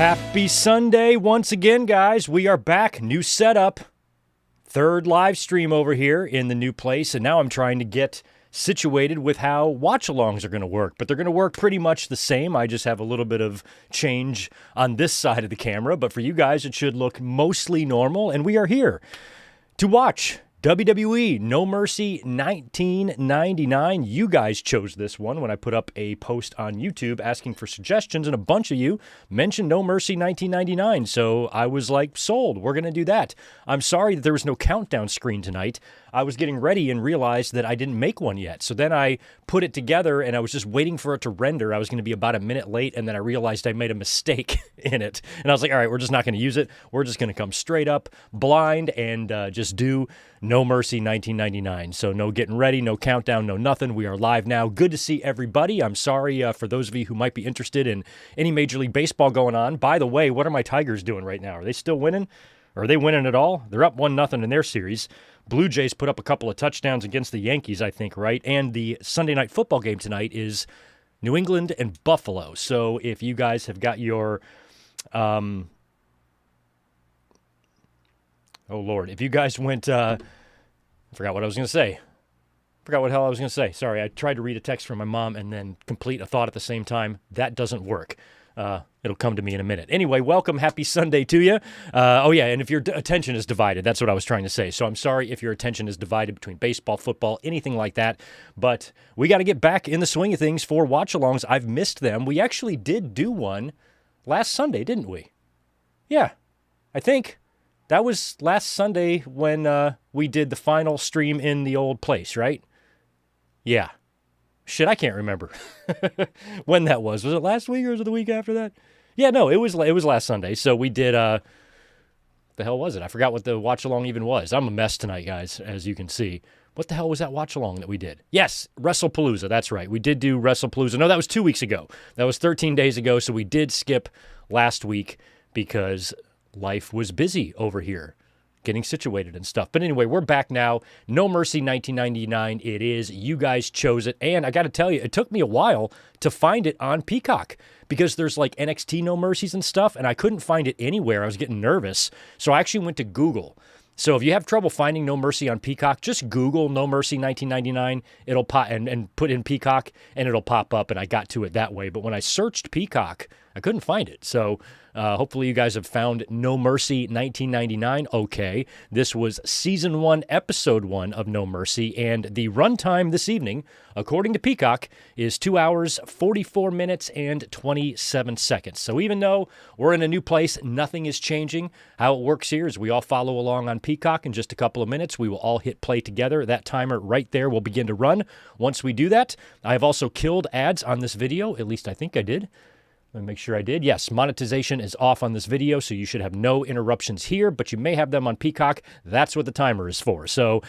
Happy Sunday once again, guys. We are back. New setup. Third live stream over here in the new place. And now I'm trying to get situated with how watch-alongs are going to work. But they're going to work pretty much the same. I just have a little bit of change on this side of the camera. But for you guys, it should look mostly normal. And we are here to watch WWE No Mercy 1999. You guys chose this one when I put up a post on YouTube asking for suggestions, and a bunch of you mentioned No Mercy 1999. So I was like, sold. We're going to do that. I'm sorry that there was no countdown screen tonight. I was getting ready and realized that I didn't make one yet. So then I put it together and I was just waiting for it to render. I was going to be about a minute late, and then I realized I made a mistake in it. And I was like, all right, we're just not going to use it. We're just going to come straight up blind and just do No Mercy 1999. So no getting ready, no countdown, no nothing. We are live now. Good to see everybody. I'm sorry for those of you who might be interested in any Major League Baseball going on. By the way, what are my Tigers doing right now? Are they still winning? Or are they winning at all? They're up 1-0 in their series. Blue Jays put up a couple of touchdowns against the Yankees, I think, right? And the Sunday night football game tonight is New England and Buffalo. So if you guys have got your, oh Lord, if you guys went, I forgot what I was going to say. Forgot what the hell I was going to say. Sorry, I tried to read a text from my mom and then complete a thought at the same time. That doesn't work. It'll come to me in a minute. Anyway, welcome. Happy Sunday to you. Oh, yeah, and if your attention is divided, that's what I was trying to say. So I'm sorry if your attention is divided between baseball, football, anything like that. But we got to get back in the swing of things for watch-alongs. I've missed them. We actually did do one last Sunday, didn't we? Yeah, I think. That was last Sunday when we did the final stream in the old place, right? Yeah. Shit, I can't remember when that was. Was it last week or was it the week after that? Yeah, no, it was last Sunday. So we did, the hell was it? I forgot what the watch-along even was. I'm a mess tonight, guys, as you can see. What the hell was that watch-along that we did? Yes, WrestlePalooza, that's right. We did do WrestlePalooza. No, that was 2 weeks ago. That was 13 days ago, so we did skip last week because life was busy over here, getting situated and stuff. But anyway, we're back now. No Mercy 1999 it is. You guys chose it. And I got to tell you, it took me a while to find it on Peacock because there's like NXT No Mercies and stuff, and I couldn't find it anywhere. I was getting nervous. So I actually went to Google. So if you have trouble finding No Mercy on Peacock, just Google No Mercy 1999. It'll pop and put in Peacock, and it'll pop up, and I got to it that way. But when I searched Peacock, I couldn't find it. So hopefully you guys have found No Mercy 1999 okay. This was Season 1, Episode 1 of No Mercy, and the runtime this evening, according to Peacock, is 2 hours, 44 minutes, and 27 seconds. So even though we're in a new place, nothing is changing. How it works here is we all follow along on Peacock. In just a couple of minutes, we will all hit play together. That timer right there will begin to run. Once we do that, I have also killed ads on this video. At least I think I did. Let me make sure I did. Yes, monetization is off on this video, so you should have no interruptions here, but you may have them on Peacock. That's what the timer is for. So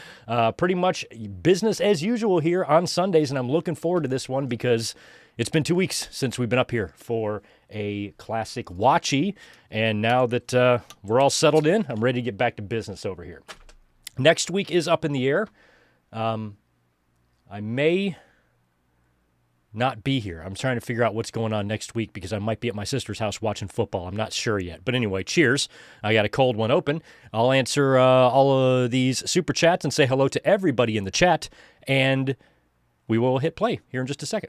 pretty much business as usual here on Sundays, and I'm looking forward to this one because it's been 2 weeks since we've been up here for a classic watchy, and now that we're all settled in, I'm ready to get back to business over here. Next week is up in the air. I may not be here. I'm trying to figure out what's going on next week because I might be at my sister's house watching football. I'm not sure yet. But anyway, cheers. I got a cold one open. I'll answer all of these super chats and say hello to everybody in the chat, and we will hit play here in just a second.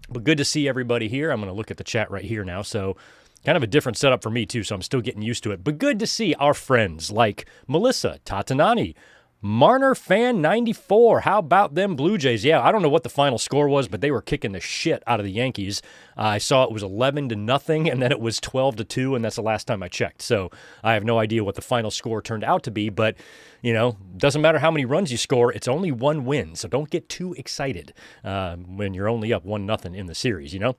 But good to see everybody here. I'm going to look at the chat right here now. So kind of a different setup for me too, so I'm still getting used to it. But good to see our friends like Melissa, Tatanani, Marner Fan 94. How about them Blue Jays? Yeah, I don't know what the final score was, but they were kicking the shit out of the Yankees. I saw it was 11-0, and then it was 12-2, and that's the last time I checked. So I have no idea what the final score turned out to be, but, you know, doesn't matter how many runs you score, it's only one win, so don't get too excited when you're only up 1-0 in the series, you know?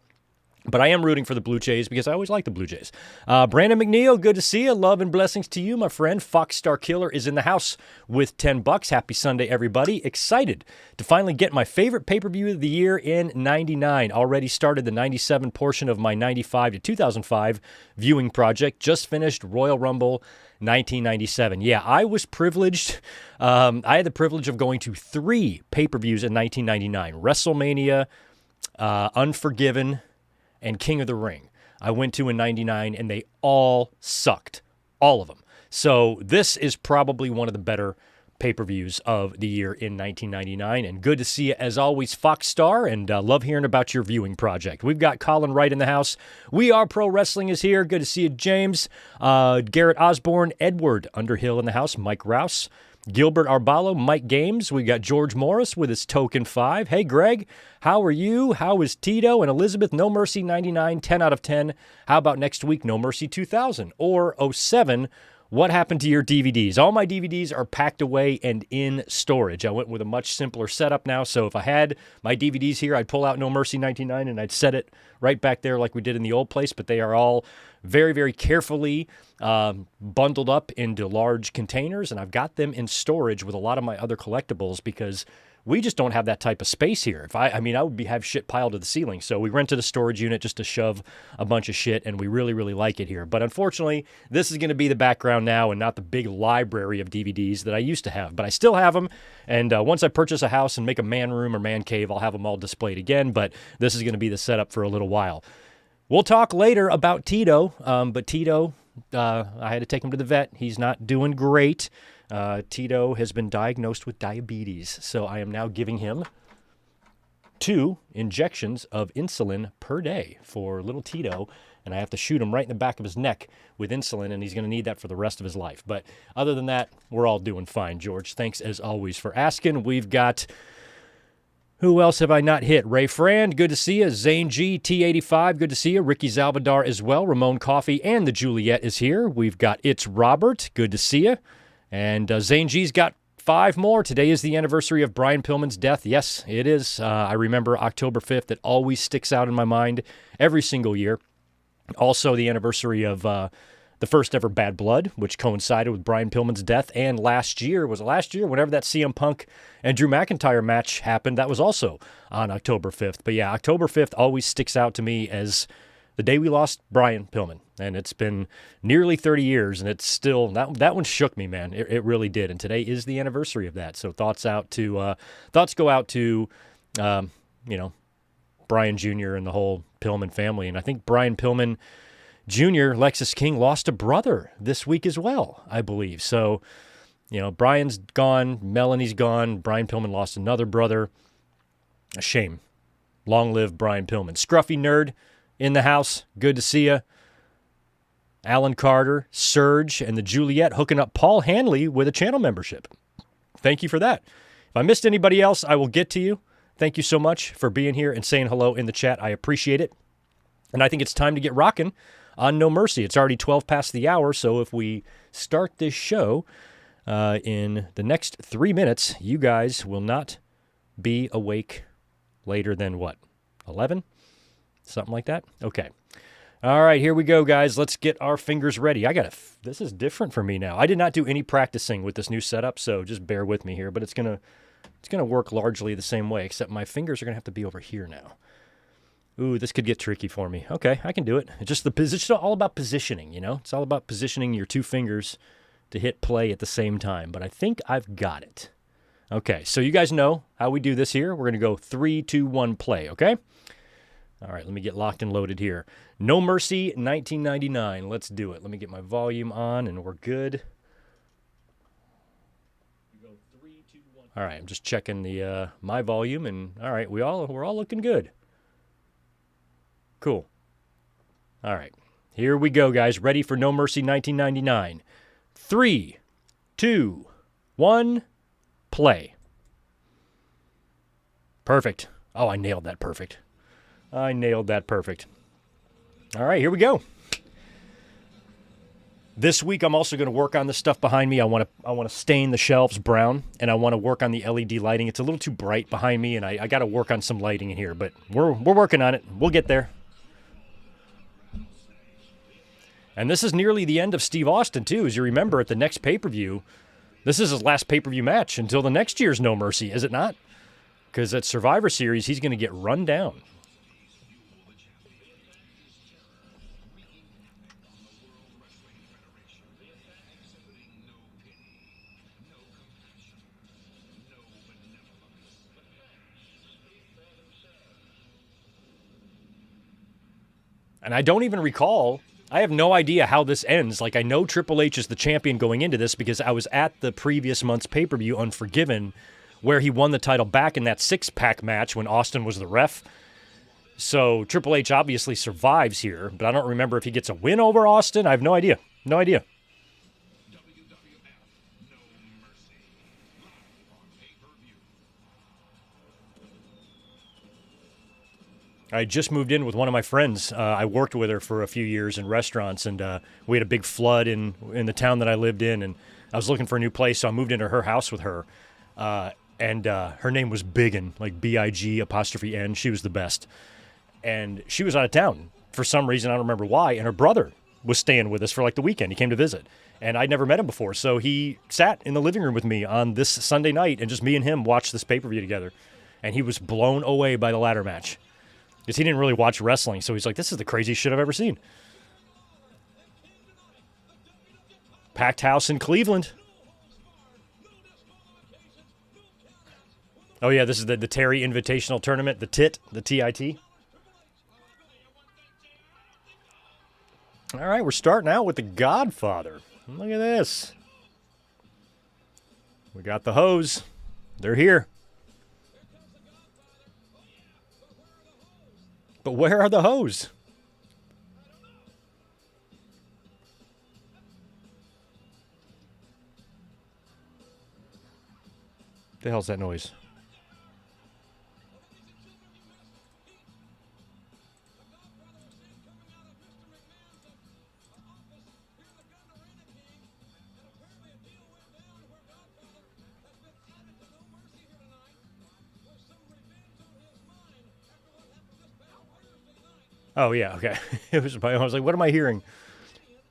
But I am rooting for the Blue Jays because I always like the Blue Jays. Brandon McNeil, good to see you. Love and blessings to you, my friend. Fox Star Killer is in the house with $10. Happy Sunday, everybody. Excited to finally get my favorite pay-per-view of the year in 99. Already started the 97 portion of my 95 to 2005 viewing project. Just finished Royal Rumble 1997. Yeah, I was privileged. I had the privilege of going to 3 pay-per-views in 1999. WrestleMania, Unforgiven, and King of the Ring. I went to in 99, and they all sucked. All of them. So this is probably one of the better pay-per-views of the year in 1999. And good to see you, as always, Fox Star, and love hearing about your viewing project. We've got Colin Wright in the house. We Are Pro Wrestling is here. Good to see you, James. Garrett Osborne, Edward Underhill in the house. Mike Rouse. Gilbert Arbalo, Mike Games. We got George Morris with his Token 5. Hey, Greg, how are you? How is Tito? And Elizabeth, No Mercy 99, 10 out of 10. How about next week, No Mercy 2000? Or 07, what happened to your DVDs? All my DVDs are packed away and in storage. I went with a much simpler setup now, so if I had my DVDs here, I'd pull out No Mercy 99 and I'd set it right back there like we did in the old place, but they are all very, very carefully bundled up into large containers, and I've got them in storage with a lot of my other collectibles because we just don't have that type of space here. If I would have shit piled to the ceiling. So we rented a storage unit just to shove a bunch of shit, and we really, really like it here. But unfortunately, this is going to be the background now and not the big library of DVDs that I used to have. But I still have them, and once I purchase a house and make a man room or man cave, I'll have them all displayed again. But this is going to be the setup for a little while. We'll talk later about Tito, but Tito, I had to take him to the vet. He's not doing great. Tito has been diagnosed with diabetes, so I am now giving him 2 injections of insulin per day for little Tito, and I have to shoot him right in the back of his neck with insulin, and he's going to need that for the rest of his life. But other than that, we're all doing fine, George. Thanks, as always, for asking. We've got... Who else have I not hit? Ray Frand, good to see you. Zane G, T85, good to see you. Ricky Zalvadar as well. Ramon Coffey and the Juliet is here. We've got It's Robert, good to see you. And Zane G's got 5 more. Today is the anniversary of Brian Pillman's death. Yes, it is. I remember October 5th. It always sticks out in my mind every single year. Also the anniversary of the first ever Bad Blood, which coincided with Brian Pillman's death. And last year, whenever that CM Punk and Drew McIntyre match happened, that was also on October 5th. But yeah, October 5th always sticks out to me as the day we lost Brian Pillman. And it's been nearly 30 years, and it's still, that one shook me, man. It really did. And today is the anniversary of that. So thoughts go out to, Brian Jr. and the whole Pillman family. And I think Brian Pillman Jr., Lexus King, lost a brother this week as well, I believe. So, Brian's gone, Melanie's gone, Brian Pillman lost another brother. A shame. Long live Brian Pillman. Scruffy Nerd in the house, good to see you. Alan Carter, Serge, and the Juliet hooking up Paul Hanley with a channel membership. Thank you for that. If I missed anybody else, I will get to you. Thank you so much for being here and saying hello in the chat. I appreciate it. And I think it's time to get rocking on No Mercy. It's already 12 past the hour, so if we start this show in the next 3 minutes, you guys will not be awake later than what? 11? Something like that? Okay. All right, here we go, guys. Let's get our fingers ready. This is different for me now. I did not do any practicing with this new setup, so just bear with me here, but it's gonna work largely the same way, except my fingers are gonna have to be over here now. Ooh, this could get tricky for me. Okay, I can do it. It's just it's all about positioning, It's all about positioning your 2 fingers to hit play at the same time, but I think I've got it. Okay, so you guys know how we do this here. We're going to go 3, 2, 1, play, okay? All right, let me get locked and loaded here. No Mercy 1999. Let's do it. Let me get my volume on, and we're good. You go 3, 2, 1. All right, I'm just checking the my volume, and all right, we're all looking good. Cool. All right. Here we go, guys. Ready for No Mercy 1999. 3, 2, 1, play. Perfect. Oh, I nailed that perfect. All right, here we go. This week, I'm also going to work on the stuff behind me. I want to stain the shelves brown, and I want to work on the LED lighting. It's a little too bright behind me, and I got to work on some lighting in here, but we're working on it. We'll get there. And this is nearly the end of Steve Austin, too. As you remember, at the next pay-per-view, this is his last pay-per-view match until the next year's No Mercy, is it not? Because at Survivor Series, he's going to get run down. And I don't even recall. I have no idea how this ends. Like, I know Triple H is the champion going into this because I was at the previous month's pay-per-view, Unforgiven, where he won the title back in that six-pack match when Austin was the ref. So Triple H obviously survives here, but I don't remember if he gets a win over Austin. I have no idea. No idea. I just moved in with one of my friends. I worked with her for a few years in restaurants, and we had a big flood in the town that I lived in, and I was looking for a new place, so I moved into her house with her. And her name was Biggin, like Big-N. She was the best. And she was out of town for some reason. I don't remember why. And her brother was staying with us for like the weekend. He came to visit. And I'd never met him before. So he sat in the living room with me on this Sunday night, and just me and him watched this pay-per-view together. And he was blown away by the ladder match. Because he didn't really watch wrestling, so he's like, this is the craziest shit I've ever seen. Packed house in Cleveland. Oh, yeah, this is the Terry Invitational Tournament, the TIT. All right, we're starting out with the Godfather. Look at this. We got the Hoes. They're here. But where are the Hoes? The hell's that noise? Oh, yeah, okay. I was like, what am I hearing?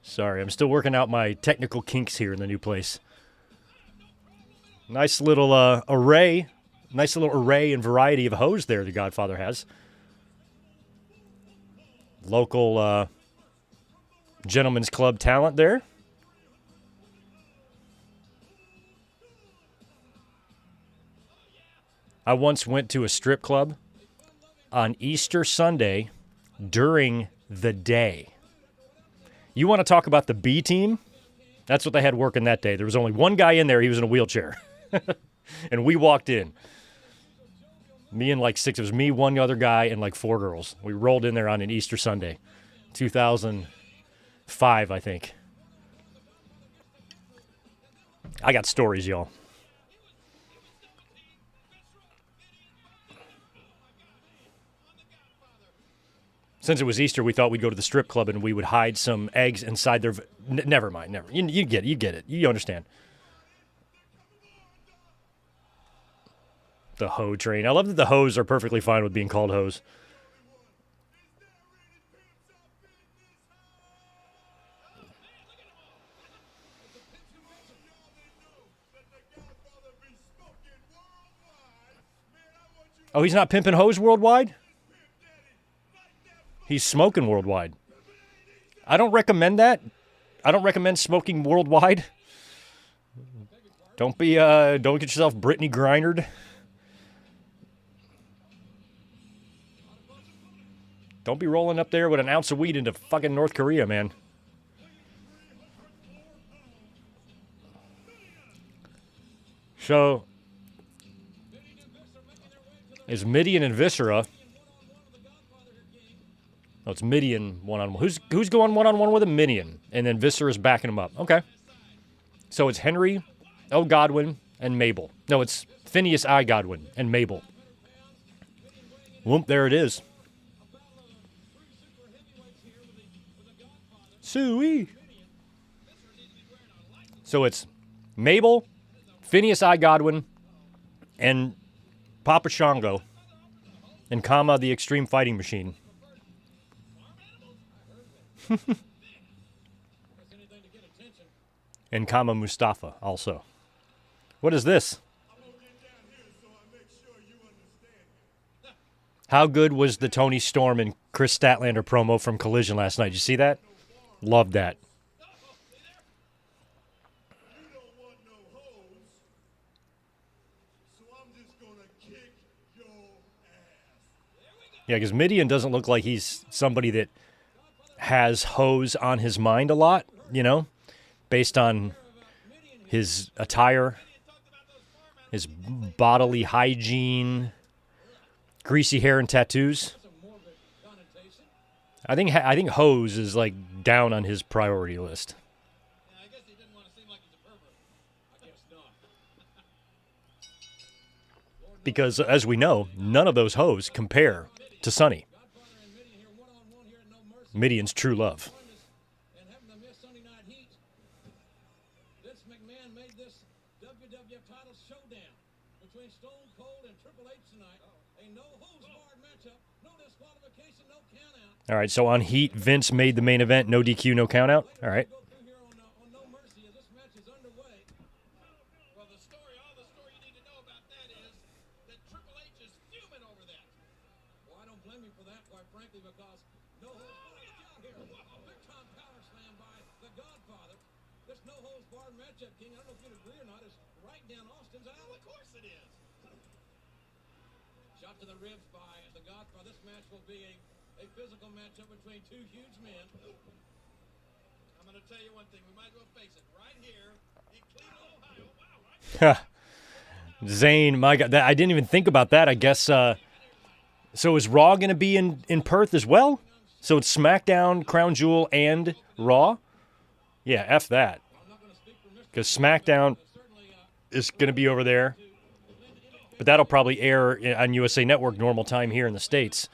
Sorry, I'm still working out my technical kinks here in the new place. Nice little array. Nice little array and variety of Hoes there the Godfather has. Local gentleman's club talent there. I once went to a strip club on Easter Sunday during the day. You want to talk about the B team? That's what they had working that day. There was only one guy in there. He was in a wheelchair. And we walked in. Me and like six. It was me, one other guy, and like four girls. We rolled in there on an Easter Sunday. 2005, I think. I got stories, y'all. Since it was Easter, we thought we'd go to the strip club and we would hide some eggs inside their... never mind, never. You get it. You understand. The Hoe train. I love that the Hoes are perfectly fine with being called Hoes. Oh, he's not pimping Hoes worldwide? He's smoking worldwide. I don't recommend that. I don't recommend smoking worldwide. Don't get yourself Brittany Grinered. Don't be rolling up there with an ounce of weed into fucking North Korea, man. So, is Midian and Viscera... Oh, it's Midian one-on-one. Who's going one-on-one with a Midian? And then Viscera's backing him up. Okay. So it's Henry O. Godwin and Mabel. No, it's Phineas I. Godwin and Mabel. Whoop, there it is. Suey. So it's Mabel, Phineas I. Godwin, and Papa Shango, and Kama the Extreme Fighting Machine. And Kama Mustafa also. What is this? How good was the Tony Storm and Chris Statlander promo from Collision last night? Did you see that? Loved that. Yeah, because Midian doesn't look like he's somebody that has hose on his mind a lot, based on his attire, his bodily hygiene, greasy hair and tattoos. I think hose is like down on his priority list. Because, as we know, none of those hoes compare to Sonny, Mideon's true love. All right, so on Heat, Vince made the main event, no DQ, no countout. All right. To the ribs by the Godfather. This match will be a physical matchup between two huge men. I'm going to tell you one thing. We might as well face it. Right here in Cleveland, Ohio. Wow. Right? Zane, my God. I didn't even think about that. I guess, so is Raw going to be in Perth as well? So it's SmackDown, Crown Jewel, and Raw? Yeah, F that. Because SmackDown is going to be over there. But that'll probably air on USA Network normal time here in the States.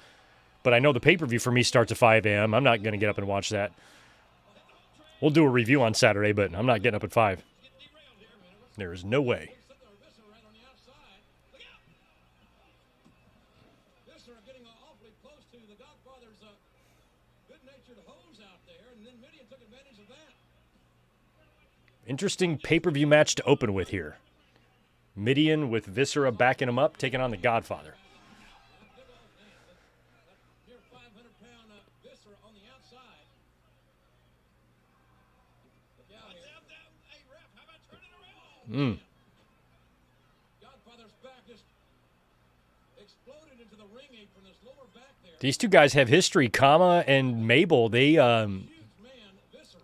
But I know the pay-per-view for me starts at 5 a.m. I'm not going to get up and watch that. We'll do a review on Saturday, but I'm not getting up at 5. There is no way. Interesting pay-per-view match to open with here. Mideon with Viscera backing him up, taking on the Godfather. These two guys have history. Kama and Mabel, they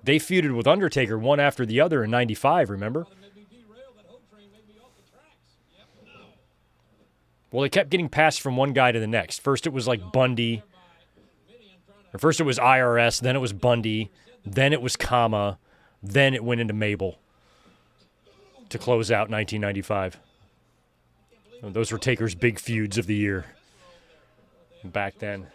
feuded with Undertaker one after the other in '95, remember? Well, they kept getting passed from one guy to the next. First it was like Bundy. Or first it was IRS, then it was Bundy, then it was Kama, then it went into Mabel to close out 1995. Those were Taker's big feuds of the year back then.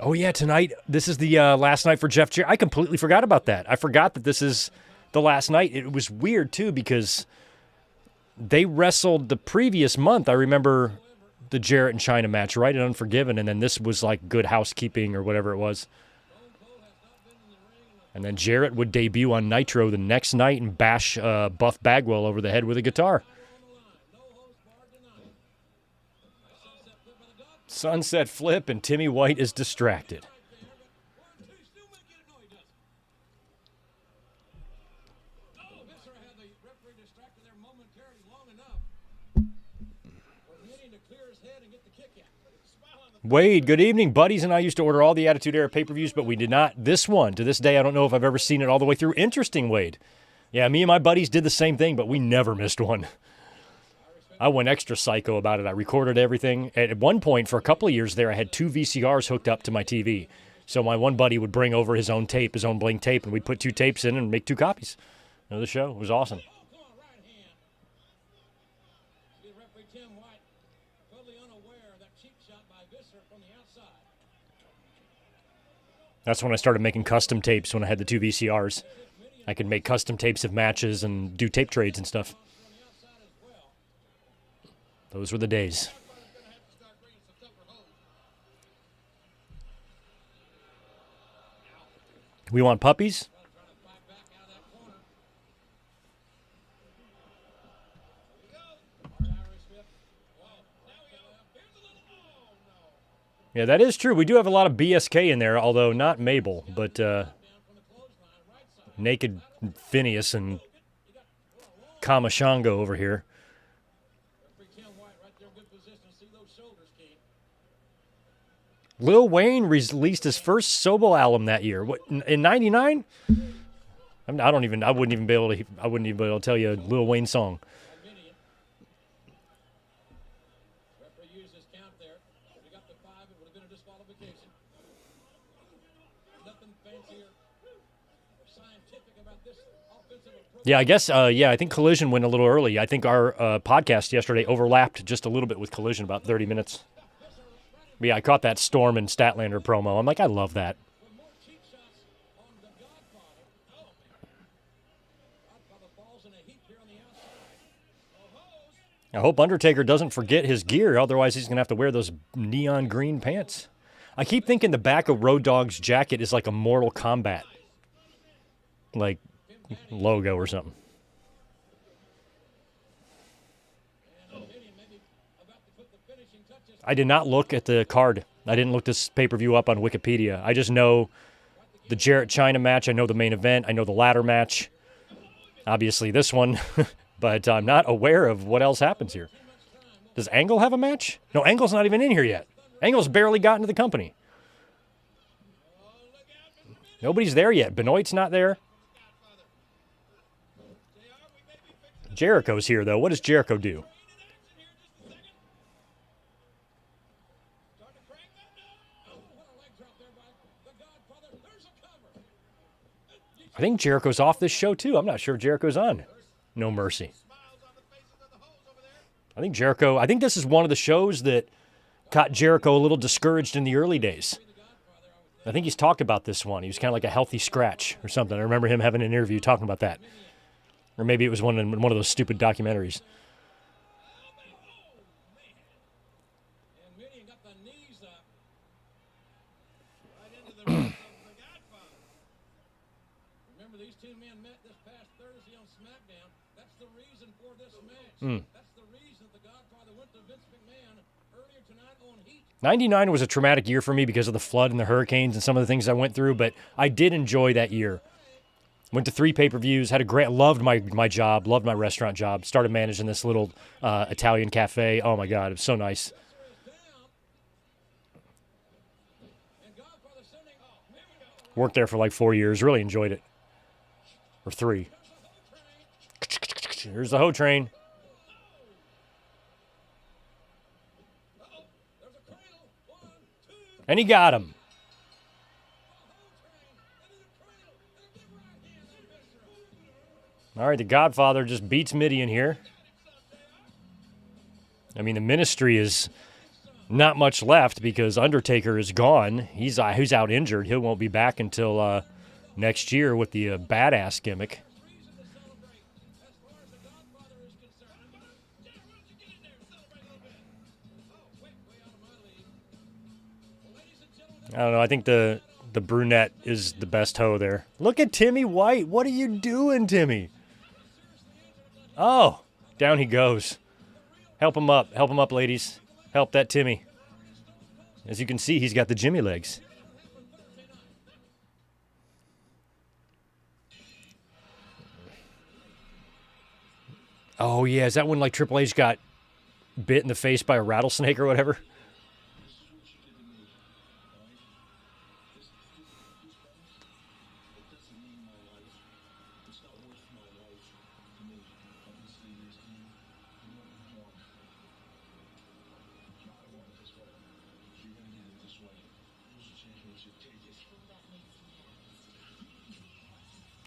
Oh, yeah, tonight, this is the last night for Jeff Jarrett. I completely forgot about that. I forgot that this is the last night. It was weird, too, because they wrestled the previous month. I remember the Jarrett and Chyna match, right, and Unforgiven, and then this was like Good Housekeeping or whatever it was. And then Jarrett would debut on Nitro the next night and bash Buff Bagwell over the head with a guitar. Sunset flip, and Timmy White is distracted. Wade, good evening. Buddies and I used to order all the Attitude Era pay-per-views, but we did not this one. To this day, I don't know if I've ever seen it all the way through. Interesting, Wade. Yeah, me and my buddies did the same thing, but we never missed one. I went extra psycho about it. I recorded everything. At one point, for a couple of years there, I had 2 VCRs hooked up to my TV. So my one buddy would bring over his own tape, his own blank tape, and we'd put 2 tapes in and make 2 copies of the show. It was awesome. That's when I started making custom tapes when I had the 2 VCRs. I could make custom tapes of matches and do tape trades and stuff. Those were the days. We want puppies? Yeah, that is true. We do have a lot of BSK in there, although not Mabel, but naked Phineas and Kamashango over here. Lil Wayne released his first solo album that year. What, in '99? I wouldn't even be able to tell you a Lil Wayne song. Yeah, I guess, I think Collision went a little early. I think our podcast yesterday overlapped just a little bit with Collision, about 30 minutes. But yeah, I caught that Storm and Statlander promo. I'm like, I love that. I hope Undertaker doesn't forget his gear, otherwise he's going to have to wear those neon green pants. I keep thinking the back of Road Dogg's jacket is like a Mortal Kombat, like, logo or something. I did not look at the card. I didn't look this pay-per-view up on Wikipedia. I just know the Jarrett China match. I know the main event. I know the ladder match. Obviously this one. But I'm not aware of what else happens here. Does Angle have a match? No, Angle's not even in here yet. Angle's barely gotten to the company. Nobody's there yet. Benoit's not there. Jericho's here, though. What does Jericho do? I think Jericho's off this show, too. I'm not sure Jericho's on No Mercy. I think this is one of the shows that got Jericho a little discouraged in the early days. I think he's talked about this one. He was kind of like a healthy scratch or something. I remember him having an interview talking about that. Or maybe it was one of those stupid documentaries. Remember, these two men met this past Thursday on SmackDown. That's the reason for this match. That's the reason the Godfather went to Vince McMahon earlier tonight on Heat. 99 was a traumatic year for me because of the flood and the hurricanes and some of the things I went through, but I did enjoy that year. Went to 3 pay-per-views, loved my job, loved my restaurant job, started managing this little Italian cafe. Oh, my God, it was so nice. Worked there for like 4 years, really enjoyed it. Or 3. Here's the Ho Train. And he got him. All right, the Godfather just beats Midian here. I mean, the Ministry is not much left because Undertaker is gone. He's out injured. He won't be back until next year with the badass gimmick. I don't know. I think the brunette is the best hoe there. Look at Timmy White. What are you doing, Timmy? Oh, down he goes. Help him up. Help him up, ladies. Help that Timmy. As you can see, he's got the Jimmy legs. Oh, yeah. Is that when, like, Triple H got bit in the face by a rattlesnake or whatever?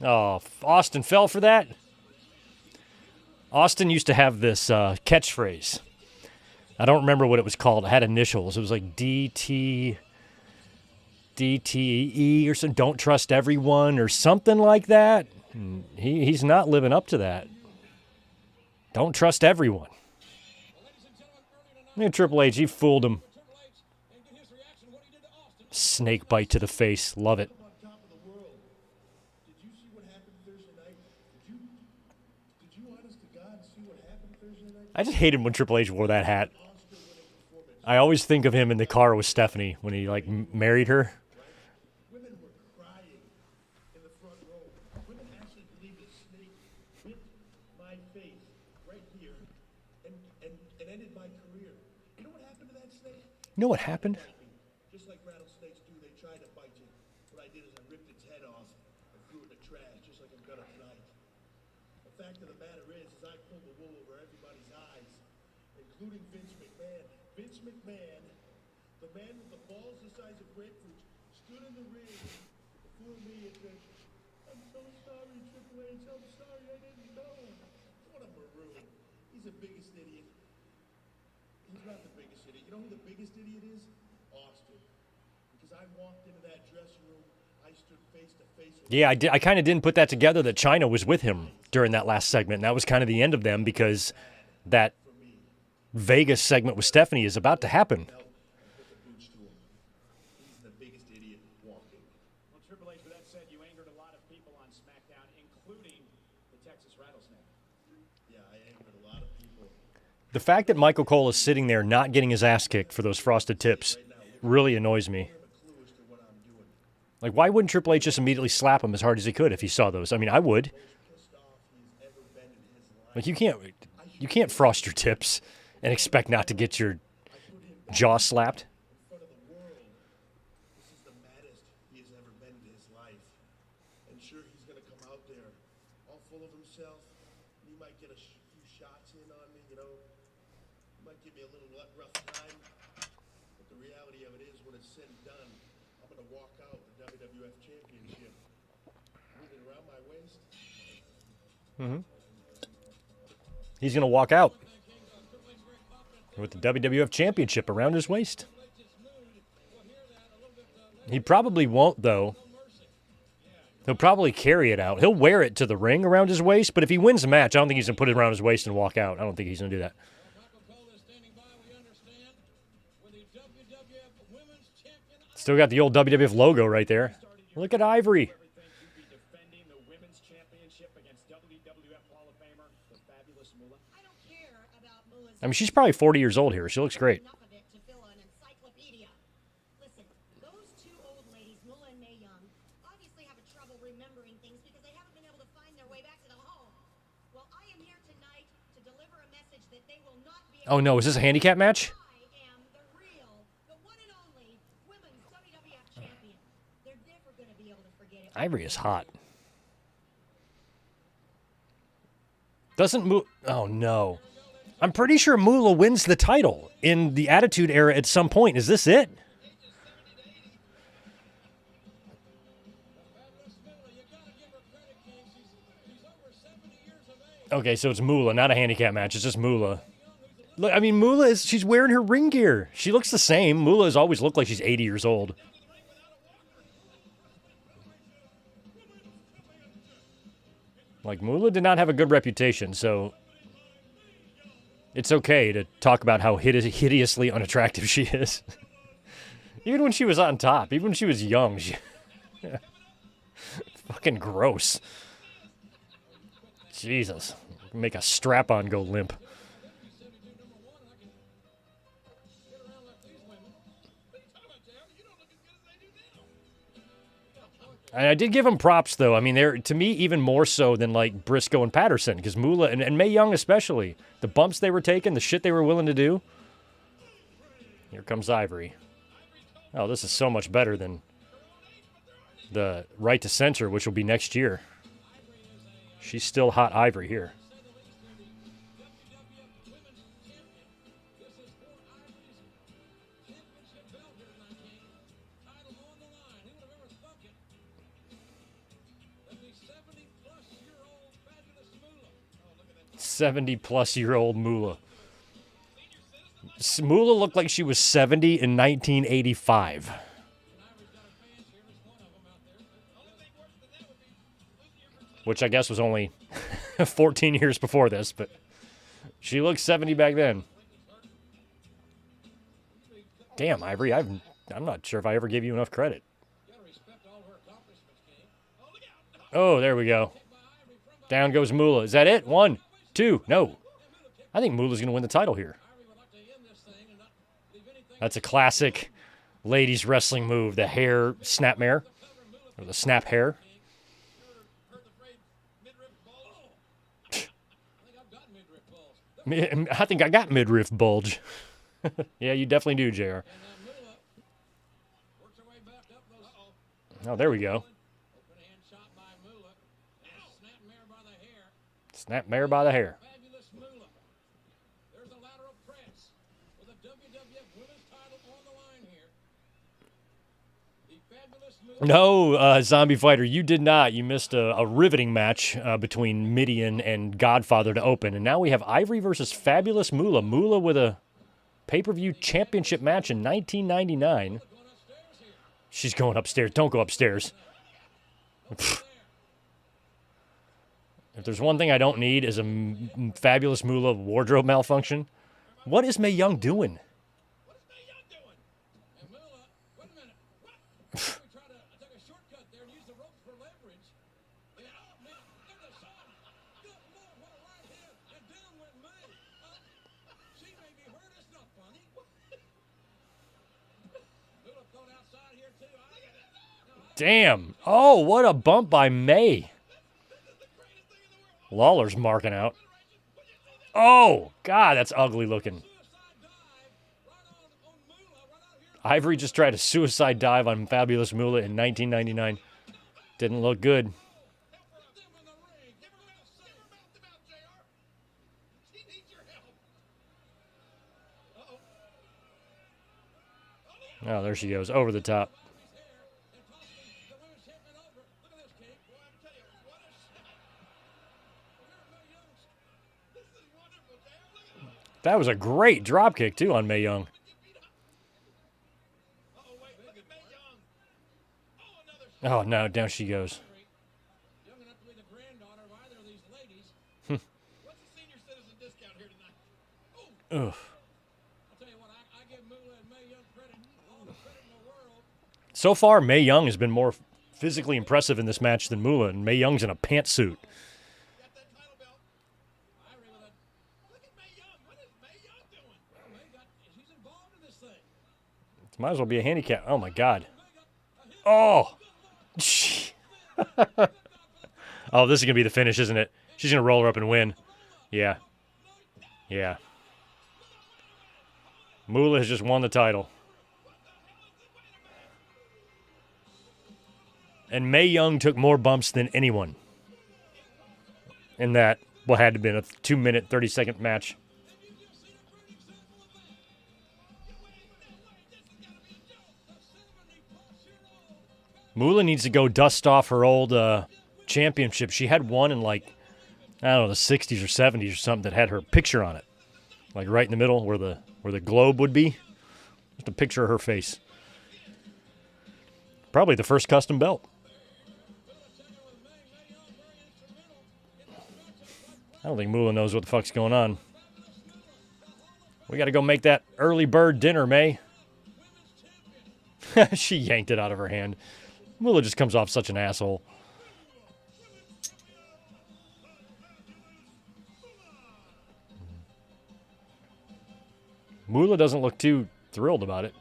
Oh, Austin fell for that? Austin used to have this catchphrase. I don't remember what it was called. It had initials. It was like DTE or something. Don't trust everyone or something like that. And he's not living up to that. Don't trust everyone. Look at Triple H. He fooled him. Snake bite to the face. Love it. I just hated when Triple H wore that hat. I always think of him in the car with Stephanie when he, like, married her. You know what happened? Just like rattlesnakes do, they try to bite you. What I did is I ripped its head off and threw it in the trash, just like I'm gonna tonight. The fact of the matter is I pulled the wool over everybody's eyes, including Vince McMahon. Vince McMahon, the man with the balls the size of grapefruits, stood in the ring before me and said, "I'm so sorry, Triple H. I'm sorry, I didn't know." What a maroon. He's the biggest idiot. He's not the biggest idiot. You know who the biggest idiot is? Austin. Because I walked into that dressing room, I stood face to face with Yeah, I kind of didn't put that together that China was with him during that last segment. And that was kind of the end of them because that Vegas segment with Stephanie is about to happen. put the boots to him. He's the biggest idiot walking. Well, Triple H, with that said, you angered a lot of people on SmackDown, including the Texas Rattlesnake. Yeah, I angered a lot of people. The fact that Michael Cole is sitting there not getting his ass kicked for those frosted tips really annoys me. I have a clue as to what I'm doing. Like, why wouldn't Triple H just immediately slap him as hard as he could if he saw those? I mean, I would. Pissed off he's ever been in his life. Like, you can't frost your tips and expect not to get your jaw slapped. In front of the world. This is the maddest he has ever been in his life. And sure, he's gonna come out there all full of himself. And he might get a few shots in on me, you know. He might give me a little rough time. But the reality of it is, when it's said and done, I'm gonna walk out the WWF Championship with it around my waist. He's going to walk out with the WWF Championship around his waist. He probably won't, though. He'll probably carry it out. He'll wear it to the ring around his waist, but if he wins the match, I don't think he's going to put it around his waist and walk out. I don't think he's going to do that. Michael Cole is standing by, we understand, with the WWF Women's Champion. Still got the old WWF logo right there. Look at Ivory. Everything to be defending the Women's Championship against WWF Hall of Famer, the fabulous Moolah. I don't care about Mullah's I mean, she's probably 40 years old here. She looks great. enough of it to fill an encyclopedia. Listen, those two old ladies, Mullah and Mae Young, obviously have a trouble remembering things because they haven't been able to find their way back to the home. Well, I am here tonight to deliver a message that they will not be Oh, able no. Is this a handicap match? I am the real, the one and only women's WWF champion. They're never going to be able to forget it. Ivory is hot. Doesn't Moolah... Oh, no. I'm pretty sure Moolah wins the title in the Attitude Era at some point. Is this it? Okay, so it's Moolah, not a handicap match. It's just Moolah. Look, I mean, Moolah is... She's wearing her ring gear. She looks the same. Moolah has always looked like she's 80 years old. Like, Moolah did not have a good reputation, so... It's okay to talk about how hideously unattractive she is. Even when she was on top, even when she was young, she... Fucking gross. Jesus. Make a strap-on go limp. And I did give them props, though. I mean, they're, to me, even more so than, like, Briscoe and Patterson, because Moolah, and Mae Young especially, the bumps they were taking, the shit they were willing to do. Here comes Ivory. Oh, this is so much better than the right to censor, which will be next year. She's still hot Ivory here. Title on the line. Who would have ever thunk it? That the 70-plus-year-old fabulous Moolah. Oh, look at that. 70-plus-year-old Moolah. Moolah looked like she was 70 in 1985. Ivory's got a fans here. There's one of them out there. Only thing worse than that would be losing your virginity. Which I guess was only 14 years before this, but she looked 70 back then. Damn, Ivory, I'm not sure if I ever gave you enough credit. Gotta respect all her accomplishments, King. Oh, look out. Oh, there we go. Down goes Moolah. Is that it? 1, 2, no. I think Moolah's going to win the title here. Ivory would like to end this thing and not leave anything. That's a classic ladies wrestling move, the hair snapmare, or the snap hair. Heard the phrase midriff bulge? I think I've got midriff bulge. I think I got midriff bulge. Yeah, you definitely do, JR. And Moolah works her way back up those. Oh, there we go. Open hand shot by Moolah. Snap mare by the hair. Snap mare by the hair. Fabulous Moolah. There's a lateral press with a WWF Women's title on the line here. The fabulous Moolah. No, Zombie Fighter, you did not. You missed a riveting match between Midian and Godfather to open. And now we have Ivory versus Fabulous Moolah. Moolah with a pay-per-view championship match in 1999. She's going upstairs. Don't go upstairs. If there's one thing I don't need is a Fabulous Moolah wardrobe malfunction. What is Mae Young doing? What is Mae Young doing? And Moolah, wait a minute. What? We try to take a shortcut there and use the ropes for leverage. And, oh, man, look at the shot. Good Lord, what a right hand. And down went Mae. She may be hurt. It's not funny. Moolah thrown outside here, too. Damn. Oh, what a bump by Mae. Lawler's marking out. Oh, God, that's ugly looking. Ivory just tried a suicide dive on Fabulous Moolah in 1999. Didn't look good. Oh, there she goes, over the top. That was a great drop kick, too, on Mae Young. Oh, no, down she goes. Young enough to be the granddaughter of either of these ladies. What's the senior citizen discount here tonight? Ugh. I'll tell you what, I give Moolah and Mae Young credit, all the credit in the world. So far, Mae Young has been more physically impressive in this match than Moolah, and Mae Young's in a pantsuit. Got that title belt. Ivory with a look at Mae Young. What is Mae Young doing? She's involved in this thing. It might as well be a handicap. Oh, my God. Oh. Oh, this is going to be the finish, isn't it? She's going to roll her up and win. Yeah. Yeah. Moolah has just won the title. And Mae Young took more bumps than anyone in that what had to have been a 2-minute, 30-second match. Moolah needs to go dust off her old championship. She had one in, like, I don't know, the 60s or 70s or something that had her picture on it. Like right in the middle where the globe would be. Just a picture of her face. Probably the first custom belt. I don't think Moolah knows what the fuck's going on. We got to go make that early bird dinner, Mae. She yanked it out of her hand. Moolah just comes off such an asshole. Moolah doesn't look too thrilled about it.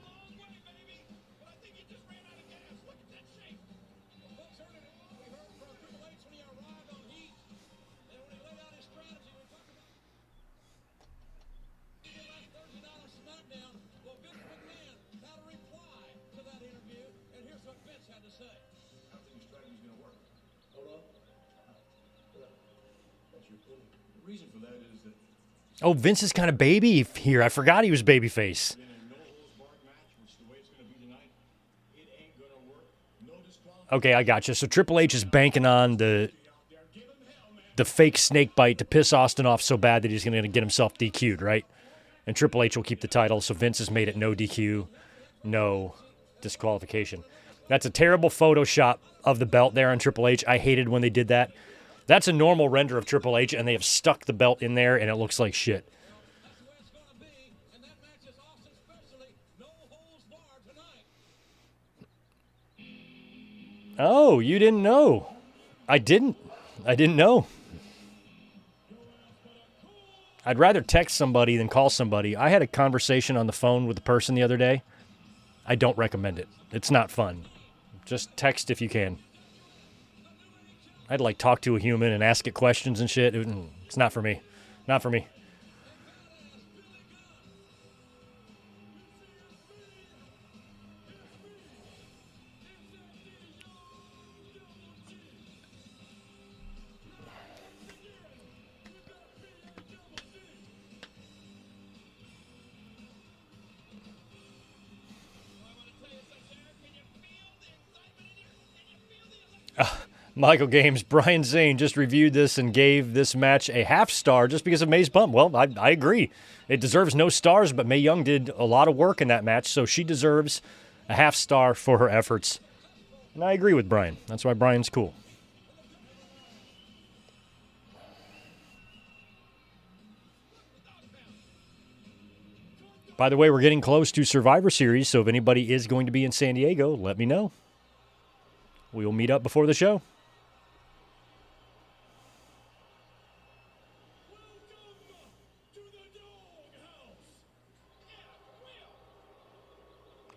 Oh, Vince is kind of baby here. I forgot he was babyface. Okay, I got you. So Triple H is banking on the fake snake bite to piss Austin off so bad that he's going to get himself DQ'd, right? And Triple H will keep the title, so Vince has made it no DQ, no disqualification. That's a terrible Photoshop of the belt there on Triple H. I hated when they did that. That's a normal render of Triple H, and they have stuck the belt in there, and it looks like shit. Oh, you didn't know. I didn't know. I'd rather text somebody than call somebody. I had a conversation on the phone with a person the other day. I don't recommend it. It's not fun. Just text if you can. I'd like talk to a human and ask it questions and shit. It's not for me. Not for me. Michael Games, Brian Zane just reviewed this and gave this match a half star just because of May's bump. Well, I agree. It deserves no stars, but Mae Young did a lot of work in that match, so she deserves a half star for her efforts. And I agree with Brian. That's why Brian's cool. By the way, we're getting close to Survivor Series, so if anybody is going to be in San Diego, let me know. We will meet up before the show.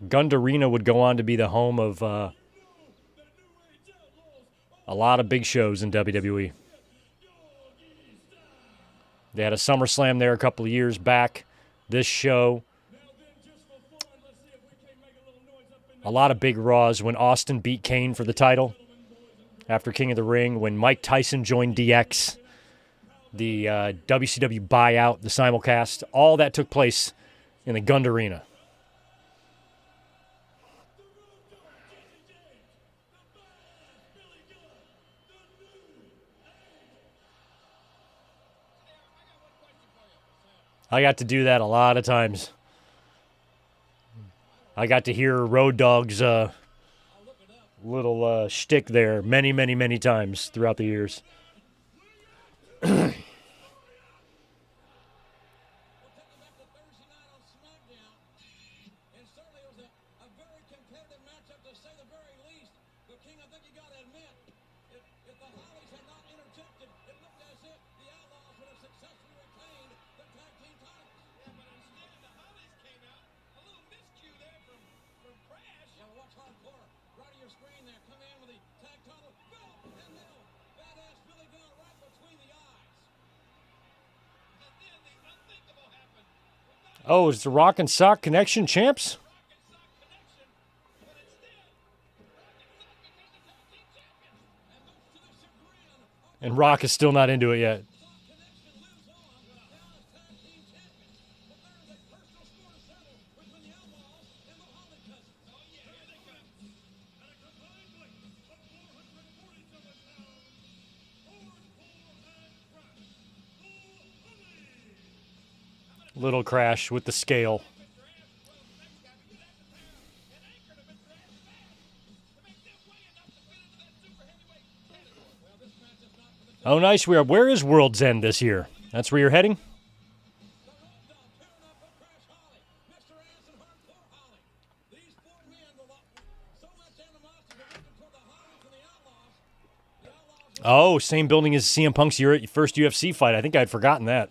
Gundarena would go on to be the home of a lot of big shows in WWE. They had a SummerSlam there a couple of years back. This show, a lot of big Raws. When Austin beat Kane for the title after King of the Ring, when Mike Tyson joined DX, the WCW buyout, the simulcast, all that took place in the Gundarena. I got to do that a lot of times. I got to hear Road Dogg's little shtick there many, many, many times throughout the years. Oh, it's the Rock and Sock Connection champs? And Rock is still not into it yet. Little crash with the scale. Oh, nice. Where is World's End this year? That's where you're heading? Oh, same building as CM Punk's first UFC fight. I think I'd forgotten that.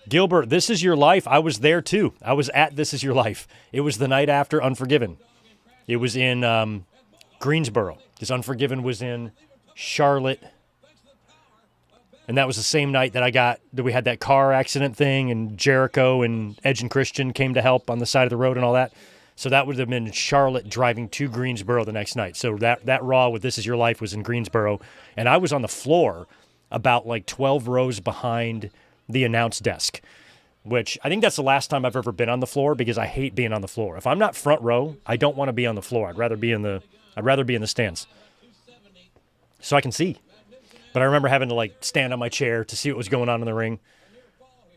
Gilbert, This Is Your Life. I was there too. I was at This Is Your Life. It was the night after Unforgiven. It was in Greensboro, because Unforgiven was in Charlotte. And that was the same night that we had that car accident thing, and Jericho and Edge and Christian came to help on the side of the road and all that. So that would have been Charlotte driving to Greensboro the next night. So that Raw with This Is Your Life was in Greensboro. And I was on the floor about like 12 rows behind the announce desk, which I think that's the last time I've ever been on the floor, because I hate being on the floor. If I'm not front row, I don't want to be on the floor. I'd rather be in the stands so I can see. But I remember having to like stand on my chair to see what was going on in the ring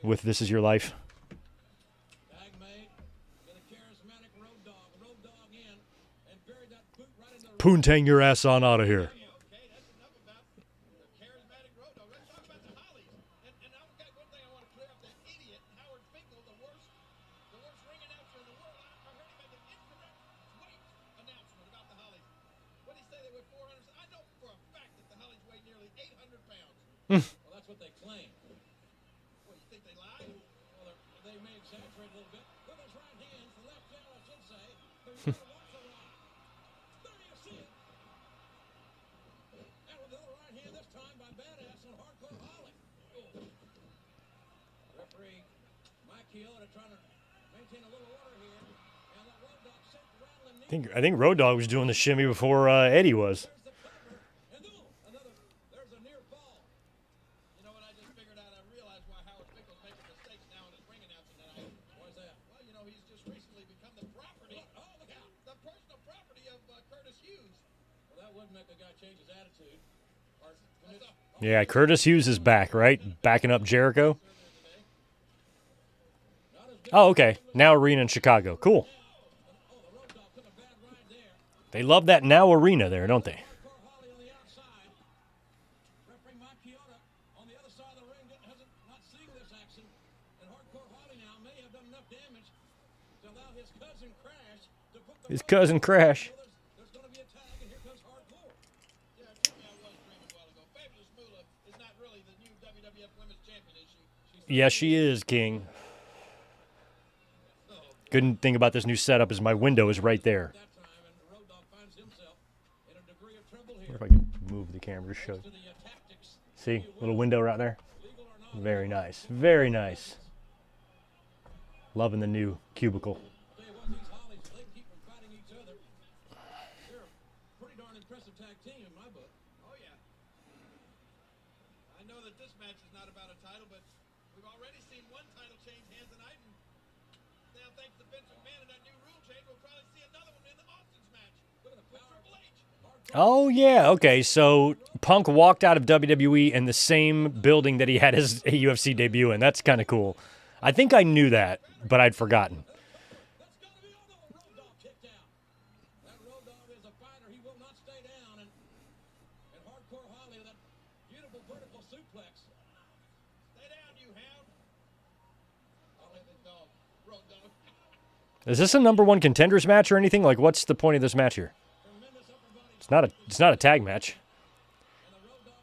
with This Is Your Life. Poontang your ass on out of here. Well, that's what they claim. Well, you think they lie? Well, they may exaggerate a little bit. With his right hand, the left hand, I should say. There you see it. And with the other right hand this time by Badass and Hardcore Holly. Referee Mike Keogh trying to maintain a little order here. And that Road Dogg sent rattling. I think Road Dogg was doing the shimmy before Eddie was. He's just recently become the property. Oh, look out. The personal property of Kurt That would make a guy change his attitude. Yeah, Curtis Hughes is back, right? Backing up Jericho. Oh, okay. Now Arena in Chicago. Cool. They love that Now Arena there, don't they? Hardcore Holly on the outside. Referee Mike Chioda on the other side of the ring hasn't not seen this action. And Hardcore Holly now may have done enough damage to allow his cousin Crash to put the His cousin Crash. There's going to be a tag, and here comes Hardcore. Yeah, tell me I was dreaming a while ago. Fabulous Moolah is not really the new WWF Women's Champion, is she? Yes, she is, King. Good thing about this new setup is my window is right there. That time, and the Road Dogg finds himself in a degree of trouble I here. wonder if I can move the camera to show. To the tactics, See, little window right there. legal or not. Very nice. Very nice. Loving the new cubicle. Tell you what, these Hollies, they keep from fighting each other. They're a pretty darn impressive tag team in my book. Oh, yeah. I know that this match is not about a title, but we've already seen one title change hands tonight, and now thanks to Vince McMahon and that new rule change, we'll probably see another one in the Austin's match. Look at the power of H. Oh, yeah. Okay, so Punk walked out of WWE in the same building that he had his UFC debut in. That's kind of cool. I think I knew that, but I'd forgotten. That's got to be another Road Dogg kicked out. That Road Dogg is a fighter. He will not stay down. And Hardcore Holly, that beautiful vertical suplex. Stay down, you hound. Holly the dog. Road Dogg. Is this a #1 contenders match or anything? Like, what's the point of this match here? Tremendous upper body. It's not a tag match.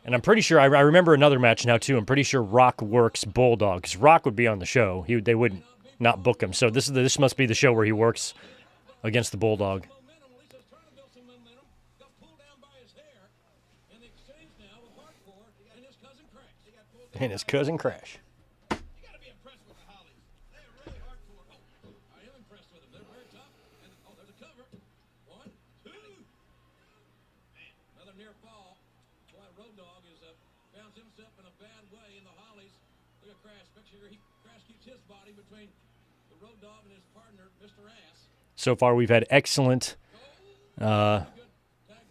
And I'm pretty sure I remember another match now too. I'm pretty sure Rock works Bulldog because Rock would be on the show. They wouldn't not book him. So this must be the show where he works against the Bulldog. Momentum. Lisa's trying to build some momentum. Got pulled down by his hair. And the exchange now with Hardcore and his cousin Crash. He got pulled down. And his cousin Crash. You got to be impressed with the Hollies. They are really hardcore. Oh, I am impressed with them. They're very tough. And there's a cover. 1, 2. Man, another near fall. Boy, Road Dogg is found himself in a bad way in the Hollies. Look at Crash. Make sure Crash keeps his body between the Road Dogg and his partner, Mr. Ass. So far, we've had excellent Good tag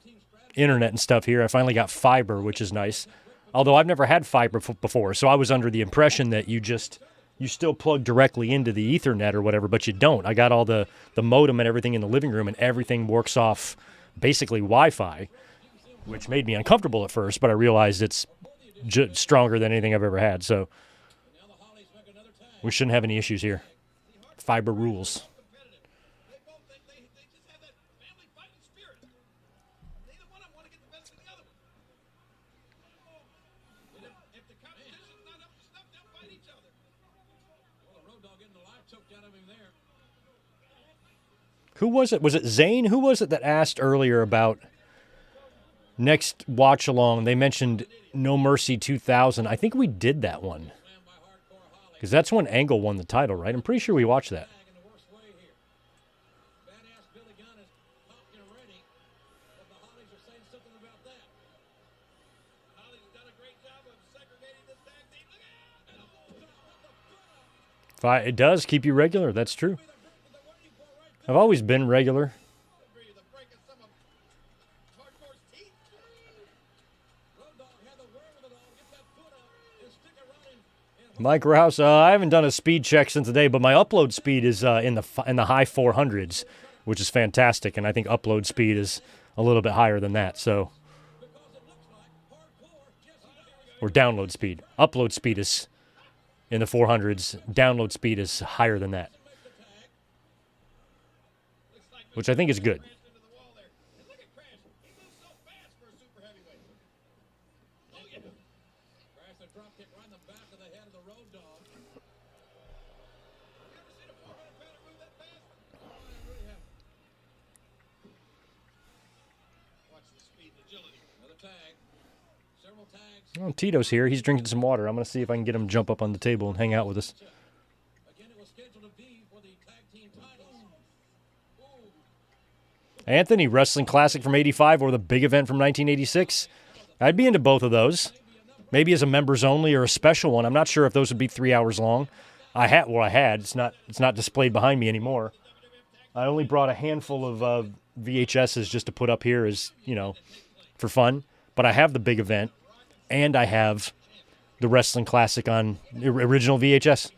team strategy. internet and stuff here. I finally got fiber, which is nice. Although I've never had fiber before, so I was under the impression that you still plug directly into the Ethernet or whatever, but you don't. I got all the modem and everything in the living room, and everything works off basically Wi-Fi, which made me uncomfortable at first, but I realized it's stronger than anything I've ever had, so Now the Hollies make another tag. we shouldn't have any issues here. Fiber rules. Competitive. They both think they just have that family fighting spirit. Neither one of them want to get the best of the other one. If the competition's not up to snuff, they'll fight each other. Well, the Road Dogg getting the life choked out of him there. Who was it? Was it Zane? Who was it that asked earlier about next watch along? They mentioned No Mercy 2000. I think we did that one Slammed by Hardcore Holly. because that's when Angle won the title, right? I'm pretty sure we watched that. Tag in the worst way here. Badass Billy Gunn is popped and ready. But the Hollies are saying something about that. Hollies done a great job of segregating this tag team. Look at it. It does keep you regular. That's true. The waiting for right I've always been regular. there. The break of some of Hardcore's teeth. Road Dogg had the wherewithal. Get that foot up and stick it right in. Mike Rouse, I haven't done a speed check since today, but my upload speed is in the high 400s, which is fantastic, and I think upload speed is a little bit higher than that. So, or download speed. Upload speed is in the 400s. Download speed is higher than that, which I think is good. Crashed into the wall there. And look at Crash. He moves so fast for a super heavyweight. Oh, yeah. Crash the drop kick right in the back of the head of the Road Dogg. You ever seen a 400-pounder move that fast? Oh, I really haven't. Watch the speed and agility. Another tag. Several tags. Oh, Tito's here. He's drinking some water. I'm going to see if I can get him to jump up on the table and hang out with us. Again, it was scheduled to be for the tag team titles. Ooh. Anthony, Wrestling Classic from 85 or the big event from 1986. I'd be into both of those. Maybe as a members only or a special one. I'm not sure if those would be 3 hours long. I had. It's not displayed behind me anymore. I only brought a handful of VHSs just to put up here as, for fun. But I have the big event, and I have the Wrestling Classic on original VHS.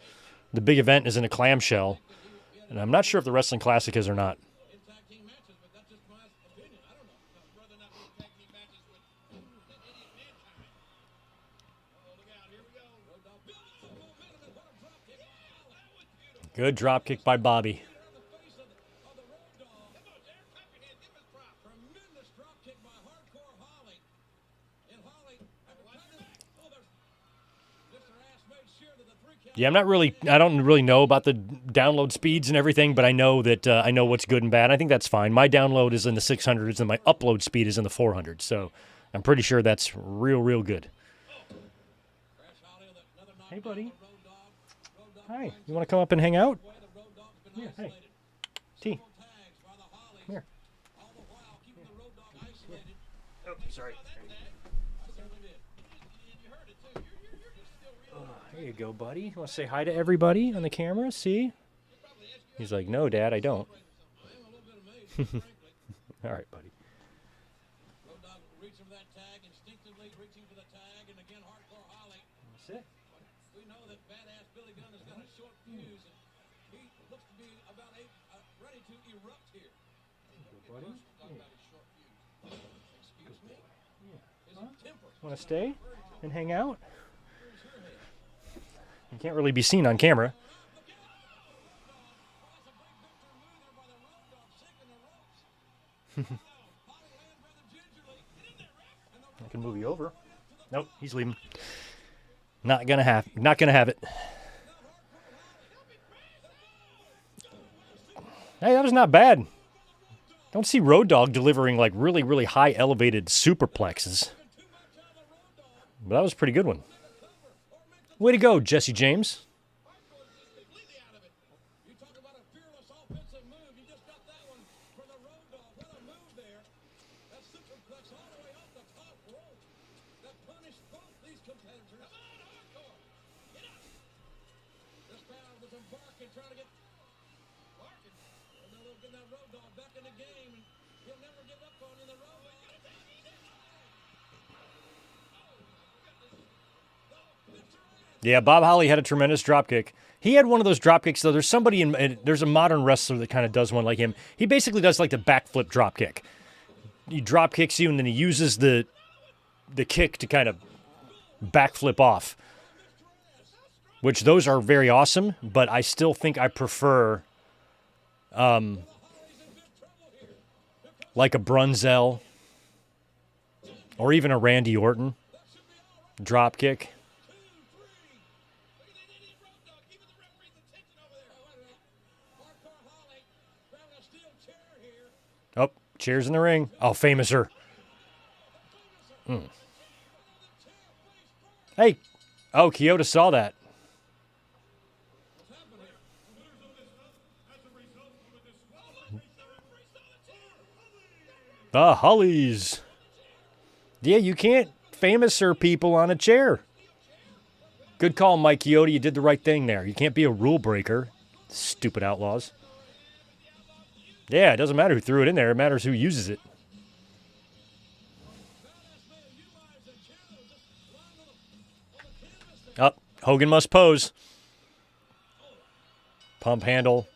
The big event is in a clamshell, and I'm not sure if the Wrestling Classic is or not. in tag team matches, but that's just my opinion. I don't know whether or not these tag team matches with that idiot Mankind. Oh, look out. Here we go. Road Dogg building some momentum, and what a drop kick. Wow, that was beautiful. Good drop kick by Bobby. On the face of the Road Dogg. Come on, Derek. Clap your hands. Give him his props. Tremendous drop kick by Hardcore Holly. And Holly, after there's Mr. Ass made sure that the 3 count. Yeah, I don't really know about the download speeds and everything, but I know that I know what's good and bad. I think that's fine. My download is in the 600s and my upload speed is in the 400s, so I'm pretty sure that's real good. Crash Holly with another knockdown Hey, buddy. on Road Dogg. Road Dogg Hi, finds you want to come up and hang out? the way the Road Dogg's been Yeah, hey. isolated. T. Several tags by the Hollies. Here. All the while keeping the Road Dogg isolated. Oh, sorry. I certainly did. You heard it too. You're just still real. There you go, buddy. You want to say hi to everybody on the camera? See? He's like, no, Dad, I don't. I am a little bit amazed, frankly. All right, buddy. Road Dogg reaching for that tag, instinctively reaching for the tag, and again Hardcore Holly. That's it. We know that badass Billy Gunn has got a short fuse, and he looks to be about ready to erupt here. buddy. Talk about his short fuse. Excuse me? His temper. Want to stay and hang out? You can't really be seen on camera. I can move you over. Nope, he's leaving. Not gonna have it. Hey, that was not bad. Don't see Road Dogg delivering like really high elevated superplexes. But that was a pretty good one. Way to go, Jesse James. Completely out of it. You talk about a fearless offensive move. You just got that one for the Road Dogg. What a move there. That superplex all the way off the top rope. That punished both these competitors. Come on, Hardcore. Get up. This crowd was embarking, trying to get barking. And now they'll get that Road Dogg back in the game. And he'll never give up on you, the Road Dogg. Yeah, Bob Holly had a tremendous dropkick. He had one of those dropkicks, though. There's somebody there's a modern wrestler that kind of does one like him. He basically does like the backflip dropkick. He dropkicks you, and then he uses the kick to kind of backflip off. Which those are very awesome, but I still think I prefer like a Brunzell or even a Randy Orton dropkick. Oh, cheers in the ring. Oh, famouser. Hey. Oh, Kyoto saw that. The Hollies. Yeah, you can't famouser people on a chair. Good call, Mike Chioda. You did the right thing there. You can't be a rule breaker. Stupid outlaws. Yeah, it doesn't matter who threw it in there. It matters who uses it. Up. Hogan must pose. Pump handle.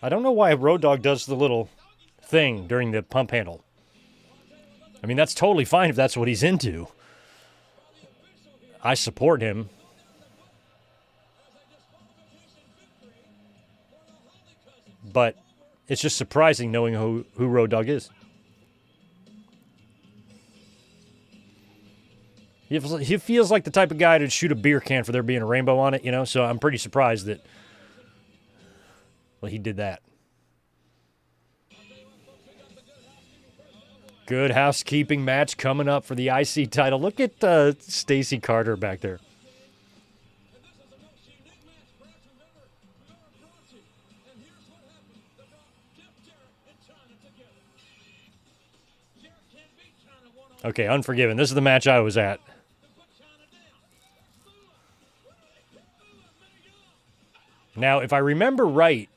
I don't know why Road Dogg does the little thing during the pump handle. I mean, that's totally fine if that's what he's into. I support him. But it's just surprising knowing who Road Dogg is. He feels like the type of guy to shoot a beer can for there being a rainbow on it, you know? So I'm pretty surprised that, well, he did that. Good housekeeping match coming up for the IC title. Look at Stacy Carter back there. Okay, Unforgiven. This is the match I was at. Now, if I remember right,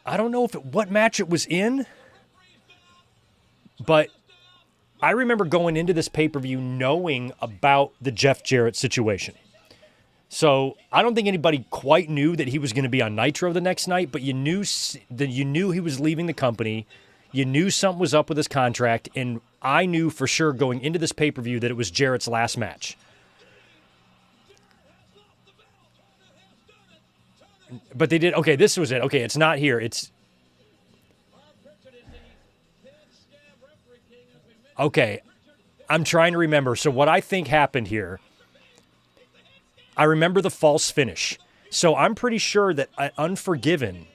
I don't know what match it was in, but I remember going into this pay-per-view knowing about the Jeff Jarrett situation. So I don't think anybody quite knew that he was going to be on Nitro the next night, but you knew he was leaving the company. You knew something was up with his contract, and I knew for sure going into this pay-per-view that it was Jarrett's last match. But they did. Okay, this was it. Okay, it's not here. It's okay. I'm trying to remember. So what I think happened here, I remember the false finish. So I'm pretty sure that at Unforgiven,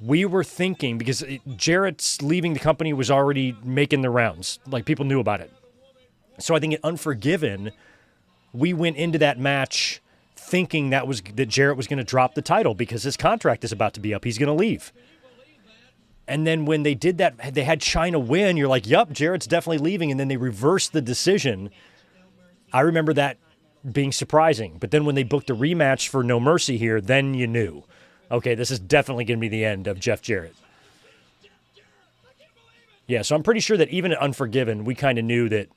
we were thinking, because Jarrett's leaving the company was already making the rounds. Like, people knew about it. So I think at Unforgiven, we went into that match thinking that Jarrett was going to drop the title because his contract is about to be up. He's going to leave. And then when they did that, they had Chyna win. You're like, yup, Jarrett's definitely leaving. And then they reversed the decision. I remember that being surprising. But then when they booked a rematch for No Mercy here, then you knew, okay, this is definitely going to be the end of Jeff Jarrett. Yeah, so I'm pretty sure that even at Unforgiven, we kind of knew that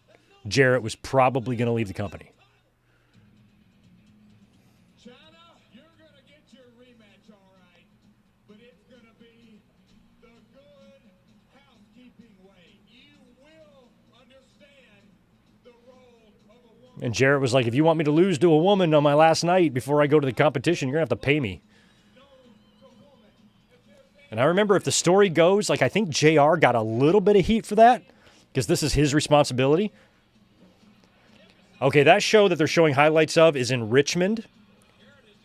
Jarrett was probably going to leave the company. China, you're going to get your rematch, all right. But it's going to be the good housekeeping way. You will understand the role of a woman. And Jarrett was like, if you want me to lose to a woman on my last night before I go to the competition, you're going to have to pay me. And I remember, if the story goes, like, I think JR got a little bit of heat for that because this is his responsibility. Okay, that show that they're showing highlights of is in Richmond.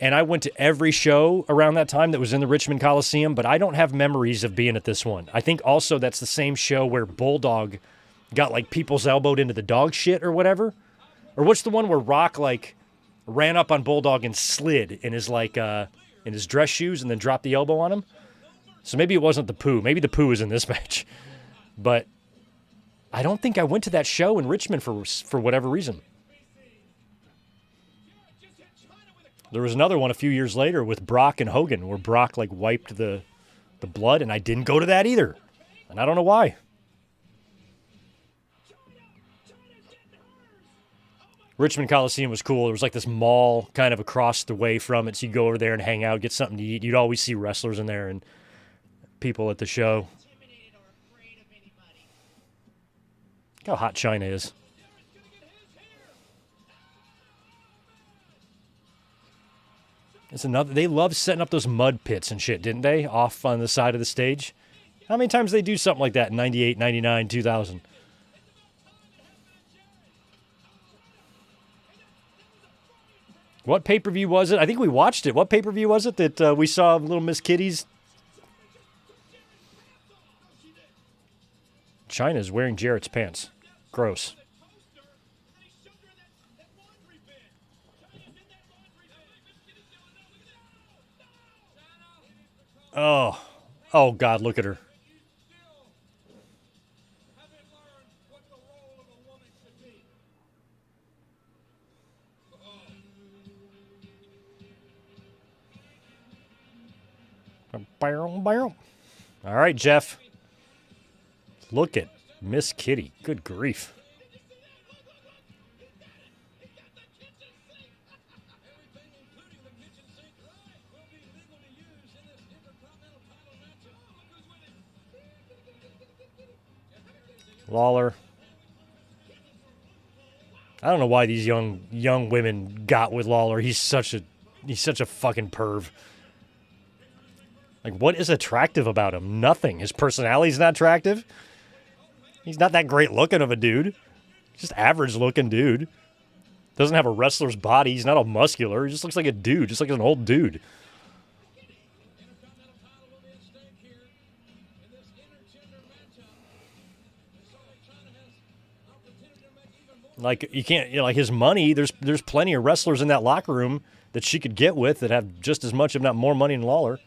And I went to every show around that time that was in the Richmond Coliseum, but I don't have memories of being at this one. I think also that's the same show where Bulldog got, like, people's elbowed into the dog shit or whatever. Or what's the one where Rock, like, ran up on Bulldog and slid in his, like, in his dress shoes and then dropped the elbow on him? So maybe it wasn't the Pooh. Maybe the Pooh was in this match. But I don't think I went to that show in Richmond for whatever reason. There was another one a few years later with Brock and Hogan where Brock, like, wiped the blood, and I didn't go to that either. And I don't know why. Richmond Coliseum was cool. There was, like, this mall kind of across the way from it, so you'd go over there and hang out, get something to eat. You'd always see wrestlers in there and people at the show. Look how hot Chyna is. It's another. They love setting up those mud pits and shit, didn't they? Off on the side of the stage. How many times did they do something like that in 98, 99, 2000? What pay-per-view was it? I think we watched it. What pay-per-view was it that we saw Little Miss Kitty's? Chyna's wearing Jarrett's pants. Gross. Oh. Oh, God, look at her. All right, Jeff. Look at Miss Kitty. Good grief. Lawler. I don't know why these young women got with Lawler. He's such a fucking perv. Like, what is attractive about him? Nothing. His personality's not attractive. He's not that great looking of a dude. Just average looking dude. Doesn't have a wrestler's body. He's not all muscular. He just looks like a dude. Just like an old dude. Like, you can't, you know, like his money, there's plenty of wrestlers in that locker room that she could get with that have just as much, if not more money than Lawler.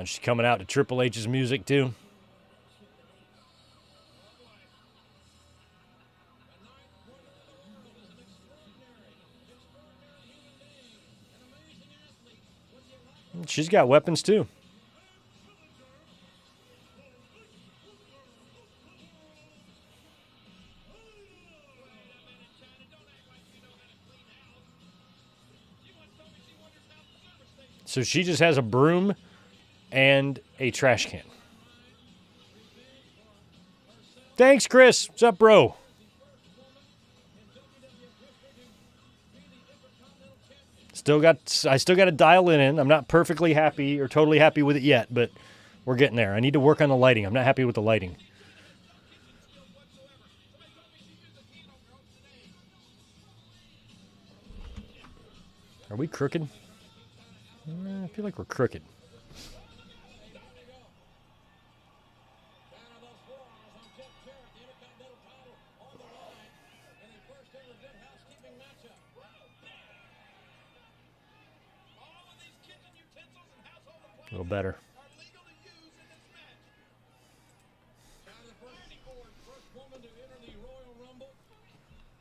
She's coming out to Triple H's music, too. She's got weapons, too. So she just has a broom and a trash can. Thanks, Chris. What's up, bro? I still got to dial it in. I'm not perfectly happy or totally happy with it yet, but we're getting there. I need to work on the lighting. I'm not happy with the lighting. Are we crooked? I feel like we're crooked. A little better.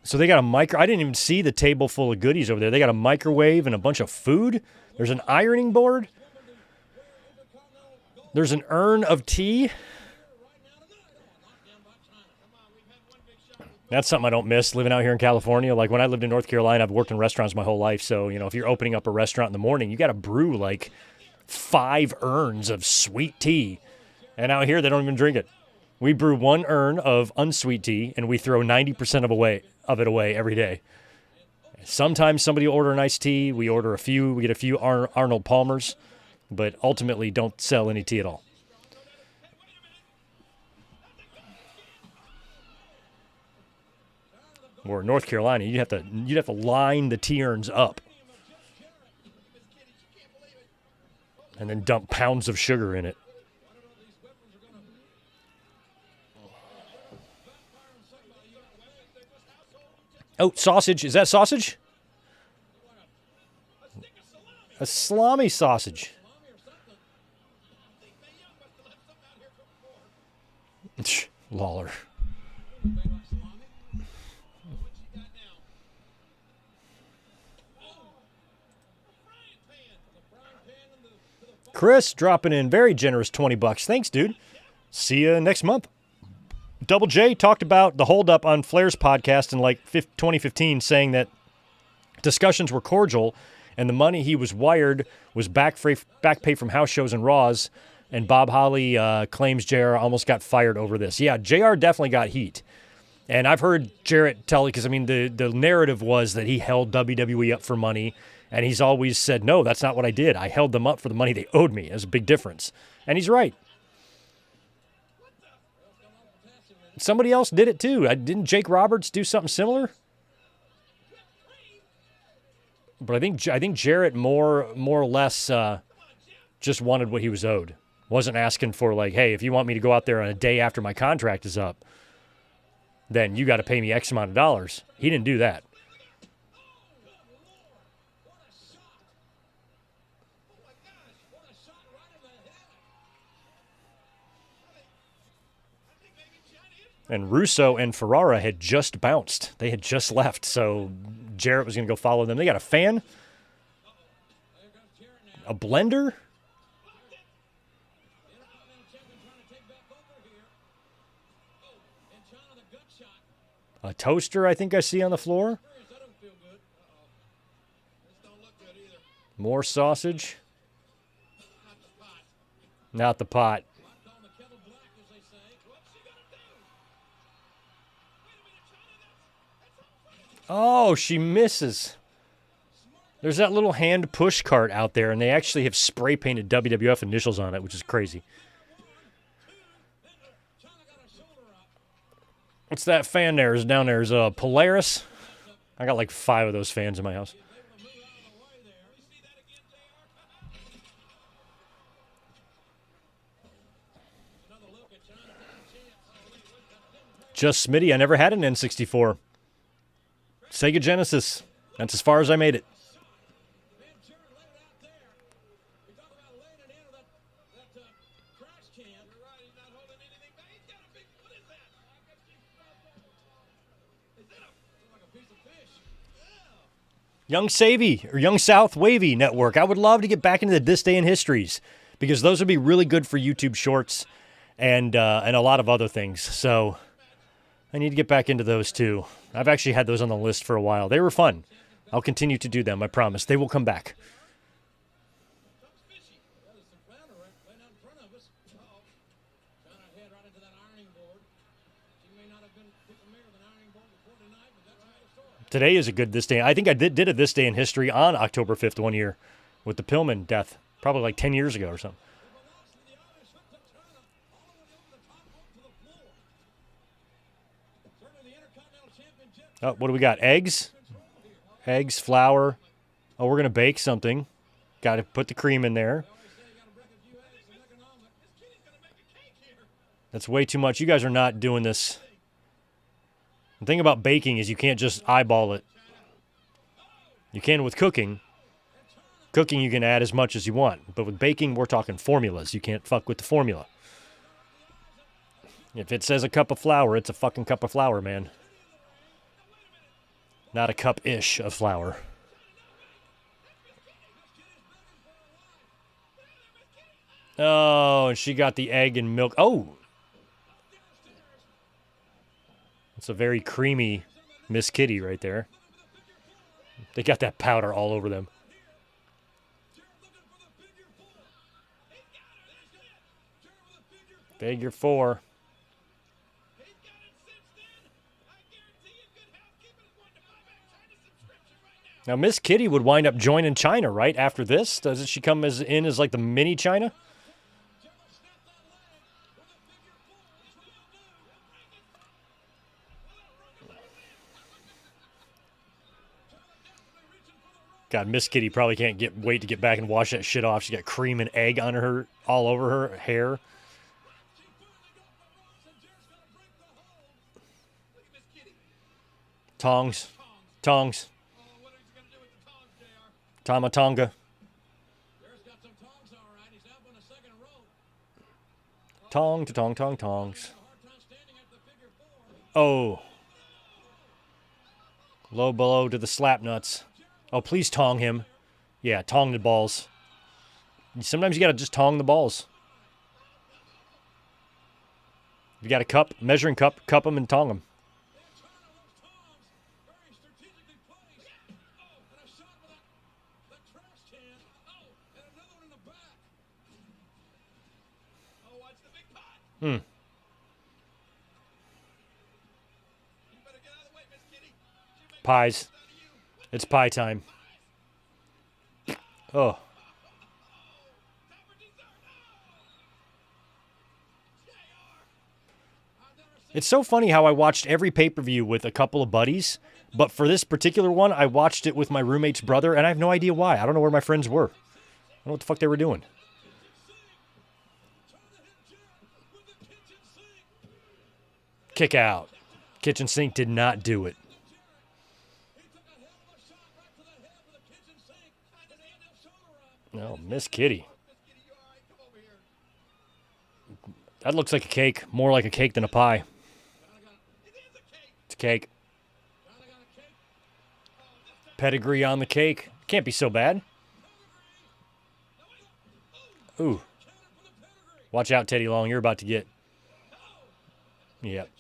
So they got a I didn't even see the table full of goodies over there. They got a microwave and a bunch of food. There's an ironing board. There's an urn of tea. That's something I don't miss living out here in California. Like when I lived in North Carolina, I've worked in restaurants my whole life. So, if you're opening up a restaurant in the morning, you got to brew like 5 urns of sweet tea. And out here, they don't even drink it. We brew 1 urn of unsweet tea, and we throw 90% of it away every day. Sometimes somebody will order an iced tea. We order a few. We get a few Arnold Palmers, but ultimately don't sell any tea at all. Or in North Carolina, you'd have to line the tea urns up and then dump pounds of sugar in it. Oh, sausage. Is that sausage? A salami sausage. Lawler. Chris dropping in very generous $20. Thanks, dude. See you next month. Double J talked about the holdup on Flair's podcast in 2015, saying that discussions were cordial and the money he was wired was back pay from house shows and Raws. And Bob Holly claims JR almost got fired over this. Yeah, JR definitely got heat. And I've heard Jarrett tell it because, the narrative was that he held WWE up for money. And he's always said, no, that's not what I did. I held them up for the money they owed me. There's a big difference. And he's right. Somebody else did it too. Didn't Jake Roberts do something similar? But I think Jarrett more or less just wanted what he was owed. Wasn't asking for hey, if you want me to go out there on a day after my contract is up, then you got to pay me X amount of dollars. He didn't do that. And Russo and Ferrara had just bounced. They had just left, so Jarrett was going to go follow them. They got a fan, a blender, a toaster I think I see on the floor, more sausage, not the pot. Oh, she misses. There's that little hand push cart out there, and they actually have spray painted WWF initials on it, which is crazy. What's that fan there? Is down there? Is Polaris? I got 5 of those fans in my house. Just Smitty. I never had an N64. Sega Genesis. That's as far as I made it. Young Savvy or Young South Wavy Network. I would love to get back into the This Day in Histories because those would be really good for YouTube Shorts and a lot of other things. So I need to get back into those too. I've actually had those on the list for a while. They were fun. I'll continue to do them. I promise. They will come back. Today is a good This Day. I think I did a This Day in History on October 5th one year with the Pillman death, probably like 10 years ago or something. Oh, what do we got? Eggs? Eggs, flour. Oh, we're going to bake something. Got to put the cream in there. That's way too much. You guys are not doing this. The thing about baking is you can't just eyeball it. You can with cooking. Cooking, you can add as much as you want. But with baking, we're talking formulas. You can't fuck with the formula. If it says a cup of flour, it's a fucking cup of flour, man. Not a cup-ish of flour. Oh, and she got the egg and milk. Oh! It's a very creamy Miss Kitty right there. They got that powder all over them. Figure 4. Now, Miss Kitty would wind up joining China, right, after this? Doesn't she come in as like the mini China? God, Miss Kitty probably can't wait to get back and wash that shit off. She got cream and egg on her, all over her hair. Tongs. Tongs. Tamatonga. Tong to tong tong tongs. Oh. Low blow to the slap nuts. Oh, please tong him. Yeah, tong the balls. Sometimes you got to just tong the balls. You got a cup, measuring cup, cup them and tong them. Pies. It's pie time. Oh. It's so funny how I watched every pay-per-view with a couple of buddies, but for this particular one, I watched it with my roommate's brother, and I have no idea why. I don't know where my friends were. I don't know what the fuck they were doing. Kick out. Kitchen sink did not do it. No, Miss Kitty. That looks like a cake. More like a cake than a pie. It's a cake. Pedigree on the cake. Can't be so bad. Ooh. Watch out, Teddy Long. You're about to get... Yep.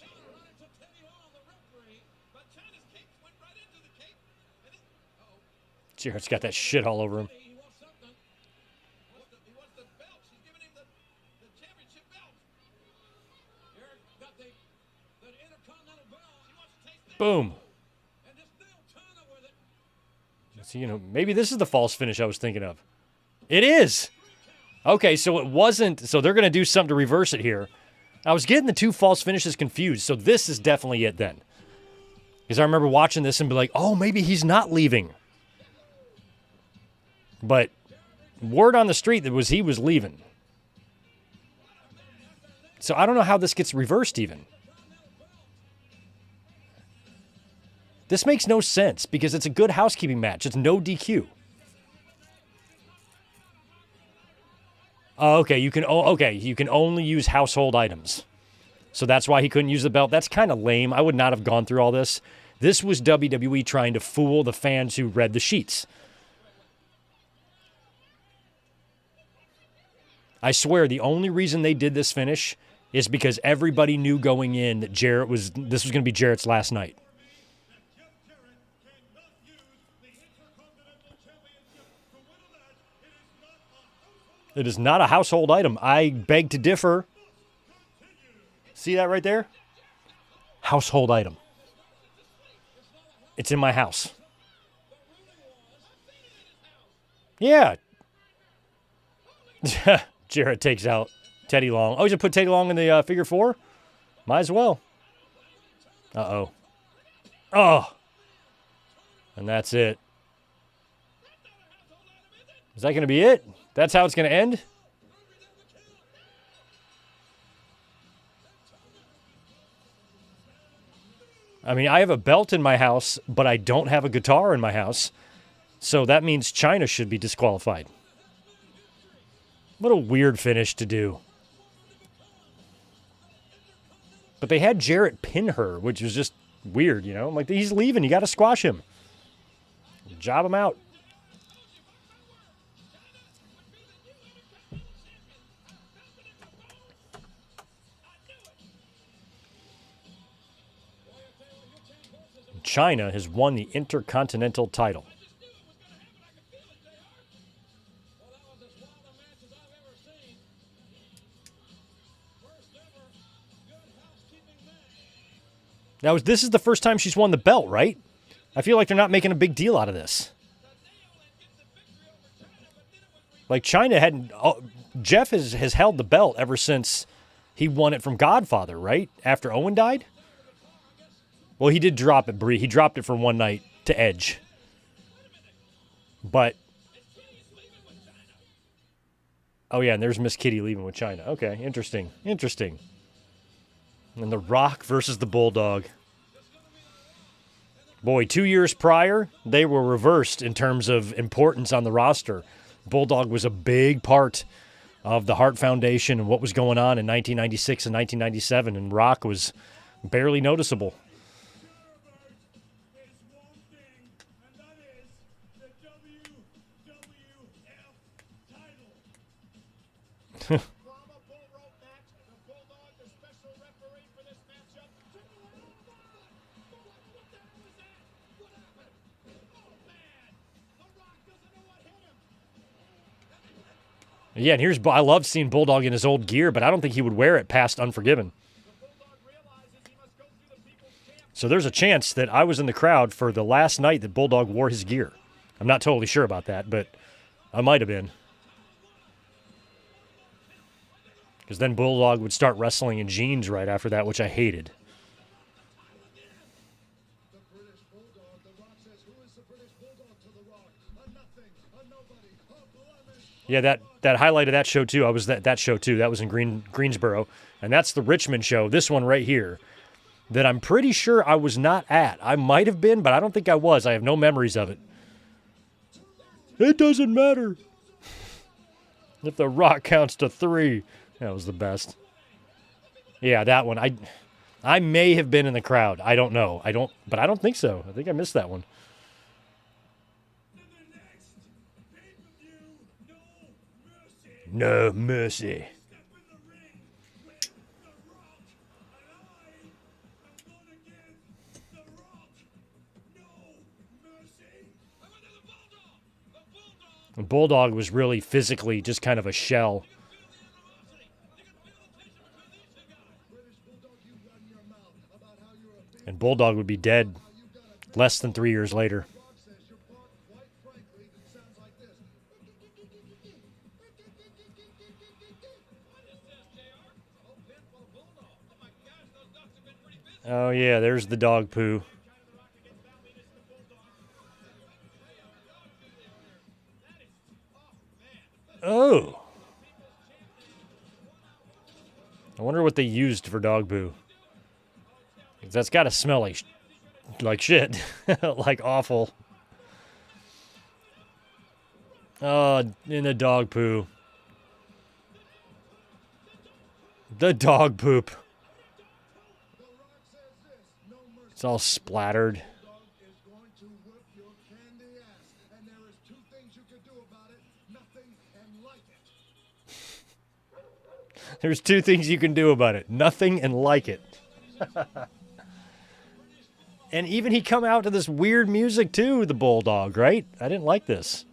Jarrett's got that shit all over him. Boom. So, you know, maybe this is the false finish I was thinking of. It is. Okay, so it wasn't. So they're going to do something to reverse it here. I was getting the two false finishes confused. So this is definitely it then. Because I remember watching this and be like, oh, maybe he's not leaving. But word on the street that was he was leaving. So I don't know how this gets reversed even. This makes no sense because it's a good housekeeping match. It's no DQ. Oh, okay. You can only use household items. So that's why he couldn't use the belt. That's kind of lame. I would not have gone through all this. This was WWE trying to fool the fans who read the sheets. I swear the only reason they did this finish is because everybody knew going in that this was going to be Jarrett's last night. It is not a household item. I beg to differ. See that right there? Household item. It's in my house. Yeah. Jarrett takes out Teddy Long. Oh, he's going to put Teddy Long in the figure four? Might as well. Uh-oh. Oh. And that's it. Is that going to be it? That's how it's going to end? I mean, I have a belt in my house, but I don't have a guitar in my house. So that means China should be disqualified. What a weird finish to do. But they had Jarrett pin her, which was just weird, you know? I'm like, he's leaving. You got to squash him. Job him out. China has won the Intercontinental title. Now, this is the first time she's won the belt, right? I feel like they're not making a big deal out of this. Like, China hadn't... Jeff has held the belt ever since he won it from Godfather, right? After Owen died? Well, he did drop it, Brie. He dropped it for one night to Edge. But... Oh, yeah, and there's Miss Kitty leaving with China. Okay, interesting. Interesting. And The Rock versus the Bulldog. Boy, 2 years prior, they were reversed in terms of importance on the roster. Bulldog was a big part of the Hart Foundation and what was going on in 1996 and 1997, and Rock was barely noticeable. Yeah, and I love seeing Bulldog in his old gear, but I don't think he would wear it past Unforgiven. So there's a chance that I was in the crowd for the last night that Bulldog wore his gear. I'm not totally sure about that, but I might have been. Because then Bulldog would start wrestling in jeans right after that, which I hated. Yeah, that highlight of that show, too. I was at that show, too. That was in Greensboro. And that's the Richmond show, this one right here, that I'm pretty sure I was not at. I might have been, but I don't think I was. I have no memories of it. It doesn't matter. If The Rock counts to 3. That was the best. Yeah, that one. I may have been in the crowd. I don't know. But I don't think so. I think I missed that one. No mercy. And Bulldog was really physically just kind of a shell. And Bulldog would be dead less than 3 years later. Oh, yeah, there's the dog poo. Oh. I wonder what they used for dog poo. That's got to smell like shit. Like awful. Oh, in the dog poo. The dog poop. It's all splattered. There's two things you can do about it. Nothing and like it. And even he come out to this weird music too, the Bulldog, right? I didn't like this.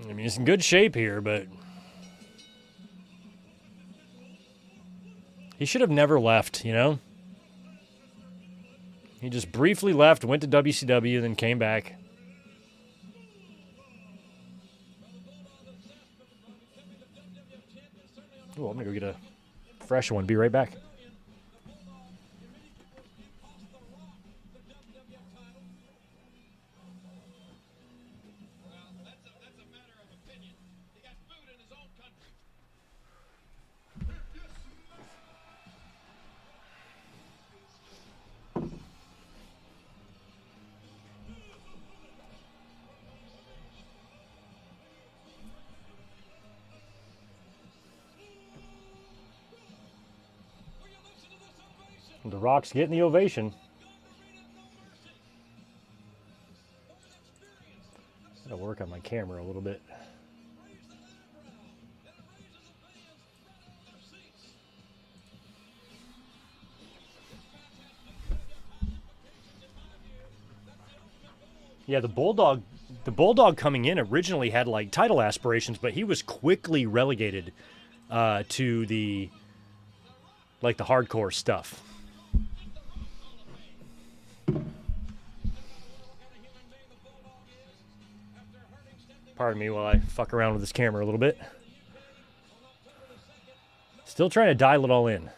I mean, he's in good shape here, but he should have never left, you know? He just briefly left, went to WCW, then came back. Oh, I'm going to go get a fresh one. Be right back. The Rock's getting the ovation. Gotta work on my camera a little bit. Yeah, the Bulldog coming in originally had like title aspirations, but he was quickly relegated to the hardcore stuff. Pardon me while I fuck around with this camera a little bit. Still trying to dial it all in.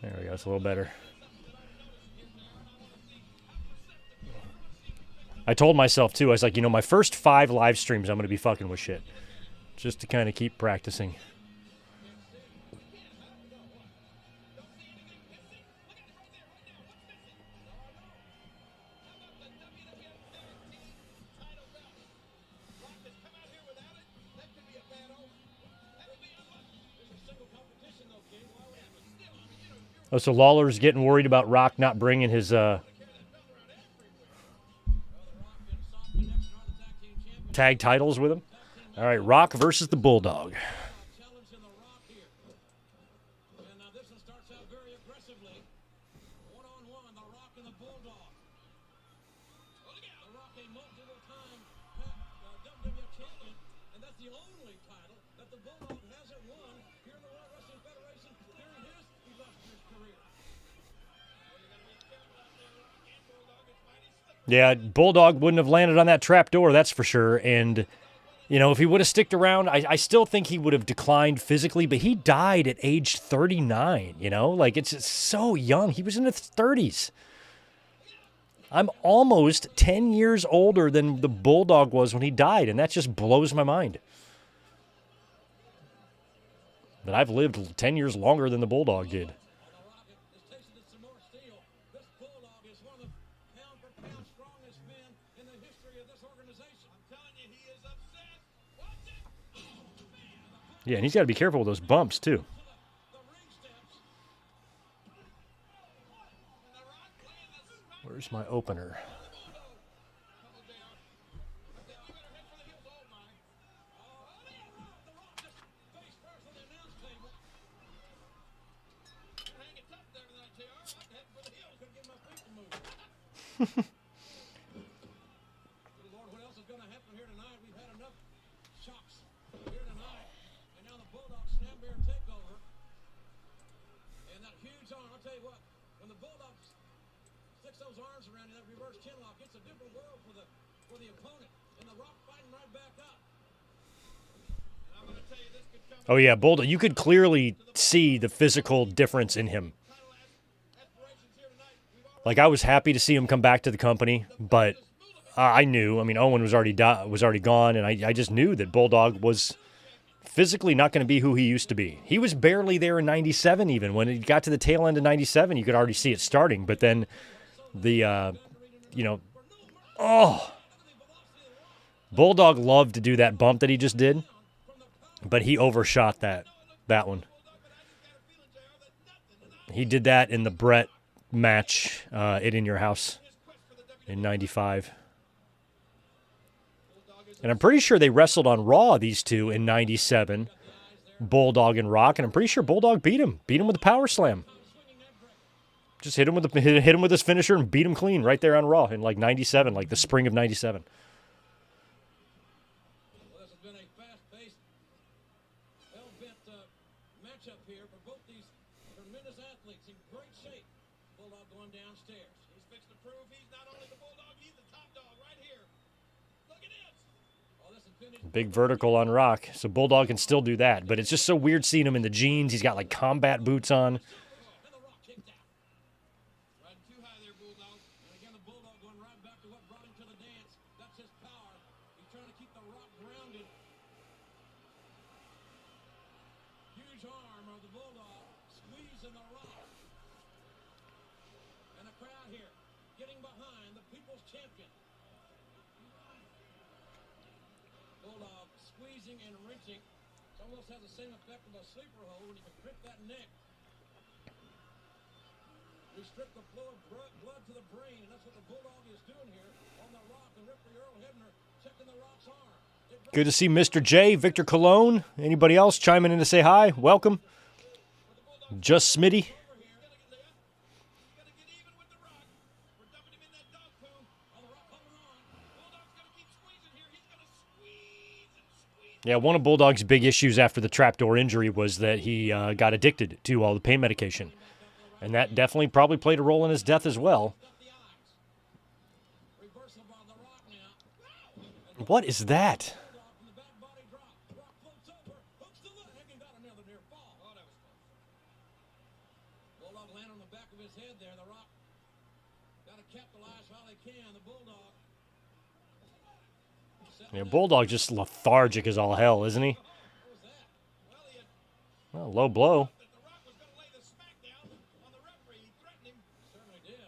There we go, it's a little better. I told myself too, I was like, you know, my first 5 live streams I'm going to be fucking with shit. Just to kind of keep practicing. Oh, so Lawler's getting worried about Rock not bringing his tag titles with him. All right, Rock versus the Bulldog. Yeah, Bulldog wouldn't have landed on that trap door, that's for sure. And, you know, if he would have sticked around, I still think he would have declined physically, but he died at age 39, you know? Like, it's so young. He was in his 30s. I'm almost 10 years older than the Bulldog was when he died, and that just blows my mind. But I've lived 10 years longer than the Bulldog did. Yeah, and he's got to be careful with those bumps, too. Where's my opener? Oh, yeah, Bulldog. You could clearly see the physical difference in him. Like, I was happy to see him come back to the company, but I knew. I mean, Owen was already gone, and I just knew that Bulldog was physically not going to be who he used to be. He was barely there in 97 even. When it got to the tail end of 97, you could already see it starting. But then the, Bulldog loved to do that bump that he just did. But he overshot that one. He did that in the Brett match at In Your House in 95. And I'm pretty sure they wrestled on Raw, these two, in 97. Bulldog and Rock, and I'm pretty sure Bulldog beat him. Beat him with a power slam. Just hit him with his finisher and beat him clean right there on Raw in like 97, like the spring of 97. Well, this has been a fast-paced, hell-bent matchup here for both these tremendous athletes in great shape. Bulldog going downstairs. He's fixed to prove he's not only the Bulldog, he's the top dog right here. Look at this. Oh, this is finished. Big vertical on Rock, so Bulldog can still do that. But it's just so weird seeing him in the jeans. He's got like combat boots on. And the Rock kicked out. Riding too high there, Bulldog. And again, the Bulldog going right back to what brought him to the dance. That's his power. He's trying to keep the Rock grounded. Huge arm of the Bulldog squeezing the Rock. And a crowd here getting behind the People's Champion. Bulldog squeezing and wrenching. It almost has the same effect of a sleeper hold when you can grip that neck. We strip the flow of blood to the brain, and that's what the Bulldog is doing here on the Rock. And referee Earl Hebner checking the Rock's arm. Good to see Mr. J, Victor Colon. Anybody else chiming in to say hi? Welcome. Just Smitty. Over here. He's gonna get even with the Rock. We're dumping him in that dog poo. Oh, the Rock holding on. Bulldog's gonna keep squeezing here. He's gonna squeeze and squeeze. Yeah, one of Bulldog's big issues after the trapdoor injury was that he got addicted to all the pain medication. And that definitely probably played a role in his death as well. Got the eyes. Reversal by the Rock now. What is that? Bulldog from the back body drop. Rock floats over, hooks the leg, and got another near fall. Oh, that was close. Bulldog landed on the back of his head there. The Rock got to capitalize while he can. The Bulldog. Yeah, Bulldog just lethargic as all hell, isn't he? What was that? Well, he had Well, low blow. that the Rock was going to lay the smackdown on the referee. He threatened him. Certainly did.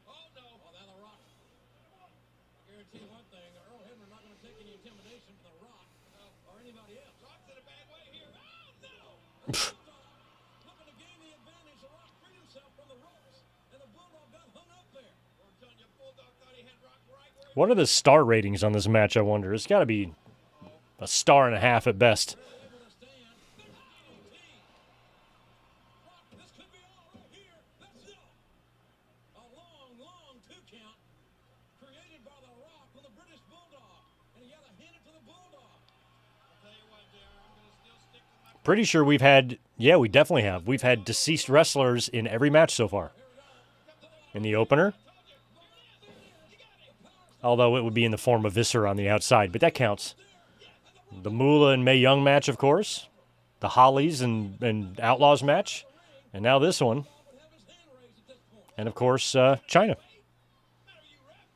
Oh, no. Oh, now the Rock. I guarantee you one thing. Earl Hebner not going to take any intimidation from the Rock or anybody else. Rock's in a bad way here. Oh, no. Looking to gain the advantage. The Rock freed himself from the ropes, and the Bulldog got hung up there. I'm telling you, Bulldog thought he had Rock right where he What are the star ratings on this match, I wonder? It's got to be a star and a half at best. was able to stand. There's an IOT. Rock, this could be all right here. Let's go. A long, long 2 count created by the Rock with the British Bulldog. And he had to hand it to the Bulldog. I'll tell you what, JR, I'm going to still stick with my Pretty sure we've had, yeah, we definitely have. We've had deceased wrestlers in every match so far. In the opener, although it would be in the form of Viscera on the outside, but that counts. The Moolah and Mae Young match, of course. The Hollies and Outlaws match. And now this one. would have his hand raised at this point. And, of course, China. Matter you, ref.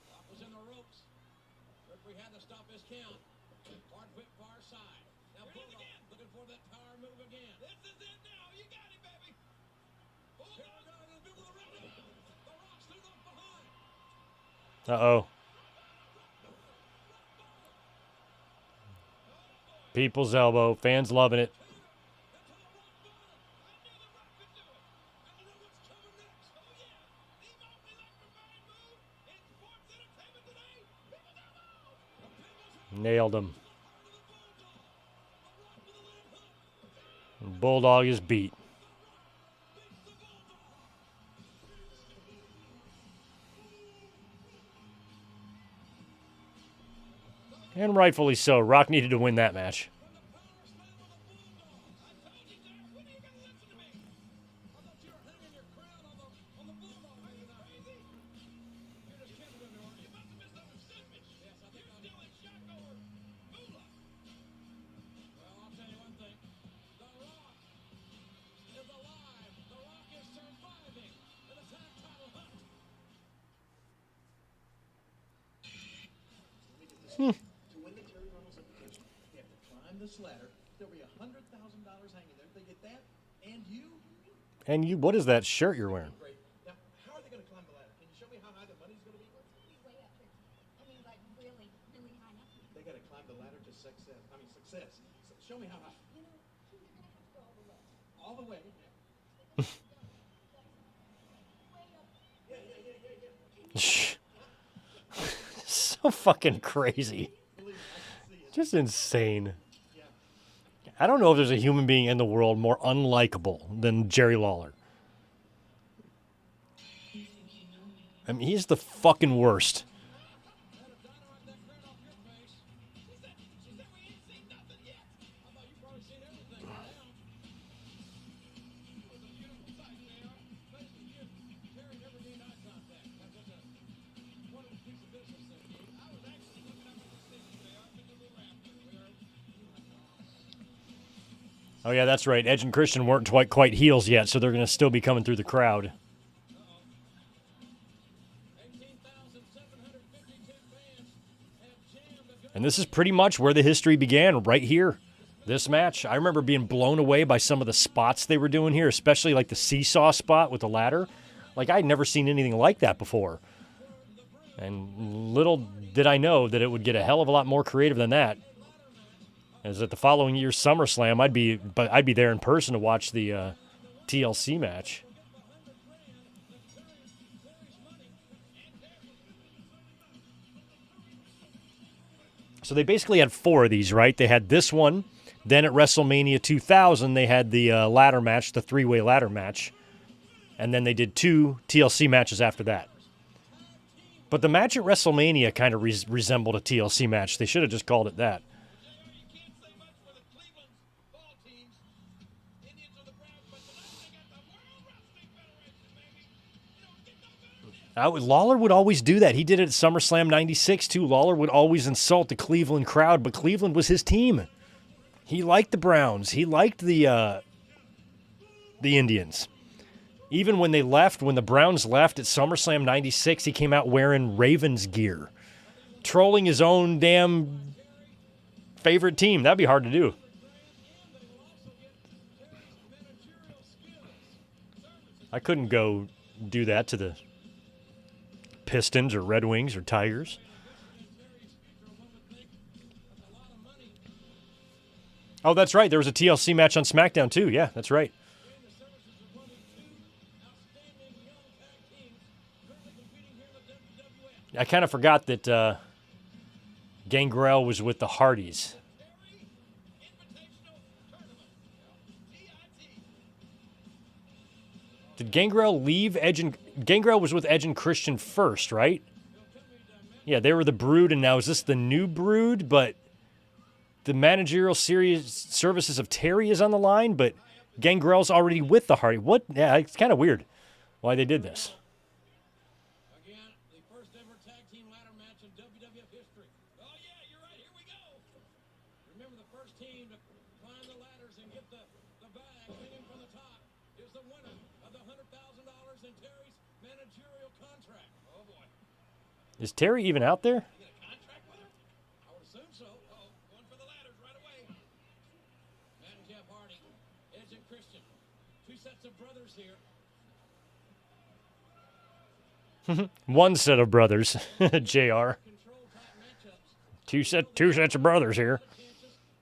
Rock was in the ropes. Referee had to stop his count. Hard whip far side. Now Bulldog looking for that power move again. This is it now. You got him, baby. Bulldog got in the middle of the ring. The Rock's through the behind. Uh-oh. People's elbow. Fans loving it. Nailed him. Bulldog is beat. And rightfully so. Rock needed to win that match. To win the Terry Runnels invitation, you have to climb this ladder. There'll be $100,000 hanging there. If they get that, and you, And you, what is that shirt you're wearing? great. Now, how are they going to climb the ladder? Can you show me how high the money's going to be? Way up here. I mean, like, really, really high up. They got to climb the ladder to success. So show me how high. You know, you're gonna have to go all the way. All the way. So fucking crazy. Just insane. I don't know if there's a human being in the world more unlikable than Jerry Lawler. I mean, he's the fucking worst. Oh, yeah, that's right. Edge and Christian weren't quite heels yet, so they're going to still be coming through the crowd. And this is pretty much where the history began, right here. This match. I remember being blown away by some of the spots they were doing here, especially like the seesaw spot with the ladder. Like, I'd never seen anything like that before. And little did I know that it would get a hell of a lot more creative than that. As at the following year's SummerSlam, I'd be there in person to watch the TLC match. So they basically had 4 of these, right? They had this one. Then at WrestleMania 2000, they had the ladder match, the 3-way ladder match. And then they did 2 TLC matches after that. But the match at WrestleMania kind of resembled a TLC match. They should have just called it that. Lawler would always do that. He did it at SummerSlam 96, too. Lawler would always insult the Cleveland crowd, but Cleveland was his team. He liked the Browns. He liked the Indians. Even when they left, when the Browns left at SummerSlam 96, he came out wearing Ravens gear, trolling his own damn favorite team. That'd be hard to do. I couldn't go do that to the Pistons or Red Wings or Tigers. Oh, that's right. There was a TLC match on SmackDown, too. Yeah, that's right. I kind of forgot that Gangrel was with the Hardys. Did Gangrel leave Gangrel was with Edge and Christian first, right? Yeah, they were the Brood, and now is this the new Brood? But the managerial services of Terry is on the line, but Gangrel's already with the Hardy. What? Yeah, it's kind of weird why they did this. Again, the first ever tag team ladder match in WWF history. Oh yeah, you're right. Here we go. Remember, the first team to climb the ladders and get the bag hanging from the top is the winner of the $100,000 in Terry's managerial contract. Oh boy. Is Terry even out there? You get a contract with her? I would assume so. Uh-oh, going for the ladders right away. Matt and Jeff Hardy, Edge and Christian. 2 sets of brothers here. One set of brothers, JR. Two sets of brothers here.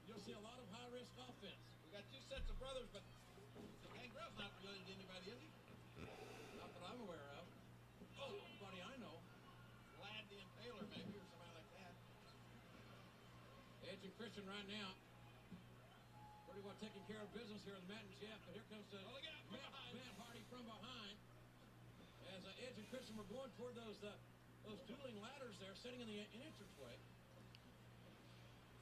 You'll see a lot of high-risk offense. We got 2 sets of brothers, but Gangrel's not related to anybody, is he? Not that I'm aware of. Oh, somebody I know. Lad the Impaler, maybe, or somebody like that. Edge and Christian right now. Pretty well taking care of business here with Matt and Jeff, but here comes Matt Hardy from behind. As Edge and Christian were going toward those dueling ladders there, sitting in the entranceway.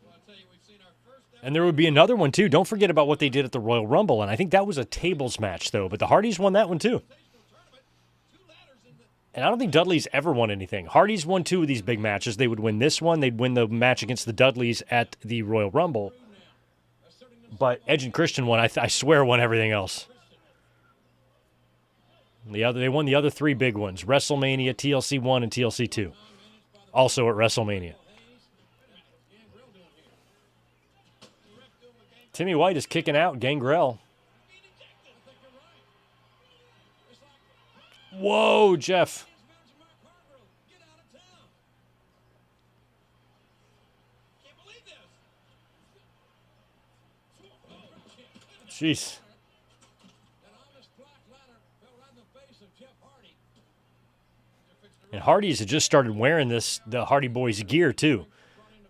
Well, I'll tell you, we've seen our first. And there would be another one, too. Don't forget about what they did at the Royal Rumble. And I think that was a tables match, though. But the Hardys won that one, too. And I don't think Dudley's ever won anything. Hardys won 2 of these big matches. They would win this one. They'd win the match against the Dudleys at the Royal Rumble. But Edge and Christian won, I swear, won everything else. They won the other 3 big ones. WrestleMania, TLC 1, and TLC 2. Also at WrestleMania. Timmy White is kicking out Gangrel. Whoa, Jeff. Jeez. And Hardy's had just started wearing the Hardy Boys gear too,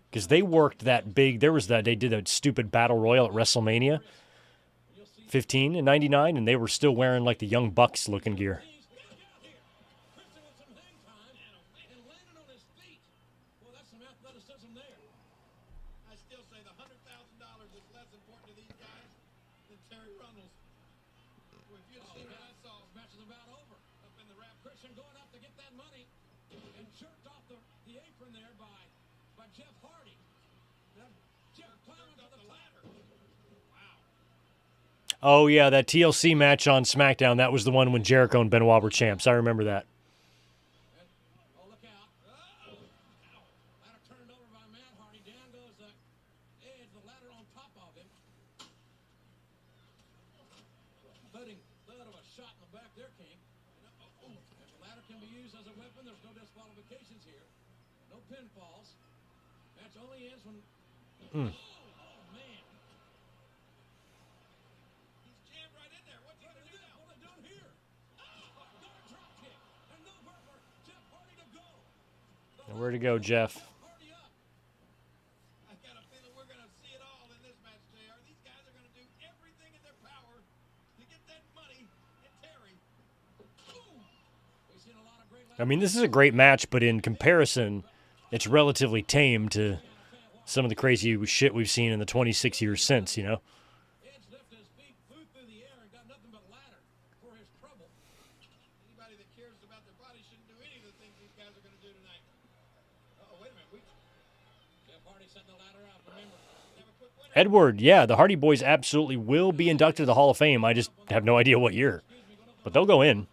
because they worked that big. They did a stupid battle royal at WrestleMania 15 in '99, and they were still wearing like the Young Bucks looking gear. Christian with some hang time and landing on his feet. Well, that's some athleticism there. I still say the $100,000 is less important to these guys than Terry Runnels. Well, if you'd seen what I saw, This match is about over. up in the rap, Christian going up to get that money and jerked off the apron there by Jeff Hardy. Now, Jeff climbing to the ladder. Oh yeah, that TLC match on SmackDown. That was the one when Jericho and Benoit were champs. I remember that. Oh, look out. Ladder turned over by Matt Hardy. Down goes the edge, the ladder on top of him. Thud of a shot in the back there, King. If the ladder can be used as a weapon, there's no disqualifications here. No pinfalls. Match only ends when... Oh, man. he's jammed right in there. What's he going to do now? What are they doing here? Got a drop kick. And no burger. Jeff Hardy to go. Where to go, Jeff? Hardy up. I got a feeling we're going to see it all in this match, JR. These guys are going to do everything in their power to get that money and Terry. We've seen a lot of great I mean, this is a great match, but in comparison, it's relatively tame to some of the crazy shit we've seen in the 26 years since, you know? Edge lifted his feet, flew through the air, and got nothing but ladder for his trouble. Anybody that cares about their body shouldn't do any of the things these guys are going to do tonight. Oh, wait a minute. Jeff Hardy setting the ladder out. Remember, Never quit winning. Edward, yeah, the Hardy Boys absolutely will be inducted to the Hall of Fame. I just have no idea what year. But they'll go in.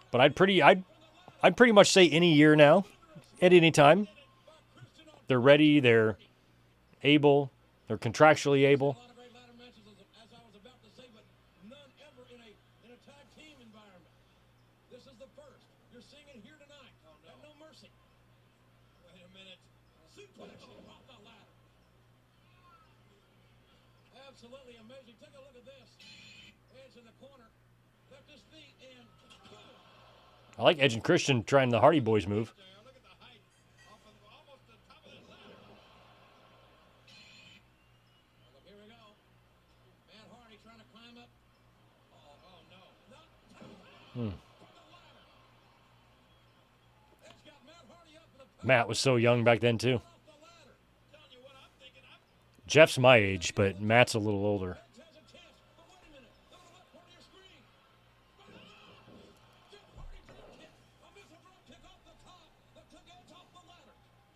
But I'd pretty much say any year now, at any time. They're ready, they're able, they're contractually able. a lot of great ladder matches, as I was about to say, but none ever in a tag team environment. This is the first. You're seeing it here tonight. At No Mercy. Wait a minute. Suplex off the ladder. Absolutely amazing. Take a look at this. Edge in the corner. Left his feet and boom. I like Edge and Christian trying the Hardy Boys move. JR, look at the height off of almost the top of that ladder. Look, here we go. Matt Hardy trying to climb up. Oh no. No. Edge got Matt Hardy up in the Matt was so young back then, too. off the ladder. Telling you what I'm thinking. Jeff's my age, but Matt's a little older. Edge has a chance, but wait a minute. Go to the left part of your screen. Jeff Hardy drop kick. A missile drop kick off the top that took Edge off the ladder.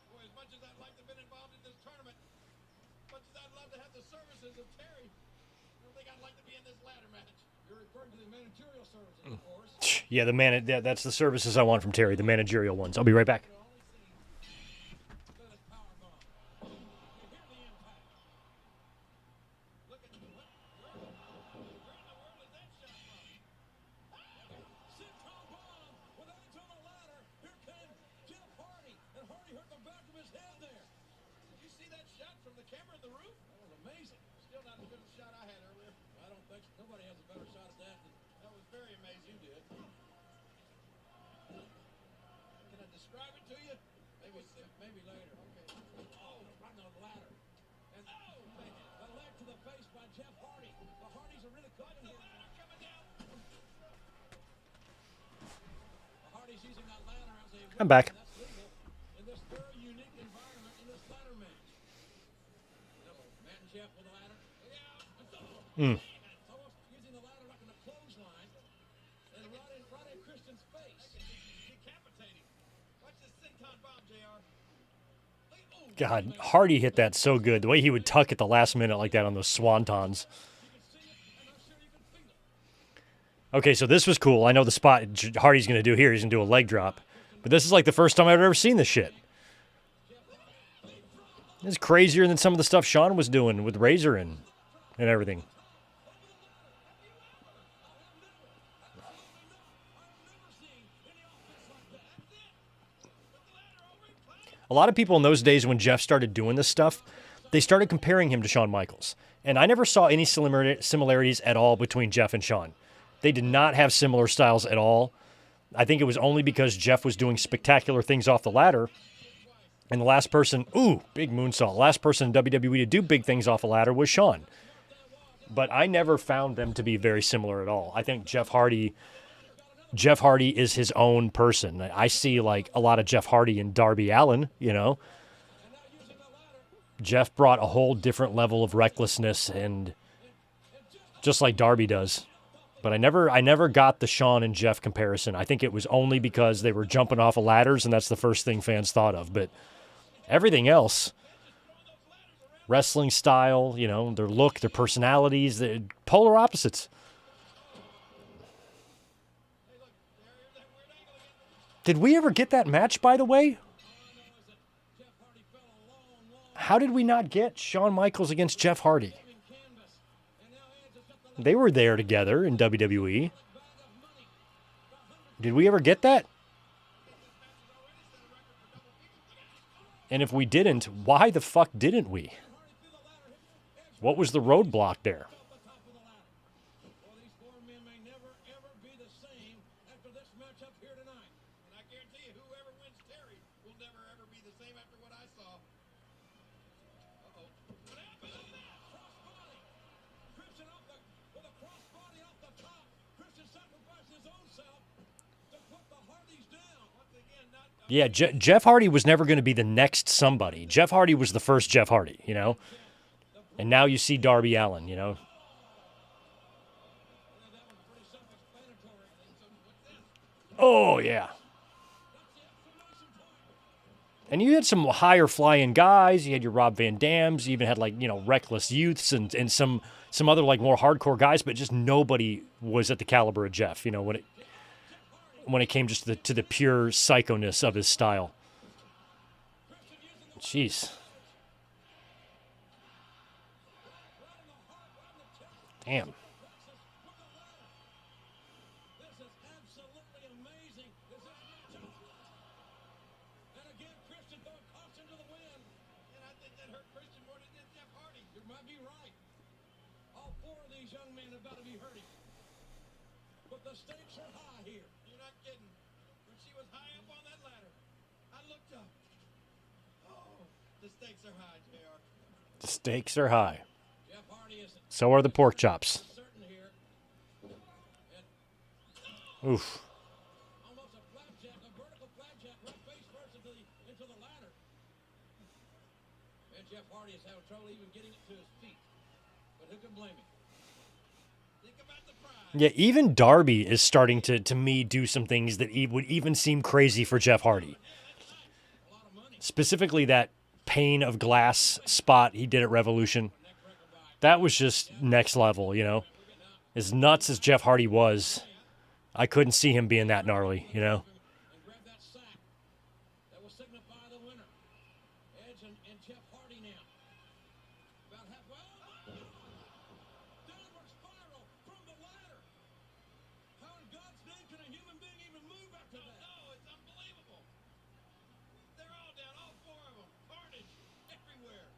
Boy, as much as I'd like to have been involved in this tournament, as much as I'd love to have the services of Terry, I don't think I'd like to be in this ladder match. You're referring to the managerial services, of course. Yeah, that's the services I want from Terry, the managerial ones. I'll be right back. Look at this power bomb. You hear the impact. Look at what? Where in the world is that shot from? Senton bomb with Edge on the ladder. Here came Jeff Hardy, and Hardy hurt the back of his head there. Did you see that shot from the camera in the roof? That was amazing. Still not as good a shot I had earlier. I don't think nobody has a better shot at that than That was very amazing. You did. Can I describe it to you? maybe later. Okay. Oh, right on the ladder. And man, a leg to the face by Jeff Hardy. The Hardys are really cooking here. Coming down. The Hardys using that ladder as a I'm back. That's legal in this very unique environment in this ladder match. Matt and Jeff with the ladder. Mm. Almost using the ladder like in a clothesline. And right in Christian's face. Decapitating. Watch this Senton bomb, JR. God, Hardy hit that so good. The way he would tuck at the last minute like that on those swantons. Okay, so this was cool. I know the spot Hardy's going to do here. He's going to do a leg drop. But this is like the first time I've ever seen this shit. It's crazier than some of the stuff Sean was doing with Razor and everything. A lot of people in those days when Jeff started doing this stuff, they started comparing him to Shawn Michaels. And I never saw any similarities at all between Jeff and Shawn. They did not have similar styles at all. I think it was only because Jeff was doing spectacular things off the ladder. And the last person, big moonsault, last person in WWE to do big things off a ladder was Shawn. But I never found them to be very similar at all. I think Jeff Hardy is his own person. I see like a lot of Jeff Hardy and Darby Allin, you know. Jeff brought a whole different level of recklessness, and just like Darby does. But I never got the Shawn and Jeff comparison. I think it was only because they were jumping off of ladders, and that's the first thing fans thought of. But everything else, wrestling style, you know, their look, their personalities, they're polar opposites. Did we ever get that match, by the way? How did we not get Shawn Michaels against Jeff Hardy? They were there together in WWE. Did we ever get that? And if we didn't, why the fuck didn't we? What was the roadblock there? Well, these four men may never, ever be the same after this matchup here tonight. And I guarantee you, whoever wins Terry will never, ever be the same after what I saw. Uh-oh. What happened? Look at that! Crossbody! Christian with a crossbody off the top. Christian sacrificed his own self to put the Hardys down. Once again, not... Yeah, Jeff Hardy was never going to be the next somebody. Jeff Hardy was the first Jeff Hardy, you know? And now you see Darby Allin, you know? Oh, yeah. And you had some higher flying guys. You had your Rob Van Dams. You even had, like, you know, Reckless Youths and some other, like, more hardcore guys, but just nobody was at the caliber of Jeff, you know, when it came just to the pure psychoness of his style. Jeez. Damn. This is absolutely amazing. This is matchup. And again, Christian throwing caution to the wind. And I think that hurt Christian more than it did Jeff Hardy. You might be right. All four of these young men have got to be hurting. But the stakes are high here. You're not kidding. When she was high up on that ladder, I looked up. Oh, the stakes are high, JR. The stakes are high. Jeff Hardy is So are the pork chops. certain here. Oof. Almost a flapjack, a vertical flapjack, right face first into the ladder. And Jeff Hardy is having trouble even getting it to his feet. But who can blame him? Think about the pride. Yeah, even Darby is starting to me, do some things that would even seem crazy for Jeff Hardy. Specifically that pane of glass spot he did at Revolution. That was just next level, you know. As nuts as Jeff Hardy was, I couldn't see him being that gnarly, you know. And grab that sack. That will signify the winner. Edge and Jeff Hardy now. About halfway. Downward spiral from the ladder. How in God's name can a human being even move after that? No, it's unbelievable. They're all down, all four of them. Carnage everywhere.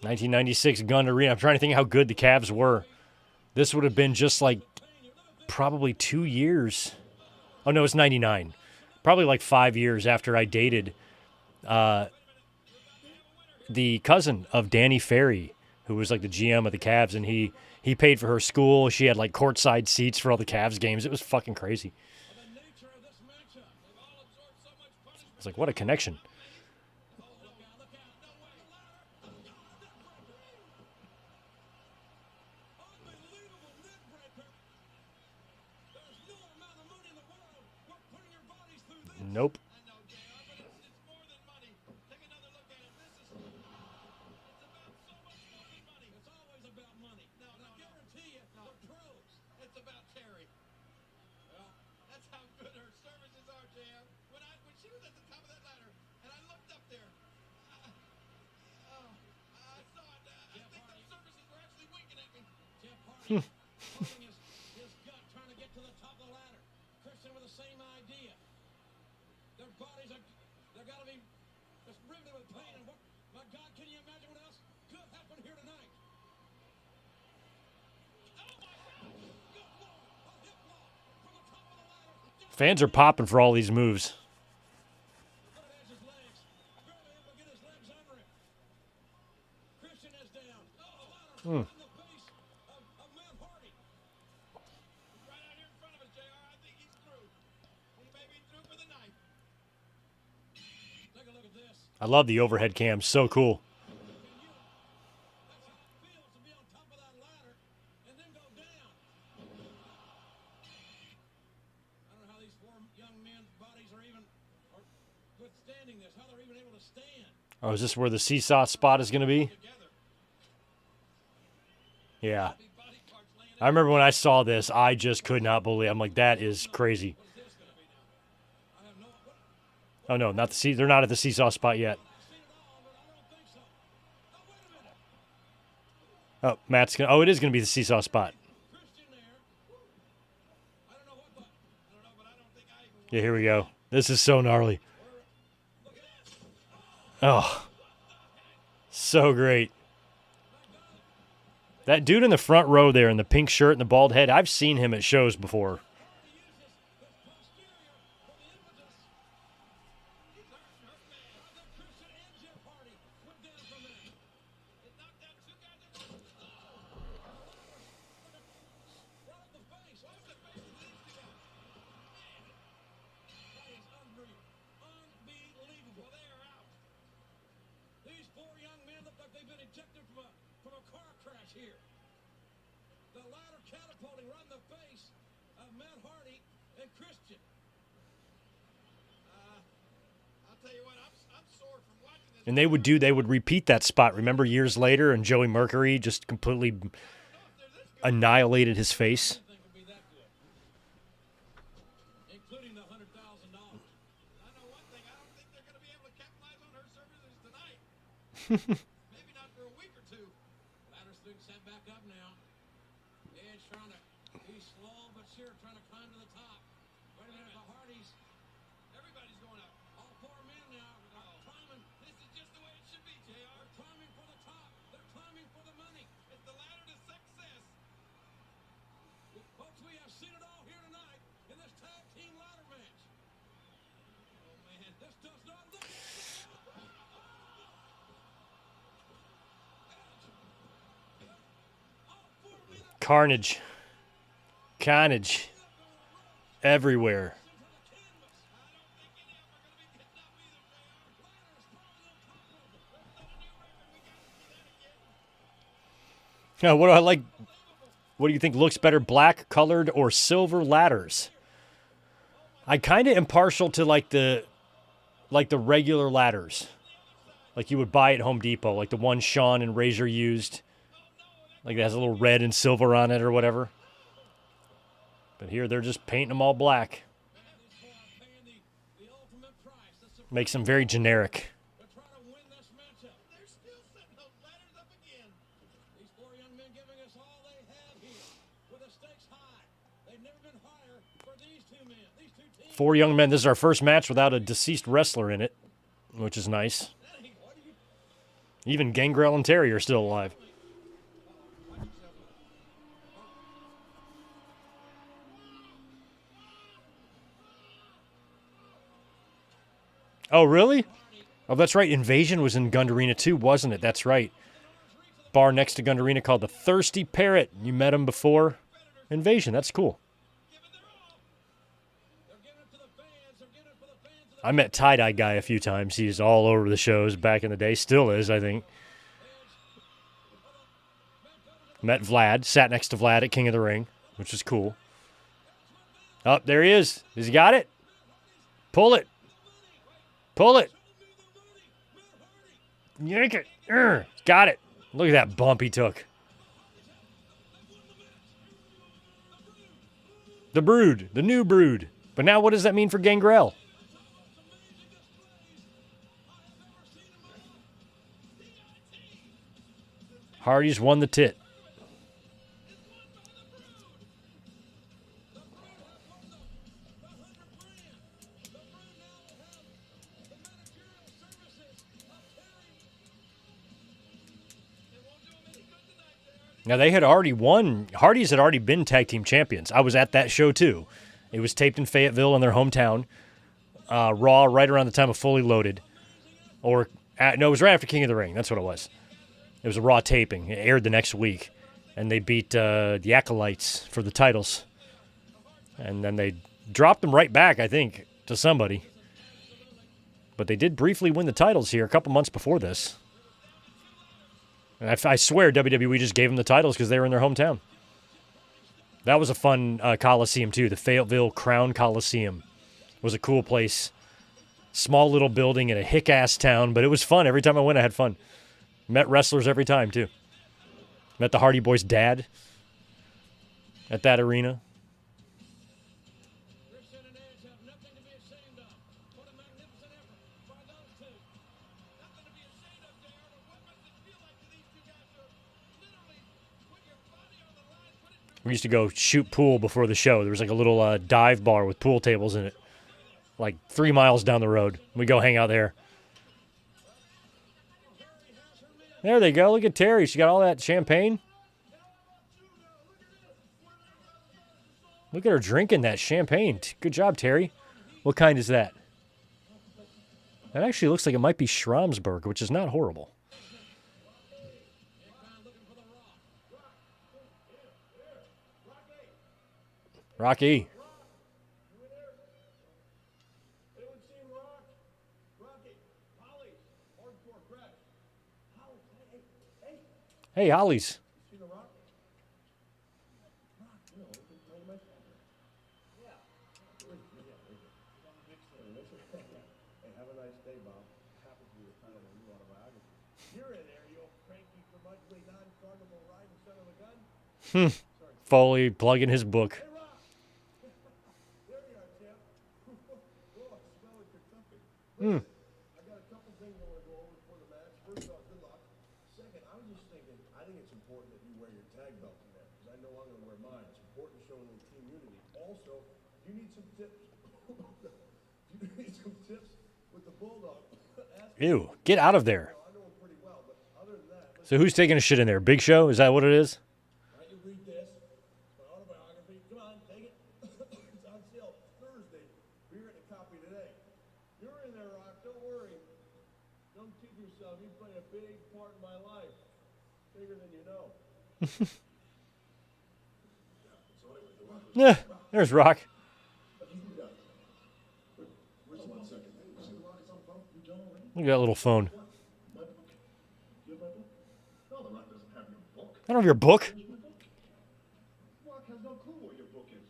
1996 Gun Arena. I'm trying to think how good the Cavs were. This would have been just like probably 2 years. Oh, no, it's 99. Probably like 5 years after I dated the cousin of Danny Ferry, who was like the GM of the Cavs, and he paid for her school. She had like courtside seats for all the Cavs games. It was fucking crazy. The nature of this matchup. They've all absorbed so much punishment. It's like, what a connection. Oh, look out, look out. No way. Unbelievable net breaker. There's no amount of money in the world worth putting your bodies through this. Nope. I know, JR, but it's more than money. Take another look at it. It's about so much more than money. It's always about money. No, I guarantee you, for pros, it's about Terry. Well, that's how good her services are, JR. When she was at the top of that ladder, and I looked up there, I saw it. I think those services were actually winking at me. Jeff Hardy holding his gut, trying to get to the top of the ladder. Christian with the same idea. Their bodies they're got to be just riveted with pain. And what, my God, can you imagine what else could happen here tonight? Oh, my God. Good Lord. A hip lock from the top of the ladder. Just Fans are popping for all these moves. There's his legs. Barely able to get his legs under him. Christian is down. Oh, in the face of Matt Hardy. Right out here in front of us, JR. I think he's through. He may be through for the night. Take a look at this. I love the overhead cam. So cool. That's how it feels to be on top of that ladder and then go down. I don't know how these four young men's bodies are withstanding this, how they're even able to stand Oh, is this where the seesaw spot is going to be? together. Yeah. Big body parts laying I remember when I saw this, I just could not believe. I'm like, that is crazy. What's this going to be now? I have no what, Oh no, not the they're not at the seesaw spot yet. I've seen it all, but I don't think so. Oh, wait a minute. Oh, Matt's gonna. Oh, it is gonna be the seesaw spot. Christian there. I don't know what the. I don't know, but I don't think I even. Yeah, here we go. This is so gnarly. Look at that. Oh, so great. That dude in the front row there in the pink shirt and the bald head, I've seen him at shows before. These four young men look like they've been ejected from a car crash here. The ladder catapulting right in the face of Matt Hardy and Christian. I'll tell you what, I'm sore from watching this. And they would repeat that spot. Remember years later, and Joey Mercury just completely annihilated his face. Thing will be that good, including the $100,000. I know one thing. I don't think they're going to be able to capitalize on her services tonight. Maybe not for a week or two. Ladder's being set back up now. Edge trying to be slow but sure, trying to climb to the top. Wait a minute, the Hardys. Everybody's going up. All four men now are climbing. This is just the way it should be, JR. They're climbing for the top. They're climbing for the money. It's the ladder to success. Folks, we have seen it all here tonight in this tag team ladder match. Oh, man, this does not look Carnage. Carnage. Everywhere. Now, what do I like? What do you think looks better, black colored or silver ladders? I kind of am partial to like the regular ladders, like you would buy at Home Depot, like the one Sean and Razor used, like it has a little red and silver on it or whatever. But here they're just painting them all black. Makes them very generic. They're trying to win this matchup. They're still setting those ladders up again. These four young men giving us all they have here with the stakes high. They've never been higher for these two men, these two teams. 4 young men. This is our first match without a deceased wrestler in it, which is nice. Even Gangrel and Terry are still alive. Oh, really? Oh, that's right. Invasion was in Gund Arena too, wasn't it? That's right. Bar next to Gund Arena called the Thirsty Parrot. You met him before Invasion. That's cool. I met Tie-Dye Guy a few times. He's all over the shows back in the day. Still is, I think. Met Vlad. Sat next to Vlad at King of the Ring, which is cool. Oh, there he is. Has he got it? Pull it. Pull it. Yank it. Got it. Look at that bump he took. The Brood. The new Brood. But now what does that mean for Gangrel? Hardy's won the tit. Now, they had already won. Hardy's had already been tag team champions. I was at that show, too. It was taped in Fayetteville in their hometown. Raw right around the time of Fully Loaded. No, it was right after King of the Ring. That's what it was. It was a Raw taping. It aired the next week. And they beat the Acolytes for the titles. And then they dropped them right back, I think, to somebody. But they did briefly win the titles here a couple months before this. And I swear WWE just gave them the titles because they were in their hometown. That was a fun Coliseum, too. The Fayetteville Crown Coliseum was a cool place. Small little building in a hick-ass town, but it was fun. Every time I went, I had fun. Met wrestlers every time, too. Met the Hardy Boys' dad at that arena. Christian and Edge have nothing to be ashamed of. What a magnificent effort by those two. Nothing to be ashamed of, JR, but what must it feel like to these two guys who are literally put your body on the line, put it through. We used to go shoot pool before the show. There was like a little dive bar with pool tables in it. Like 3 miles down the road. We go hang out there. There they go. Look at Terry. She got all that champagne. Look at her drinking that champagne. Good job, Terry. What kind is that? That actually looks like it might be Schramsberg, which is not horrible. Rocky. Anyone seen Rock? Rocky, Holly, hardcore crash. Holly, hey. Hey, Hollies. Seen the Rock? Rock, you know, my father. Yeah. Hey, have a nice day, Bob. Happens to be the title of a new autobiography. You're in there, you old cranky, curmudgeonly, non-carnival riding son of a gun. Foley plugging his book. Hey, Rock. There you are, champ. Oh, I smell like you're comfy. Listen, I got a couple things I want to go over before the match. First off, good luck. Second, I was just thinking, I think it's important that you wear your tag belt in there, because I know I'm going to wear mine. It's important to show a little team unity. Also, you need some tips. You need some tips with the Bulldog. Ew, get out of there. I know him pretty well, but other than that, So who's taking a shit in there? Big Show? Is that what it is? why don't you read this? It's my autobiography. Come on, take it. It's on sale Thursday. Be written a copy today. You're in there, Rock. Don't worry. Don't kid yourself. You play a big part in my life. Bigger than you know. Yeah, there's Rock. Look at that little phone. My book. You have my book? No, The Rock doesn't have your book. I don't have your book. Rock has no clue what your book is.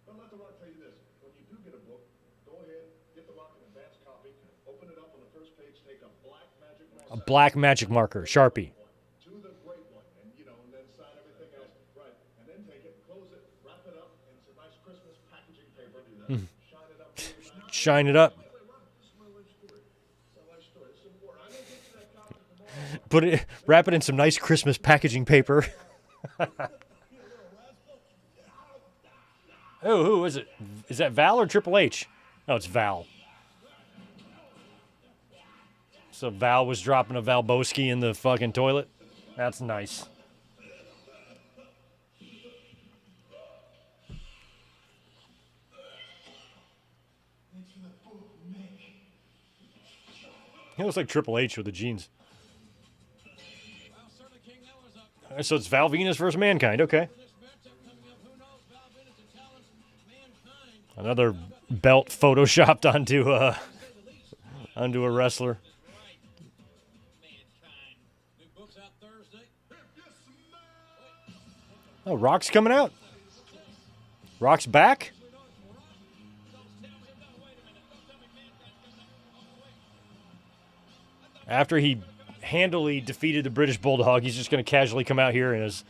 But let The Rock tell you this. When you do get a book, go ahead, get The Rock an advance copy, open it up on the first page, take a black magic marker. A black magic marker, Sharpie. To the great one, and and then sign everything else. Right. And then take it, close it, wrap it up in some nice Christmas packaging paper. Do that. Shine it up. Shine it up. This is my life story. It's my life story. This is important. I'm gonna get you that copy tomorrow. Wrap it in some nice Christmas packaging paper. Oh, who is it? Is that Val or Triple H? No, it's Val. So Val was dropping a Valboski in the fucking toilet. That's nice. He looks like Triple H with the jeans. Well, certainly, King, that was a So it's Val Venus versus Mankind. Okay. this matchup coming up. Who knows? Val Venis and challenge Mankind. Another belt photoshopped onto a wrestler. Right. Mankind. New books out Thursday. Oh, Rock's coming out. Rock's back. After he handily defeated the British Bulldog, he's just going to casually come out here and it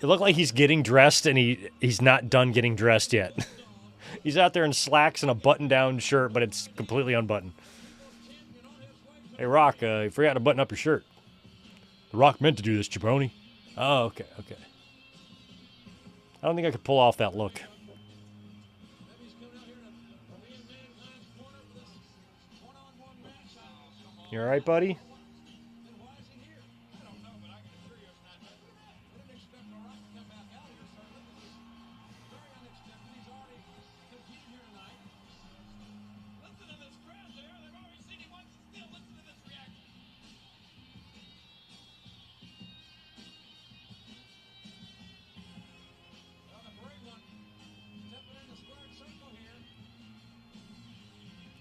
looked like he's getting dressed and he's not done getting dressed yet. He's out there in slacks and a button-down shirt, but it's completely unbuttoned. Hey, Rock, you forgot to button up your shirt. The Rock meant to do this, jabroni. Oh, okay. I don't think I could pull off that look. You all right, buddy?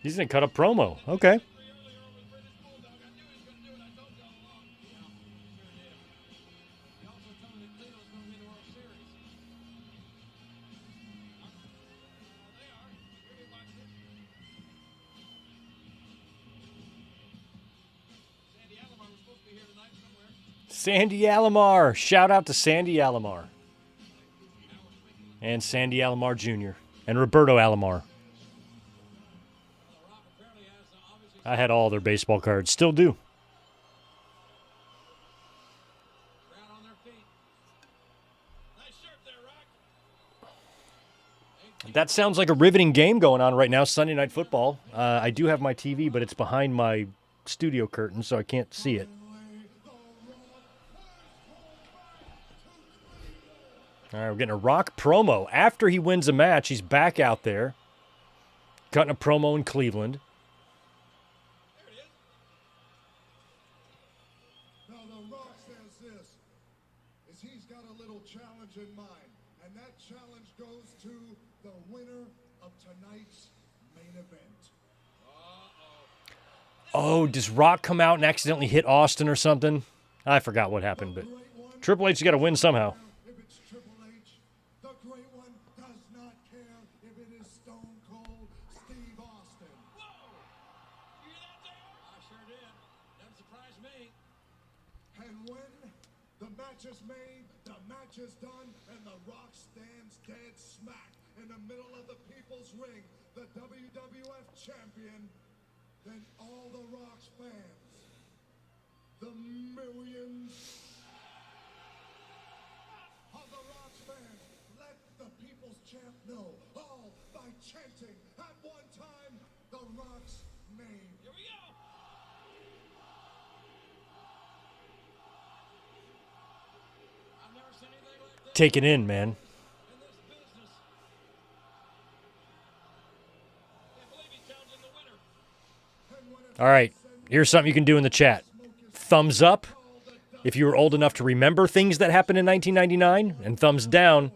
He's going to cut a promo. Okay. Sandy Alomar. Shout out to Sandy Alomar. And Sandy Alomar Jr. And Roberto Alomar. I had all their baseball cards. Still do. That sounds like a riveting game going on right now, Sunday Night Football. I do have my TV, but it's behind my studio curtain, so I can't see it. All right, we're getting a Rock promo. After he wins a match, he's back out there, cutting a promo in Cleveland. Now, The Rock says this, is he's got a little challenge in mind, and that challenge goes to the winner of tonight's main event. Oh, does Rock come out and accidentally hit Austin or something? I forgot what happened, but Triple H's got to win somehow. If it's Triple H, the Great One does not care if it is Stone Cold Steve Austin. Whoa! You hear that there? I sure did. Doesn't surprise me. And when the match is made, the match is done, and The Rock stands dead smack in the middle of the People's Ring, the WWF champion, then all The Rock's fans, the millions of The Rock's fans, let the People's Champ know, all by chanting at one time The Rock's name. Here we go. I've never seen anything like this Take it in, man. in this business. Can't believe he's challenging the winner. All right, here's something you can do in the chat. Thumbs up if you were old enough to remember things that happened in 1999, and thumbs down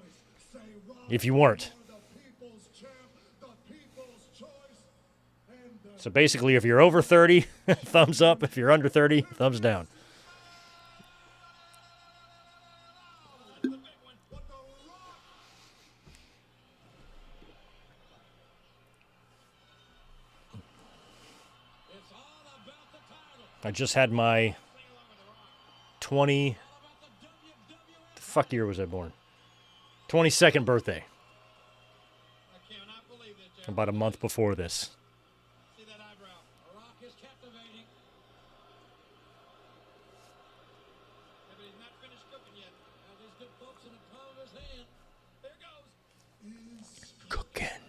if you weren't. The People's Champ, the People's Choice, and the So basically, if you're over 30, thumbs up. If you're under 30, thumbs down. big one. What The Rock It's all about the title. I just had my 20... About the WWE. The fuck year was I born? 22nd birthday. I cannot believe it, Jerry. About a month before this. See that eyebrow? The Rock is captivating. Yeah, but he's not finished cooking yet. Now, these good folks in the palm of his hand. There goes. Cooking.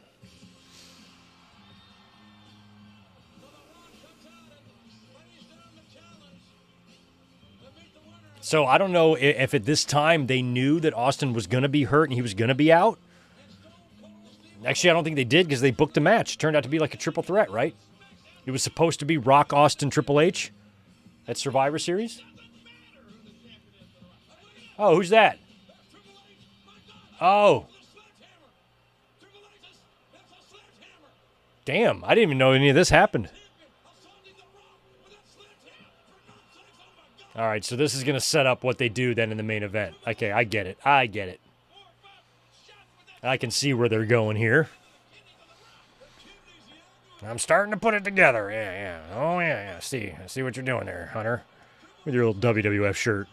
So the Rock comes out and lays down the challenge to meet the winner. So I don't know if at this time they knew that Austin was going to be hurt and he was going to be out. Actually, I don't think they did because they booked a match. Turned out to be like a triple threat, right? It was supposed to be Rock, Austin, Triple H at Survivor Series. Oh, who's that? Oh, Sledgehammer. Triple H is that's a sledgehammer. damn. I didn't even know any of this happened. Assaulting the Rock with that sledgehammer. For God's sakes, oh my God. All right, so this is going to set up what they do then in the main event. Okay, I get it. I get it. 4 or 5 shots with that I can see where they're going here. I'm starting to put it together. Yeah, yeah. Oh, yeah, yeah. I see what you're doing there, Hunter. With your old WWF shirt.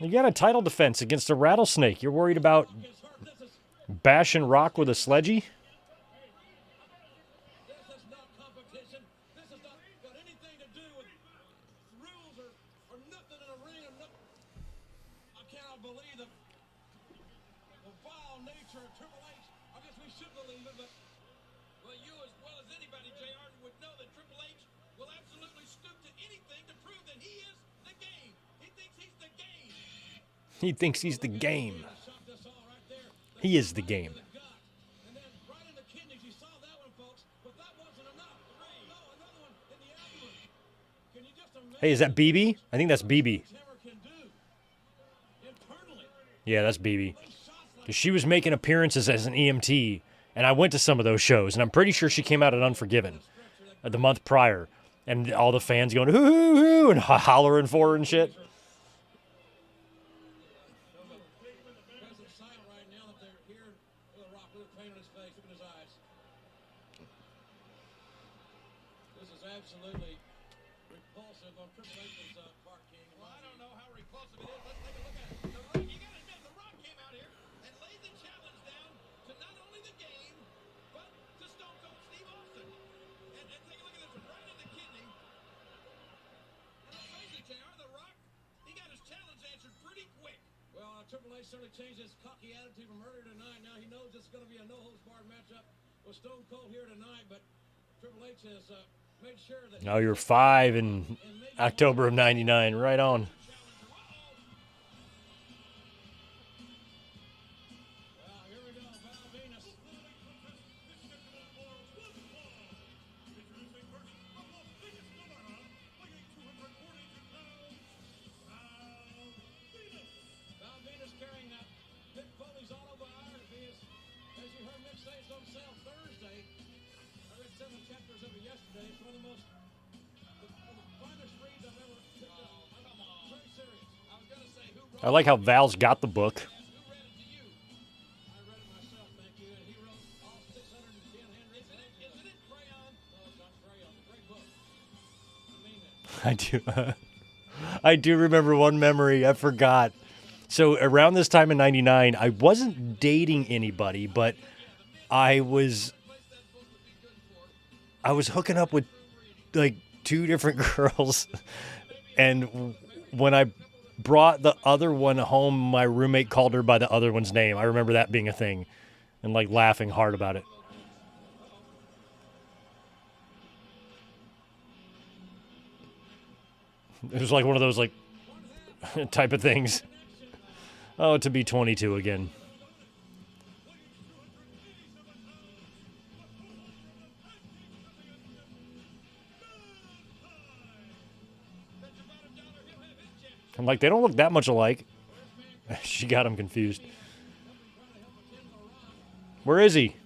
You got a title defense against a rattlesnake. You're worried about bashing Rock with a sledgy? This is not competition. This has not got anything to do with rules or nothing in a ring. I cannot believe the vile nature of Triple H. I guess we should believe it, but well, you as well as anybody, JR, would know that Triple H will absolutely stoop to anything to prove that he is the game. He thinks he's the game. He thinks he's the game. Shot this all right there. He is the game. And then right in the kidneys, you saw that one, folks, but that wasn't enough. No, another one in the abdomen. Can you just imagine Hey, is that BB? I think that's BB. what Hammer can do internally? Yeah, that's BB. Shots like Because she was making appearances as an EMT, And I went to some of those shows, and I'm pretty sure she came out at Unforgiven the month prior. And all the fans going, hoo, hoo, hoo, and hollering for her and shit. President's silent right now that they're here. The Rock with pain on his face, look in his eyes. This is absolutely repulsive on Triple H's part, King. Well, I don't know how repulsive it is. Let's take a look at it. The Rock, you gotta admit, The Rock came out here and laid the challenge down to not only the game, but to Stone Cold Steve Austin. And take a look at this one, right in the kidney. And let's face it, JR, The Rock, he got his challenge answered pretty quick. Well, Triple H certainly changed his cocky attitude from earlier tonight. Now he knows it's going to be a no-holds-barred matchup with Stone Cold here tonight, but Triple H has made sure that... Now you're 5 in October of 99. Right on. Well, here we go, Val Venus. Val Venus carrying Mick Foley's autobiography. As you heard Mick say, it's on sale Thursday. I read 7 chapters of it yesterday. It's one of the most, the finest reads I've ever picked up. Come on. Very serious. I was going to say, who wrote I like how Val's got the book. Who read it to you? I read it myself, thank you. And he wrote all 610 handwritten pages. Isn't it crayon? No, it's not crayon. It's a great book. I mean that. I do. I do remember one memory. I forgot. So around this time in 99, I wasn't dating anybody, but I was hooking up with like 2 different girls. And when I brought the other one home, my roommate called her by the other one's name. I remember that being a thing and like laughing hard about it. It was like one of those like type of things. Oh, to be 22 again. I'm like, they don't look that much alike. She got him confused. Where is he?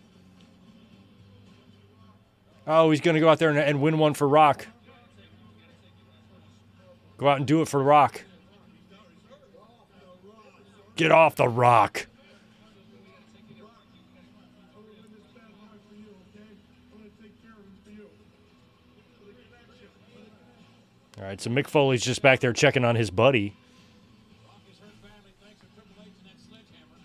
Oh, he's going to go out there and win one for Rock. Go out and do it for Rock. Get off the Rock. All right, so Mick Foley's just back there checking on his buddy. Rock is hurt badly thanks to Triple H and that sledgehammer.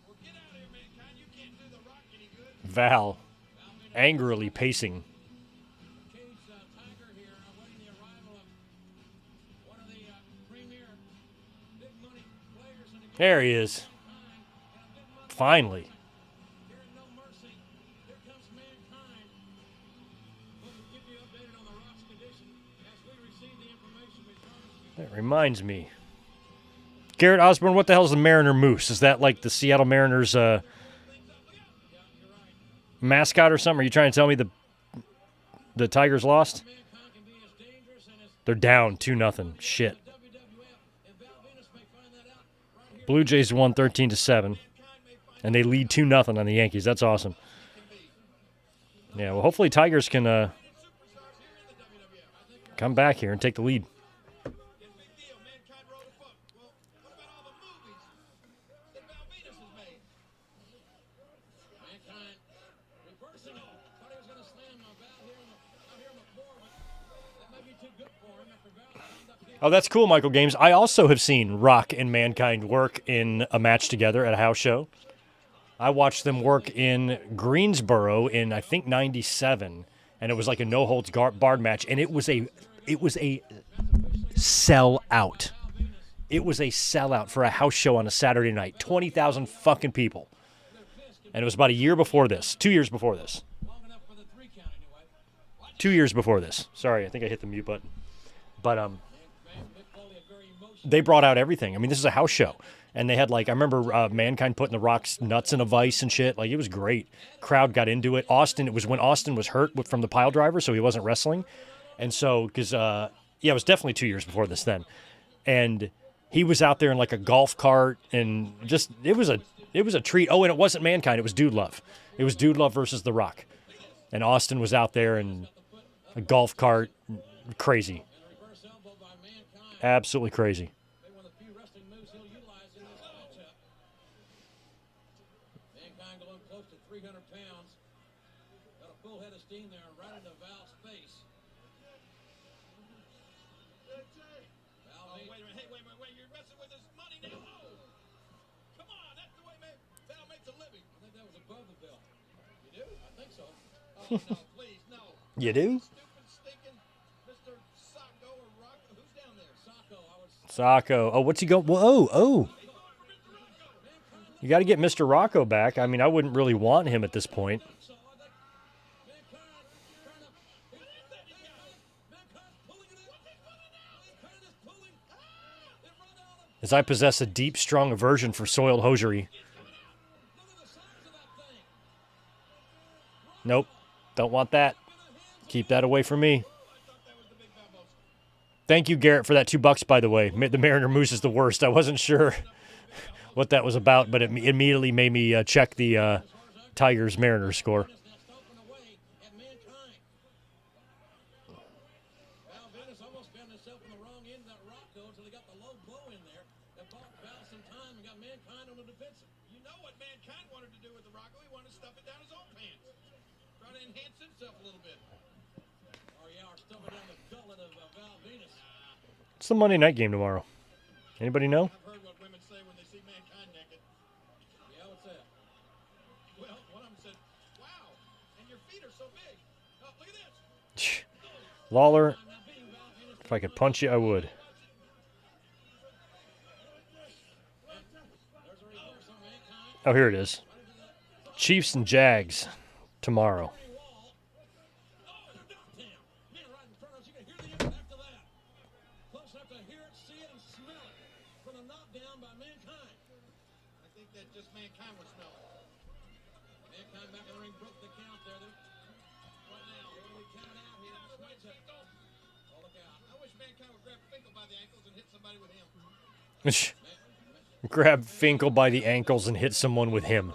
Well, get out of here, Mankind. You can't do The Rock any good. Val angrily pacing. Cage Tiger here, awaiting the arrival of one of the premier big money players in the game. There he is. Finally. Here in No Mercy, here comes Mankind. We'll keep you updated on The Rock's condition as we receive the information we promised you. That reminds me. Garrett Osborne, what the hell is the Mariner Moose? Is that like the Seattle Mariners mascot or something? Are you trying to tell me the Tigers lost? Mankind can be as dangerous and as They're down 2-0. Shit. WWF, and Val Venus may find that out right here. Blue Jays won 13-7, and they lead 2-0 on the Yankees. That's awesome. Yeah, well, hopefully Tigers can come back here and take the lead. Big deal. Mankind wrote a book. Well, what about all the movies that Val Venus has made? Mankind reversing it. Thought he was going to slam Val here out here on the floor, but that may be too good for him after Val wound up here. Oh, that's cool, Michael Games. I also have seen Rock and Mankind work in a match together at a house show. I watched them work in Greensboro in, I think, 97, and it was like a no-holds-barred match, and it was a sellout. It was a sellout for a house show on a Saturday night. 20,000 fucking people. And it was about a year before this. 2 years before this. Long enough for the 3 count anyway. 2 years before this. Sorry, I think I hit the mute button. But Mick Foley, a very emotional. they brought out everything. I mean, this is a house show. And they had, like, I remember Mankind putting the Rock's nuts in a vice and shit. Like, it was great. Crowd got into it. It was when Austin was hurt from the pile driver, so he wasn't wrestling. And so, because, it was definitely 2 years before this then. And he was out there in, like, a golf cart. And just, it was a It was a treat. Oh, and it wasn't Mankind. It was Dude Love. It was Dude Love versus The Rock. And Austin was out there in a golf cart. Crazy. Reverse elbow by Mankind. Absolutely crazy. Maybe one of the few wrestling moves he'll utilize in this matchup. Mankind going close to 300 pounds. Got a full head of steam there, right into Val's face. Val, Oh, wait a minute. Hey, wait. You're messing with his money now. Oh. Come on. That's the way Val makes a living. I think that was above the belt. You do? I think so. Oh, no, please, no. You do? Stupid, stinking Mr. Sacco or Rocco. Who's down there? Sacco, I was. Sacco. Oh, what's he going? Whoa. You got to get Mr. Rocco back. I mean, I wouldn't really want him at this point. So I think Mankind trying to. Mankind's pulling it in. Mankind is pulling. It run out of. As I possess a deep, strong aversion for soiled hosiery. Look at the size of that thing. Nope. Don't want that. Keep that away from me. Thank you, Garrett, for that $2, by the way. The Mariner Moose is the worst. I wasn't sure what that was about, but it immediately made me check the Tigers Mariners score. That's open away at Mankind. Val Venus almost found himself in the wrong end of that Rocco until he got the low blow in there. That bought Val some time and got Mankind on the defensive. You know what Mankind wanted to do with the Rocco? He wanted to stuff it down his own pants. Try to enhance himself a little bit. Oh, yeah, or stuffing down the gullet of Val Venus. It's the Monday night game tomorrow. Anybody know? I've heard what women say when they see Mankind naked. Yeah, what's that? Well, one of them said, wow, and your feet are so big. Oh, look at this. Lawler, Now beating Val Venus. if I could punch you, I would. There's a reverse on Mankind. Oh, here it is. Chiefs and Jags tomorrow. Wall. Oh, and a knockdown. Man, right in front of us. You can hear the impact of that. Close enough to hear it, see it, and smell it. From a knockdown by Mankind. I think that just Mankind would smell it. Mankind back in the ring, broke the count there. What now? What do we count out here? Smite it. Oh, look out. I wish Mankind would grab Finkel by the ankles and hit somebody with him. Grab Finkel by the ankles and hit someone with him.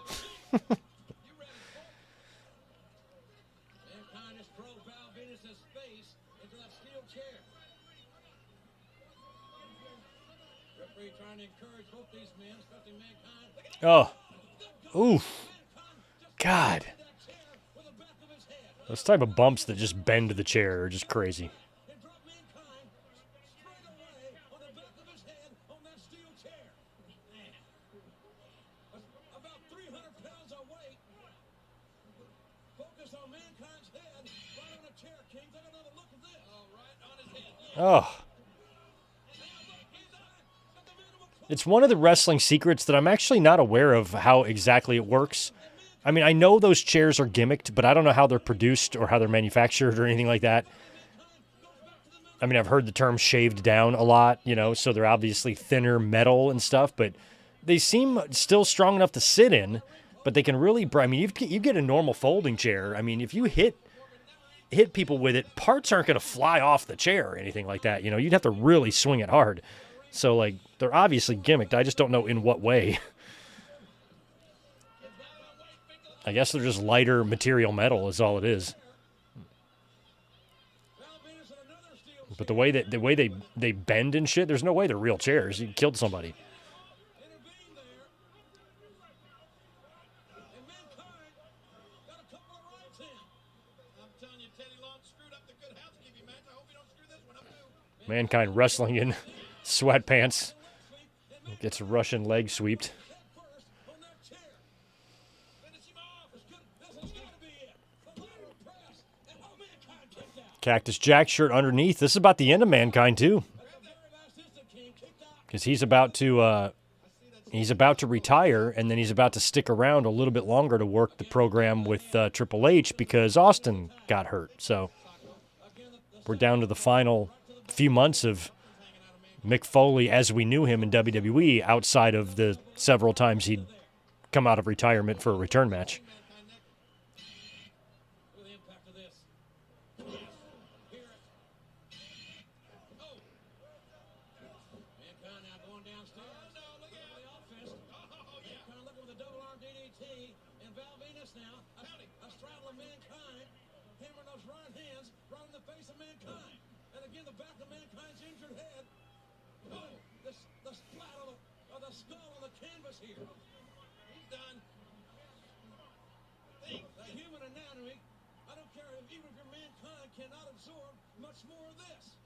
Mankind has thrown Val Venus' face into that steel chair. Referee trying to encourage both these men, especially Mankind. Oh. Oof. God. That chair with the back of his head. Those type of bumps that just bend the chair are just crazy. And drop Mankind straight away on the back of his head on that steel chair. Man. That's about 300 pounds of weight. Focus on Mankind's head, right on the chair, King. Take another look at this. Oh, right on his head. Yeah. Oh. It's one of the wrestling secrets that I'm actually not aware of how exactly it works. I mean, I know those chairs are gimmicked, but I don't know how they're produced or how they're manufactured or anything like that. I mean, I've heard the term shaved down a lot, so they're obviously thinner metal and stuff, but they seem still strong enough to sit in, but they can really, I mean, you get a normal folding chair. I mean, if you hit people with it, parts aren't going to fly off the chair or anything like that. You'd have to really swing it hard. So, like, they're obviously gimmicked. I just don't know in what way. I guess they're just lighter material metal is all it is. But the way they bend and shit, there's no way they're real chairs. You killed somebody. Intervened there. And Mankind got a couple of rights in. I'm telling you, Teddy Long screwed up the Good Housekeeping match. I hope you don't screw this one up, too. Mankind wrestling in sweatpants. Gets a Russian leg sweeped. First on that chair. Finish him off. This has got to be it. The lateral press. And how Mankind kicked out. Cactus Jack shirt underneath. This is about the end of Mankind, too. At the very last instant, King kicked out. Because he's about to retire, and then he's about to stick around a little bit longer to work the program with Triple H because Austin got hurt. So we're down to the final few months of Mick Foley as we knew him in WWE, outside of the several times he'd come out of retirement for a return match. Look at the impact of this. Hear it. Oh. Mankind now going downstairs. Oh, no, look at the offense. Oh, yeah. Mankind looking with the now. A straddle of Mankind, hammering those right hands right in the face of Mankind. And again, the back of Mankind's injured head. Oh, the splat of the skull on the canvas here. He's done. The human anatomy, I don't care if even if your Mankind cannot absorb much more of this.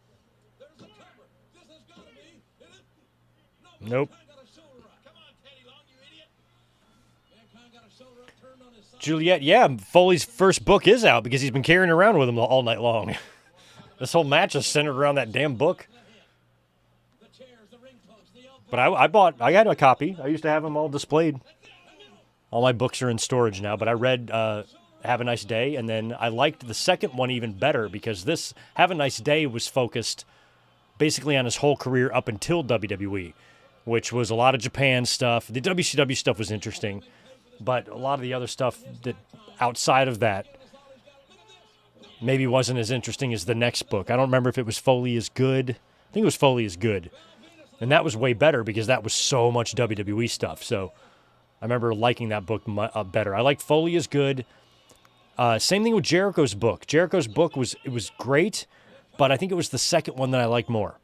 There's the cover. This has got to be. No, Nope. Mankind got a shoulder up. Come on, Teddy Long, you idiot. Mankind got a shoulder up, turned on his side. Juliet, yeah, Foley's first book is out because he's been carrying around with him all night long. This whole match is centered around that damn book. The chairs, the ring post, the elbow. But I got a copy. I used to have them all displayed. All my books are in storage now, but I read Have a Nice Day, and then I liked the second one even better because this Have a Nice Day was focused basically on his whole career up until WWE, which was a lot of Japan stuff. The WCW stuff was interesting, but a lot of the other stuff that outside of that maybe wasn't as interesting as the next book. I don't remember if it was Foley is Good. I think it was Foley is Good. And that was way better because that was so much WWE stuff. So I remember liking that book better. I liked Foley is Good. Same thing with Jericho's book. Jericho's book was great, but I think it was the second one that I liked more.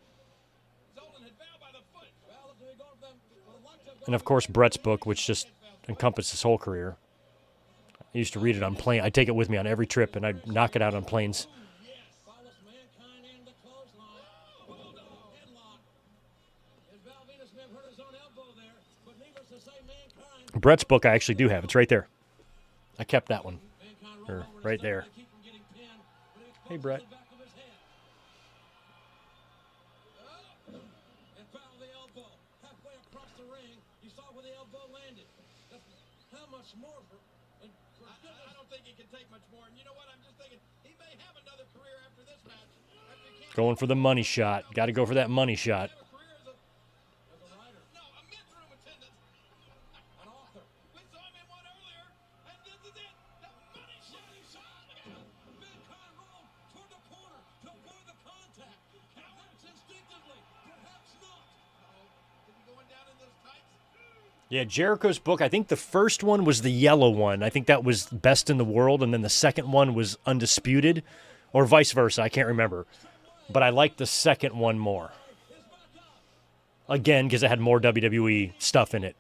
And of course, Brett's book, which just encompassed his whole career. I used to read it on plane. I take it with me on every trip, and I'd knock it out on planes. Follows Mankind in the clothesline. Bulldog headlock. As Val Venus may have hurt his own elbow there, but needless to say, Mankind. Brett's book I actually do have. It's right there. I kept that one. Mankind Or rolled over right his there. stomach to keep from getting pinned, but it Hey, caught Brett. the back of his head. Oh, and fouled the elbow halfway across the ring. You saw where the elbow landed. How much more for? I don't think he can take much more. And you know what? I'm just thinking he may have another career after this match. After he can't Going for the money shot. Got to go for that money shot. have a career as a writer. No, a men's room attendant. An author. We saw him in one earlier, and this is it. The money shot. Mankind rolled toward the corner to avoid the contact. Perhaps instinctively, perhaps not. Did he going down in those tights? Yeah, Jericho's book, I think the first one was the yellow one. I think that was Best in the World, and then the second one was Undisputed, or vice versa. I can't remember. But I liked the second one more. Again, because it had more WWE stuff in it.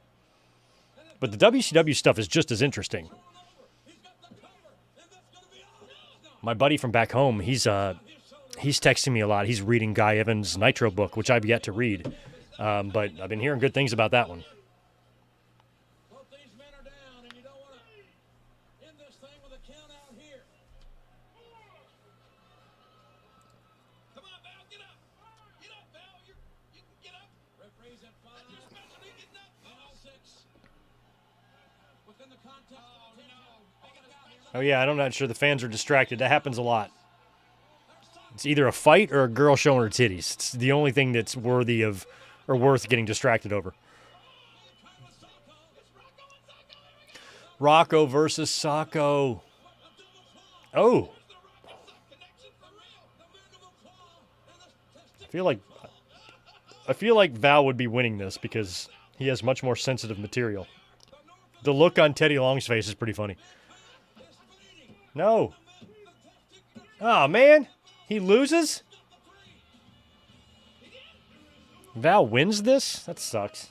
But the WCW stuff is just as interesting. My buddy from back home, he's texting me a lot. He's reading Guy Evans' Nitro book, which I've yet to read. But I've been hearing good things about that one. Both these men are down, and you don't want to end this thing with a count out here. Come on, Val, get up. Get up, Val. You can get up. Referees at 5. That's your specialty, getting up. All 6. Within the context of 10. Oh, yeah, I'm not sure the fans are distracted. That happens a lot. It's either a fight or a girl showing her titties. It's the only thing that's worthy of or worth getting distracted over. Rocco versus Sacco. Oh. I feel like Val would be winning this because he has much more sensitive material. The look on Teddy Long's face is pretty funny. No. Oh, man. He loses? Val wins this? That sucks.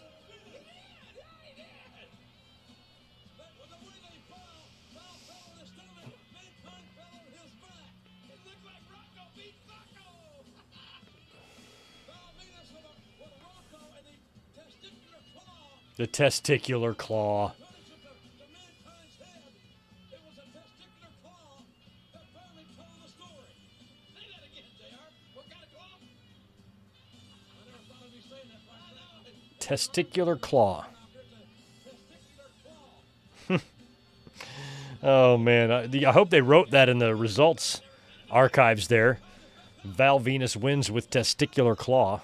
The testicular claw. Testicular claw. Oh, man. I hope they wrote that in the results archives there. Val Venus wins with testicular claw.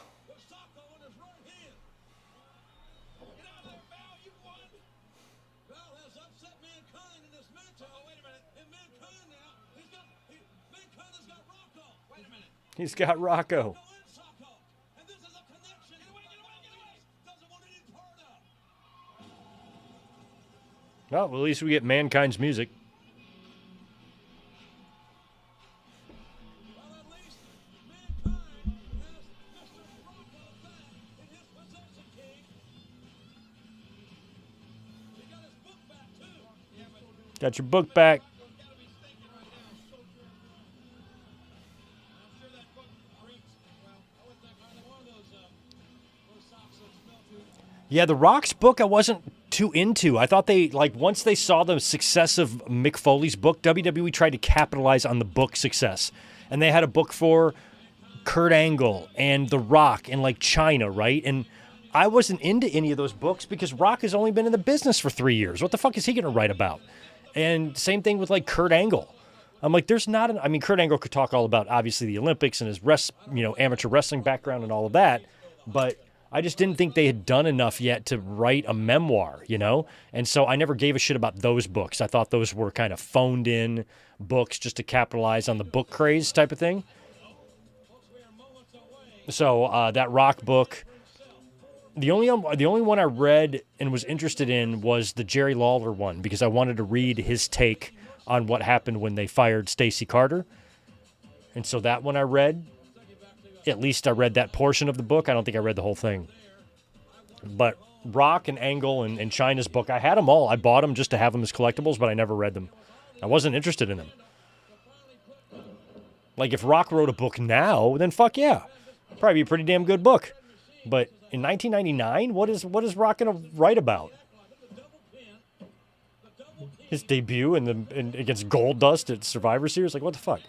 He's got Rocco. Well, at least we get Mankind's music. Got your book back. Yeah, the Rock's book I wasn't too into. I thought they, like, once they saw the success of Mick Foley's book, WWE tried to capitalize on the book success. And they had a book for Kurt Angle and The Rock and, like, China, right? And I wasn't into any of those books because Rock has only been in the business for 3 years. What the fuck is he going to write about? And same thing with, like, Kurt Angle. I'm like, there's not I mean, Kurt Angle could talk all about, obviously, the Olympics and his amateur wrestling background and all of that, but I just didn't think they had done enough yet to write a memoir, And so I never gave a shit about those books. I thought those were kind of phoned in books just to capitalize on the book craze type of thing. So that Rock book, the only one I read and was interested in was the Jerry Lawler one because I wanted to read his take on what happened when they fired Stacey Carter. And so that one I read. At least I read that portion of the book. I don't think I read the whole thing. But Rock and Angle and China's book, I had them all. I bought them just to have them as collectibles, but I never read them. I wasn't interested in them. Like, if Rock wrote a book now, then fuck yeah. Probably be a pretty damn good book. But in 1999, what is Rock going to write about? His debut against Goldust at Survivor Series? Like, what the fuck?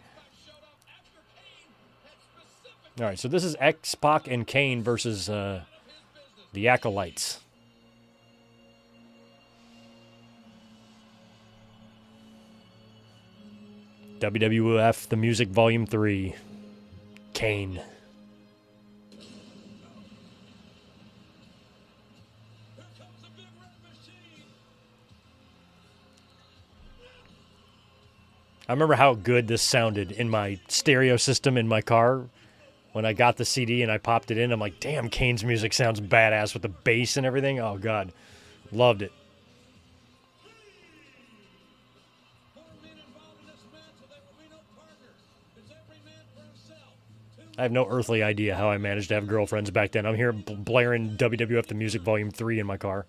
All right, so this is X-Pac and Kane versus the Acolytes. WWF The Music Volume 3. Kane. I remember how good this sounded in my stereo system in my car. When I got the CD and I popped it in, I'm like, damn, Kane's music sounds badass with the bass and everything. Oh, God. Loved it. I have no earthly idea how I managed to have girlfriends back then. I'm here blaring WWF The Music Volume 3 in my car.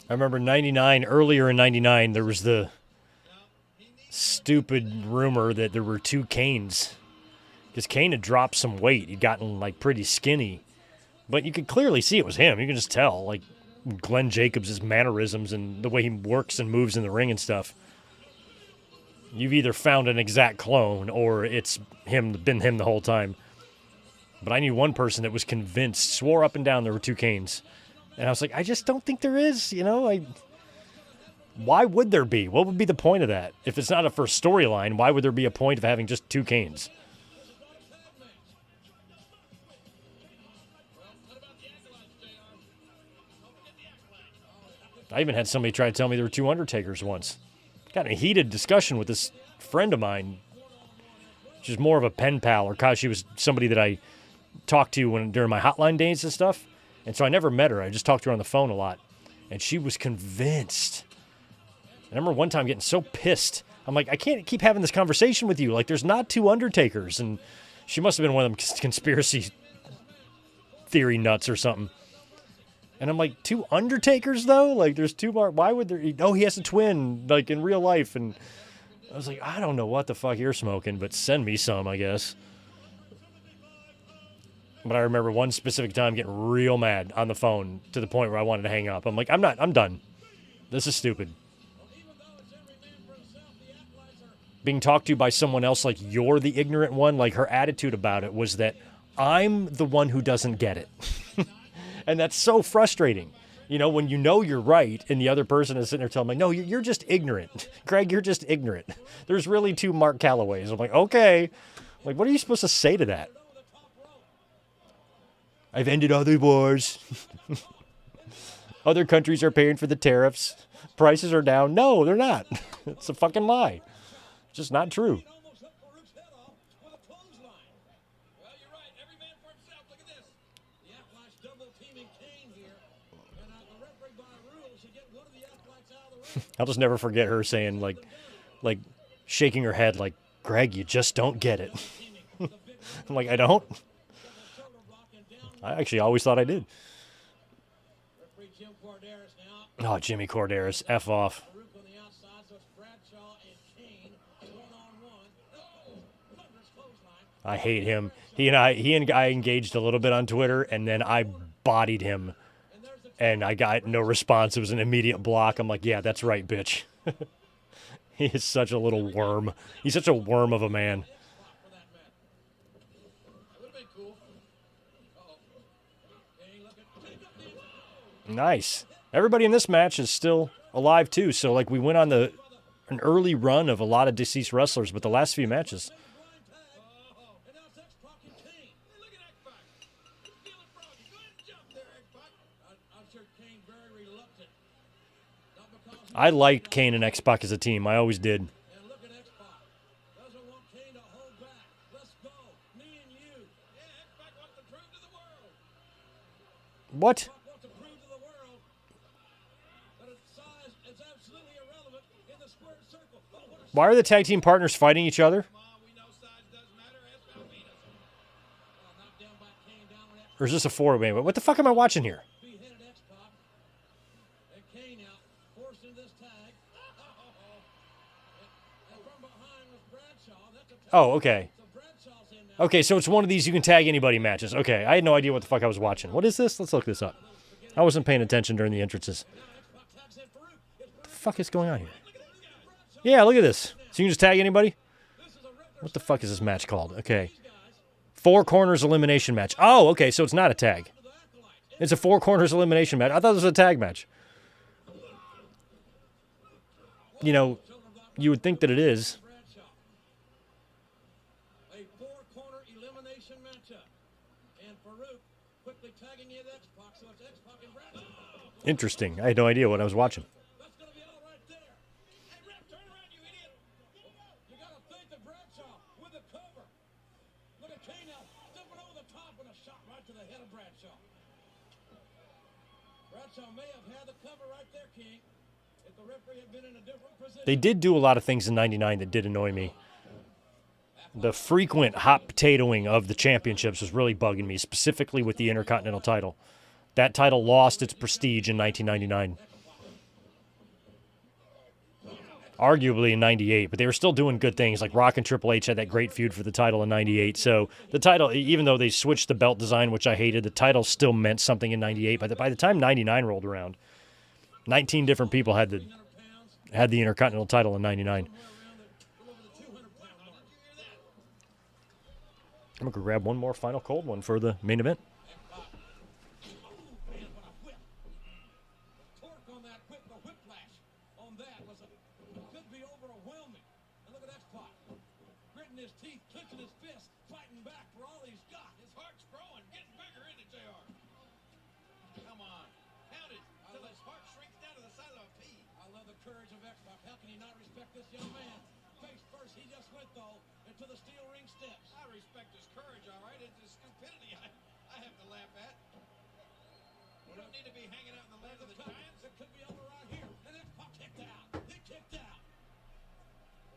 I remember earlier in 99, there was the stupid rumor that there were two Kanes. Because Kane had dropped some weight. He'd gotten, like, pretty skinny. But you could clearly see it was him. You can just tell, like, Glenn Jacobs' mannerisms and the way he works and moves in the ring and stuff. You've either found an exact clone or it's been him the whole time. But I knew one person that was convinced, swore up and down there were two Kanes. And I was like, I just don't think there is, Why would there be? What would be the point of that? If it's not a first storyline, why would there be a point of having just two Kanes? I even had somebody try to tell me there were two Undertakers once. Got in a heated discussion with this friend of mine. She's more of a pen pal, or she was somebody that I talked to during my hotline days and stuff. And so I never met her. I just talked to her on the phone a lot. And she was convinced. I remember one time getting so pissed. I'm like, I can't keep having this conversation with you. Like, there's not two Undertakers. And she must have been one of them conspiracy theory nuts or something. And I'm like, two Undertakers, though? Like, there's two more. Why would there? Oh, he has a twin, like, in real life. And I was like, I don't know what the fuck you're smoking, but send me some, I guess. But I remember one specific time getting real mad on the phone to the point where I wanted to hang up. I'm like, I'm done. This is stupid. Being talked to by someone else like you're the ignorant one, like her attitude about it was that I'm the one who doesn't get it. And that's so frustrating. When you know you're right and the other person is sitting there telling me, no, you're just ignorant. Greg, you're just ignorant. There's really two Mark Calloways. I'm like, okay. Like, what are you supposed to say to that? I've ended other wars. Other countries are paying for the tariffs. Prices are down. No, they're not. It's a fucking lie. It's just not true. blaming Kane here. And the referee by rule should get one of the X-Pacs out of the ring. I'll just never forget her saying, like shaking her head, like, Greg, you just don't get it. I'm like, I don't? I actually always thought I did. Referee Jim Corderas now. Oh, Jimmy Corderas, F off. Farouk on the outside, so it's Bradshaw and Kane one-on-one. Oh, thunderous clothesline. I hate him. He and I engaged a little bit on Twitter, and then I bodied him, and I got no response. It was an immediate block. I'm like, yeah, that's right, bitch. He is such a little worm. He's such a worm of a man. For that match. That would have been cool. Uh-oh. Kane looking. Take up the Nice. Everybody in this match is still alive, too. So, like, we went on an early run of a lot of deceased wrestlers, but the last few matches. blind tag. Oh, and now it's X-Pac and Kane. Hey, look at X-Pac. He's feeling froggy. Go ahead and jump there, X-Pac. I'm sure Kane very reluctant. Not because I liked Kane and X-Pac as a team. I always did. And look at X-Pac. Doesn't want Kane to hold back. Let's go. Me and you. Yeah, X-Pac wants to prove to the world. What? X-Pac wants to prove to the world that its size is absolutely irrelevant in the squared circle. Oh, what a Why are the tag team partners fighting each other? Come on, we know size doesn't matter. Ask Almeida. Knocked down by Kane down with that Or is this a four-way? What the fuck am I watching here? beheaded X-Pac. And Kane out, forced into this tag. And from behind was Bradshaw. That's a tag. Oh, okay. So Bradshaw's in now. Okay, so it's one of these you can tag anybody matches. Okay, I had no idea what the fuck I was watching. What is this? Let's look this up. I wasn't paying attention during the entrances. Now X-Pac tags in Farouk. It's What the fuck is going on here? Yeah, look at this. So you can just tag anybody? What the fuck is this match called? Okay. Four corners elimination match. Oh, okay, so it's not a tag. It's a four corners elimination match. I thought it was a tag match. You know, you would think that it is. Bradshaw. A four-corner elimination matchup. And Farouk quickly tagging in X-Pac, so it's X-Pac and Bradshaw. Interesting. I had no idea what I was watching. That's going to be all right there. Hey, ref, turn around, you idiot. You got to think that Bradshaw with the cover. Look at Kane now, stepping over the top and a shot right to the head of Bradshaw. Bradshaw may have had the cover right there, King, if the referee had been in a different position. They did do a lot of things in '99 that did annoy me. The frequent hot potatoing of the championships was really bugging me, specifically with the Intercontinental title. That title lost its prestige in 1999. Arguably in 98, but they were still doing good things. Like Rock and Triple H had that great feud for the title in 98. So the title, even though they switched the belt design, which I hated, the title still meant something in 98. But by the time 99 rolled around, 19 different people had the Intercontinental title in 99. I'm going to grab one more final cold one for the main event. Man, what a whip. The torque on that whip, the whiplash on that could be overwhelming. And look at X-Pac. Gritting his teeth, clenching his fist, fighting back for all he's got. His heart's growing, getting bigger, isn't it, JR? Come on. Count it till his heart shrinks down to the size of a pea. I love the courage of X-Pac. How can he not respect this young man? Face first, he just went, though, into the steel ring steps. I respect his courage, all right. It's his stupidity I have to laugh at. You don't need to be hanging out in the land of the giants. It could be over right here. And X-Pac kicked out. He kicked out.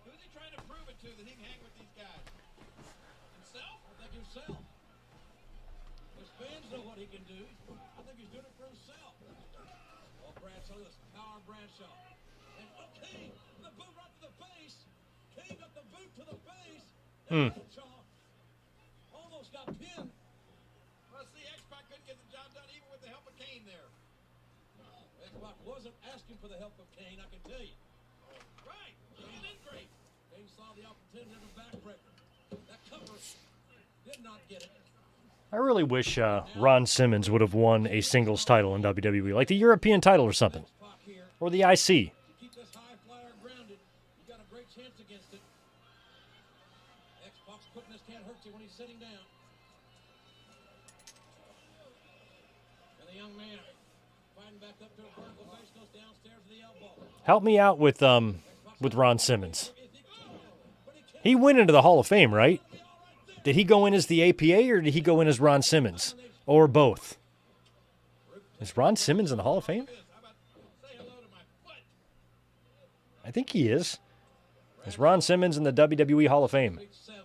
Who's he trying to prove it to that he can hang with these guys? Himself? I think himself. His fans know what he can do. I think he's doing it for himself. Oh, Bradshaw, this power Bradshaw. And Kane, the boot right to the face. Kane got the boot to the face. And Bradshaw almost got pinned. Well, see, X-Pac couldn't get the job done even with the help of Kane there. X-Pac wasn't asking for the help of Kane, I can tell you. Right, Kane is great. Kane saw the opportunity of a backbreaker. That cover did not get it. I really wish Ron Simmons would have won a singles title in WWE, like the European title or something, X-Pac here. or the IC. To keep this high flyer grounded, you got a great chance against it. X-Pac's quickness can't hurt you when he's sitting down. And the young man fighting back up to a vertical base, goes downstairs to the elbow. Help me out with Ron Simmons. He went into the Hall of Fame, right? Did he go in as the APA or did he go in as Ron Simmons? Or both? Is Ron Simmons in the Hall of Fame? Say hello to my foot. I think he is. Is Ron Simmons in the WWE Hall of Fame? Week 7.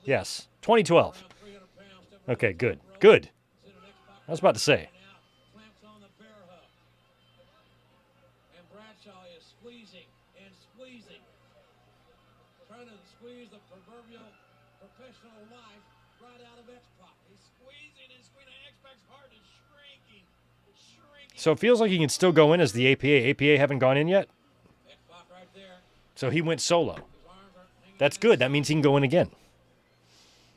Yes. 2012. 300 pounds. Okay, good. Good. I was about to say. Now clamps on the bear hug. And Bradshaw is squeezing and squeezing. Trying to squeeze the proverbial professional life right out of X-Pac. He's squeezing and squeezing. X-Pac's heart is shrinking. Shrinking. So it feels like he can still go in as the APA. APA haven't gone in yet. X-Pac right there. So he went solo. His arms are hanging. That's good. That means he can go in again.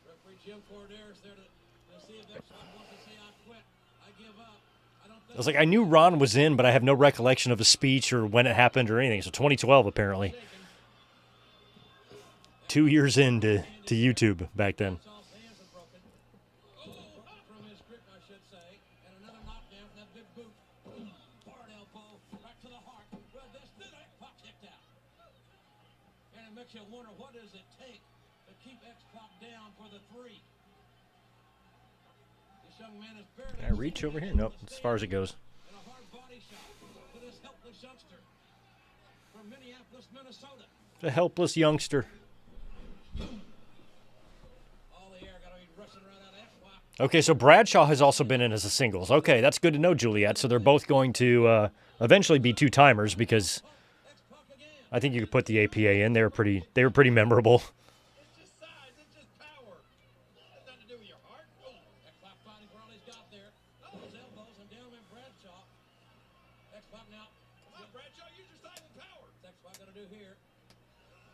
Referee Jim Cordaire's there to see if X-Pac wants to say, I quit. I give up. I don't think I was like, I knew Ron was in, but I have no recollection of his speech or when it happened or anything. So 2012, apparently. 2 years into YouTube back then. Bradshaw's hands are broken. From his grip, I should say. And another knockdown from that big boot. Hard elbow right to the heart. Well, this did X-Pac kicked out. And it makes you wonder, what does it take to keep X-Pac down for the 3? This young man is barely Can I reach over here? Nope, as far as it goes. and a hard body shot to this helpless youngster from Minneapolis, Minnesota. The helpless youngster. All the air got to be rushing right out of X-Pac. Okay, so Bradshaw has also been in as a singles. Okay, that's good to know, Juliet. So they're both going to eventually be two-timers because X-Pac again. I think you could put the APA in. They were pretty memorable. It's just size. It's just power. Has nothing to do with your heart. Oh, X-Pac fighting for all he's got there. Oh, his elbows and down went Bradshaw. X-Pac now. Come on, Bradshaw. Use your size and power. What's X-Pac going to do here?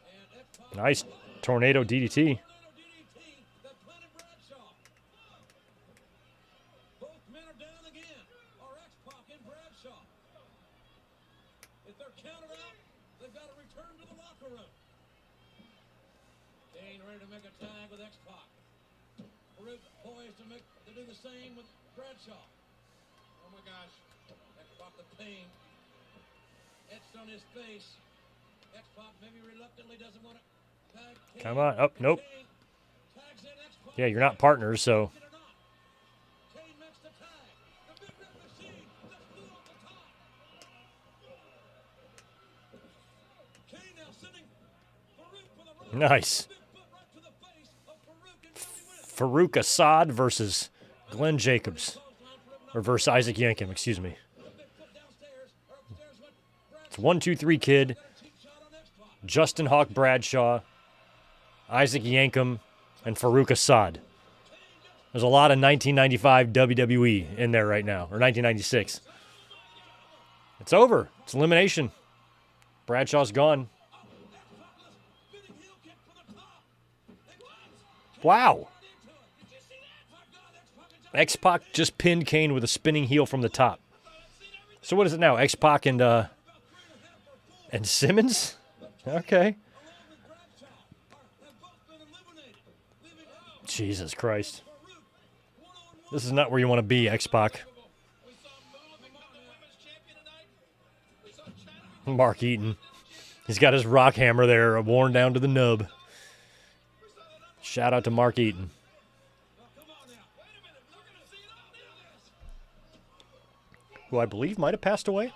And X-Pac. Nice tornado DDT. Tornado DDT that planted Bradshaw. Both men are down again. Or X-Pac and Bradshaw. If they're counted out, they've got to return to the locker room. Kane ready to make a tag with X-Pac. Farouk poised to do the same with Bradshaw. Oh my gosh. X-Pac the pain etched on his face. X-Pac maybe reluctantly doesn't want to tag Kane. Come on. Oh, nope. Kane tags in X-Pac. Yeah, you're not partners, so It or not. Kane makes the tag. The big red machine just flew off the top. Kane now sending Farouk for the run. nice. Big foot right to the face of Farouk and Johnny wins. Farouk Assad versus Glenn Jacobs. Or versus Isaac Yankem, excuse me. The big foot downstairs or upstairs went Bradshaw. It's 1, 2, 3 kid, Got a cheap shot on X-Pac. Justin Hawk Bradshaw, Isaac Yankem, and Farouk Assad. There's a lot of 1995 WWE in there right now, or 1996. It's over. It's elimination. Bradshaw's gone. Spinning heel kick from the top. X-Pac Wow. into it. Did you see that? My God, X-Pac X-Pac just pinned Kane with a spinning heel from the top. So what is it now? X-Pac and Simmons? Okay. Jesus Christ. This is not where you want to be, X-Pac. Mark Eaton. He's got his rock hammer there, worn down to the nub. Shout out to Mark Eaton. Who I believe might have passed away.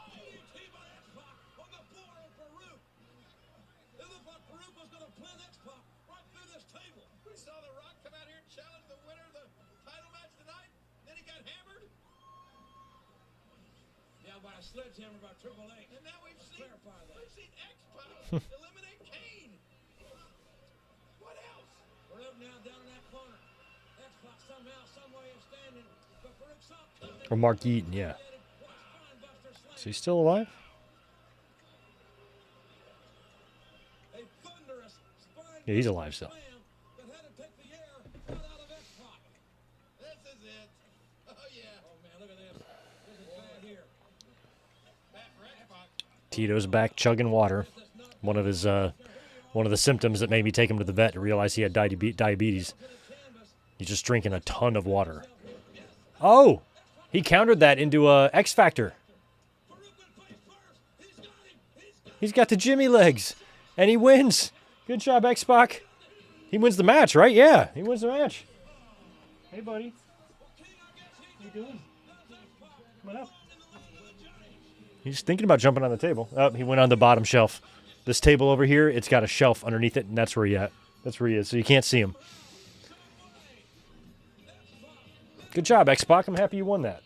By a sledgehammer by Triple H. And now we've seen X-Pac eliminate Kane. What else? Farouk now down in that corner. X-Pac somehow, some way is standing. But Farouk saw coming. Or Mark Eaton, yeah. Is he still alive? A thunderous spine Yeah, he's alive still. slam that had to take the air right out of X-Pac. This is it. Oh, yeah. Oh, man, look at this. This is bad here. Bad for X-Pac. Tito's back chugging water. One of the symptoms that made me take him to the vet to realize he had diabetes. He's just drinking a ton of water. Oh, he countered that into X Factor. He's got the Jimmy legs, and he wins. Good job, X-Pac. He wins the match, right? Yeah, he wins the match. Hey, buddy. What are you doing? Come on up. He's thinking about jumping on the table. Oh, he went on the bottom shelf. This table over here, it's got a shelf underneath it, and that's where he at. That's where he is, so you can't see him. Good job, X-Pac. I'm happy you won that.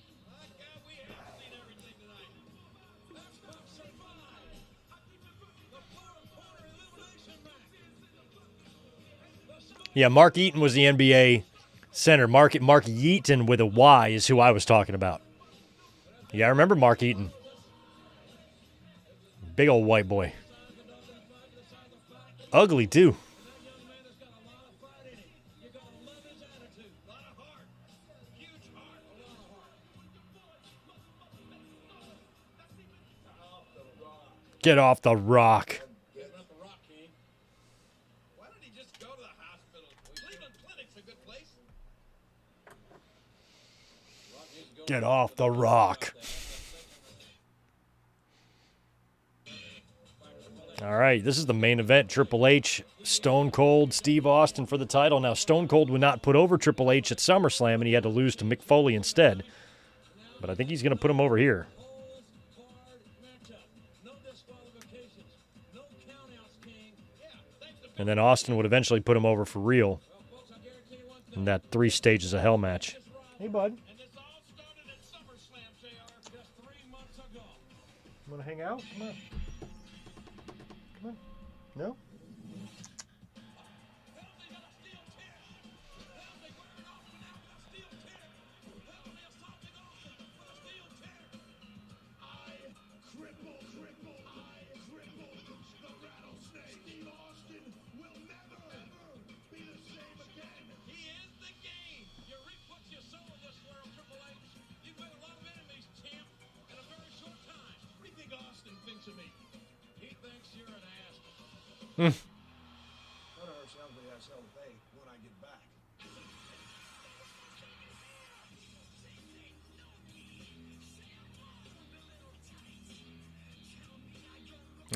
Yeah, Mark Eaton was the NBA center. Mark Yeaton with a Y is who I was talking about. Yeah, I remember Mark Eaton. Big old white boy. Ugly, too. Get off the rock. Why don't he just go to the hospital? Cleveland Clinic's a good place. Get off the rock. All right, this is the main event. Triple H, Stone Cold, Steve Austin for the title. Now, Stone Cold would not put over Triple H at SummerSlam, and he had to lose to Mick Foley instead. But I think he's going to put him over here. And then Austin would eventually put him over for real in that 3 stages of hell match. Hey, bud. Want to hang out? Come on. Come on. No? That hurts ugly as hell to pay when I get back.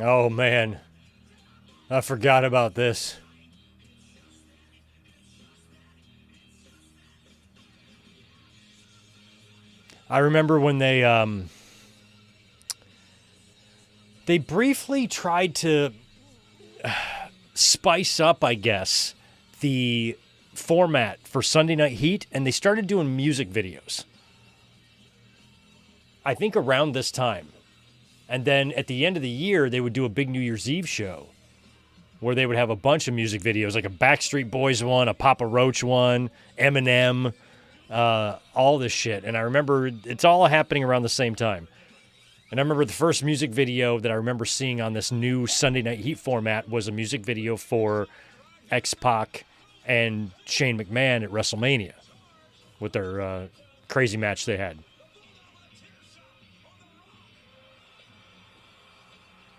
Oh, man. I forgot about this. I remember when they briefly tried to spice up, I guess, the format for Sunday Night Heat, and they started doing music videos. I think around this time. And then at the end of the year, they would do a big New Year's Eve show where they would have a bunch of music videos, like a Backstreet Boys one, a Papa Roach one, Eminem, all this shit. And I remember it's all happening around the same time. And I remember the first music video that I remember seeing on this new Sunday Night Heat format was a music video for X-Pac and Shane McMahon at WrestleMania with their crazy match they had.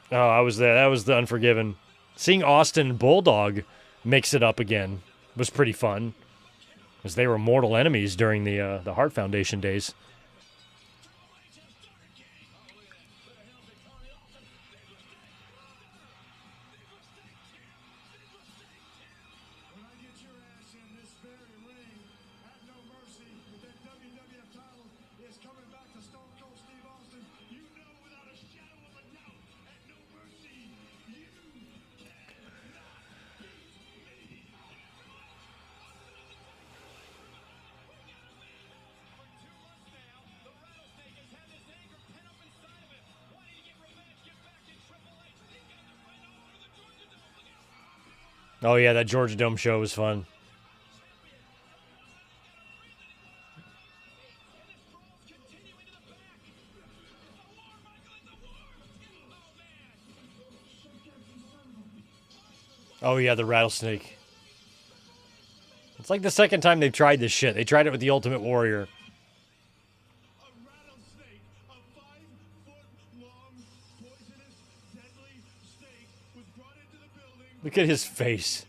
Oh, I was there. That was the Unforgiven. Seeing Austin and Bulldog mix it up again was pretty fun, because they were mortal enemies during the Hart Foundation days. Oh, yeah, that Georgia Dome show was fun. Oh, yeah, the rattlesnake. It's like the second time they've tried this shit. They tried it with the Ultimate Warrior. Look at his face.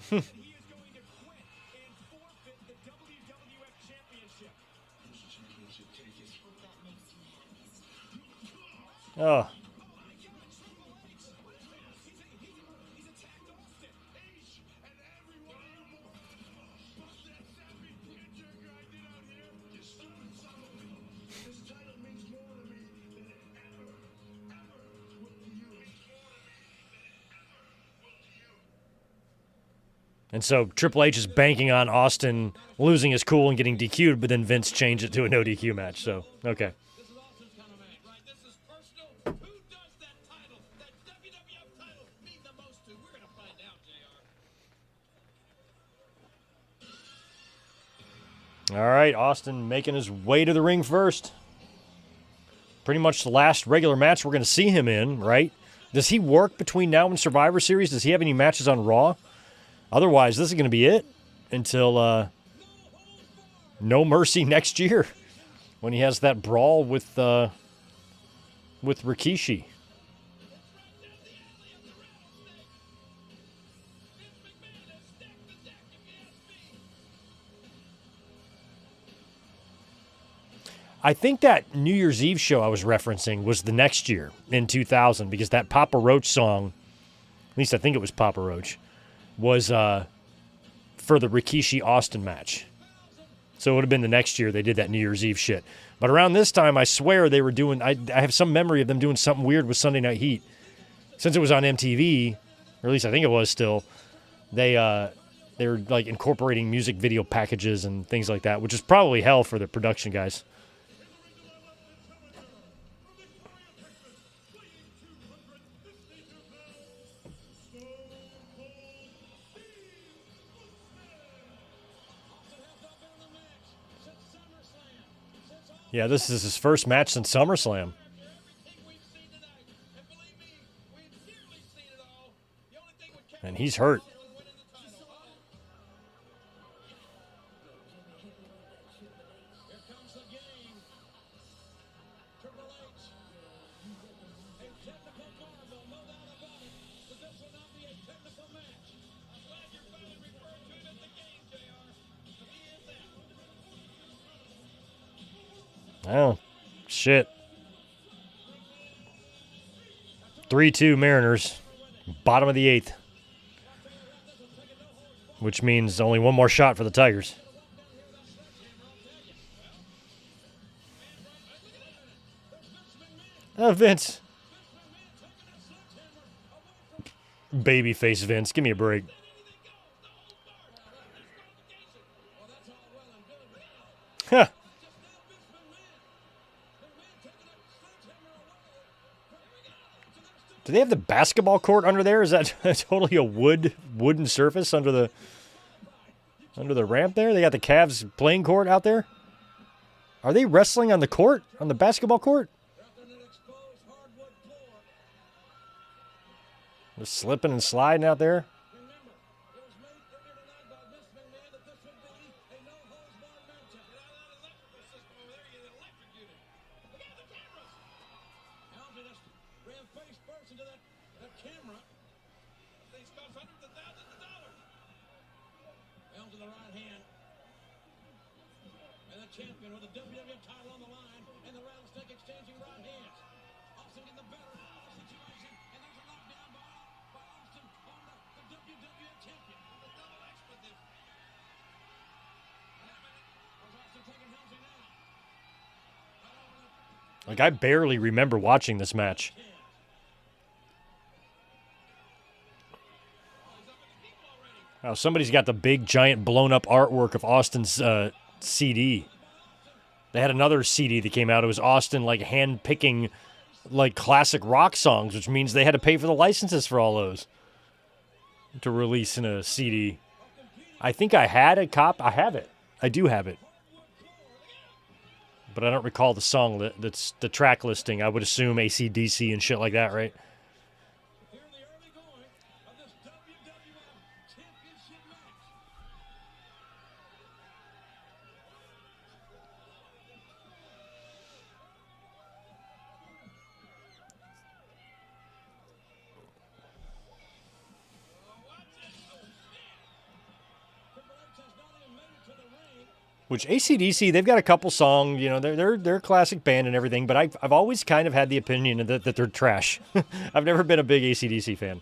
He is going to quit and forfeit the WWF Championship. Oh. And so Triple H is banking on Austin losing his cool and getting DQ'd, but then Vince changed it to a no DQ match. So, okay. This is Austin's kind of match, right? This is personal. Who does that title, that WWF title, mean the most to? We're going to find out, JR. All right, Austin making his way to the ring first. Pretty much the last regular match we're going to see him in, right? Does he work between now and Survivor Series? Does he have any matches on Raw? Otherwise, this is going to be it until No Mercy next year when he has that brawl with Rikishi. I think that New Year's Eve show I was referencing was the next year in 2000 because that Papa Roach song, at least I think it was Papa Roach, was for the Rikishi Austin match. So it would have been the next year they did that New Year's Eve shit. But around this time, I swear they were doing, I have some memory of them doing something weird with Sunday Night Heat. Since it was on MTV, or at least I think it was still, they were like incorporating music video packages and things like that, which is probably hell for the production guys. Yeah, this is his first match since SummerSlam. And he's hurt. Oh, shit. 3-2 Mariners. Bottom of the 8th. Which means only one more shot for the Tigers. Oh, Vince. Babyface Vince. Give me a break. Huh. Do they have the basketball court under there? Is that totally a wooden surface under the ramp there? They got the Cavs playing court out there? Are they wrestling on the court? On the basketball court? They're slipping and sliding out there. Champion with the WWF title on the line, and the rattlesnake exchanging right hands. Austin getting the better of the situation, and there's a knockdown by Austin on the WWF champion. The double expedition. Was Austin taking Helmsley now? Like, I barely remember watching this match. Oh, somebody's got the big, giant, blown-up artwork of Austin's CD. They had another CD that came out. It was Austin, like, hand-picking, like, classic rock songs, which means they had to pay for the licenses for all those to release in a CD. I think I had a I have it. I do have it. But I don't recall the song that's the track listing. I would assume AC/DC and shit like that, right? Which AC/DC, they've got a couple songs, you know, they're a classic band and everything, but I've always kind of had the opinion that they're trash. I've never been a big AC/DC fan.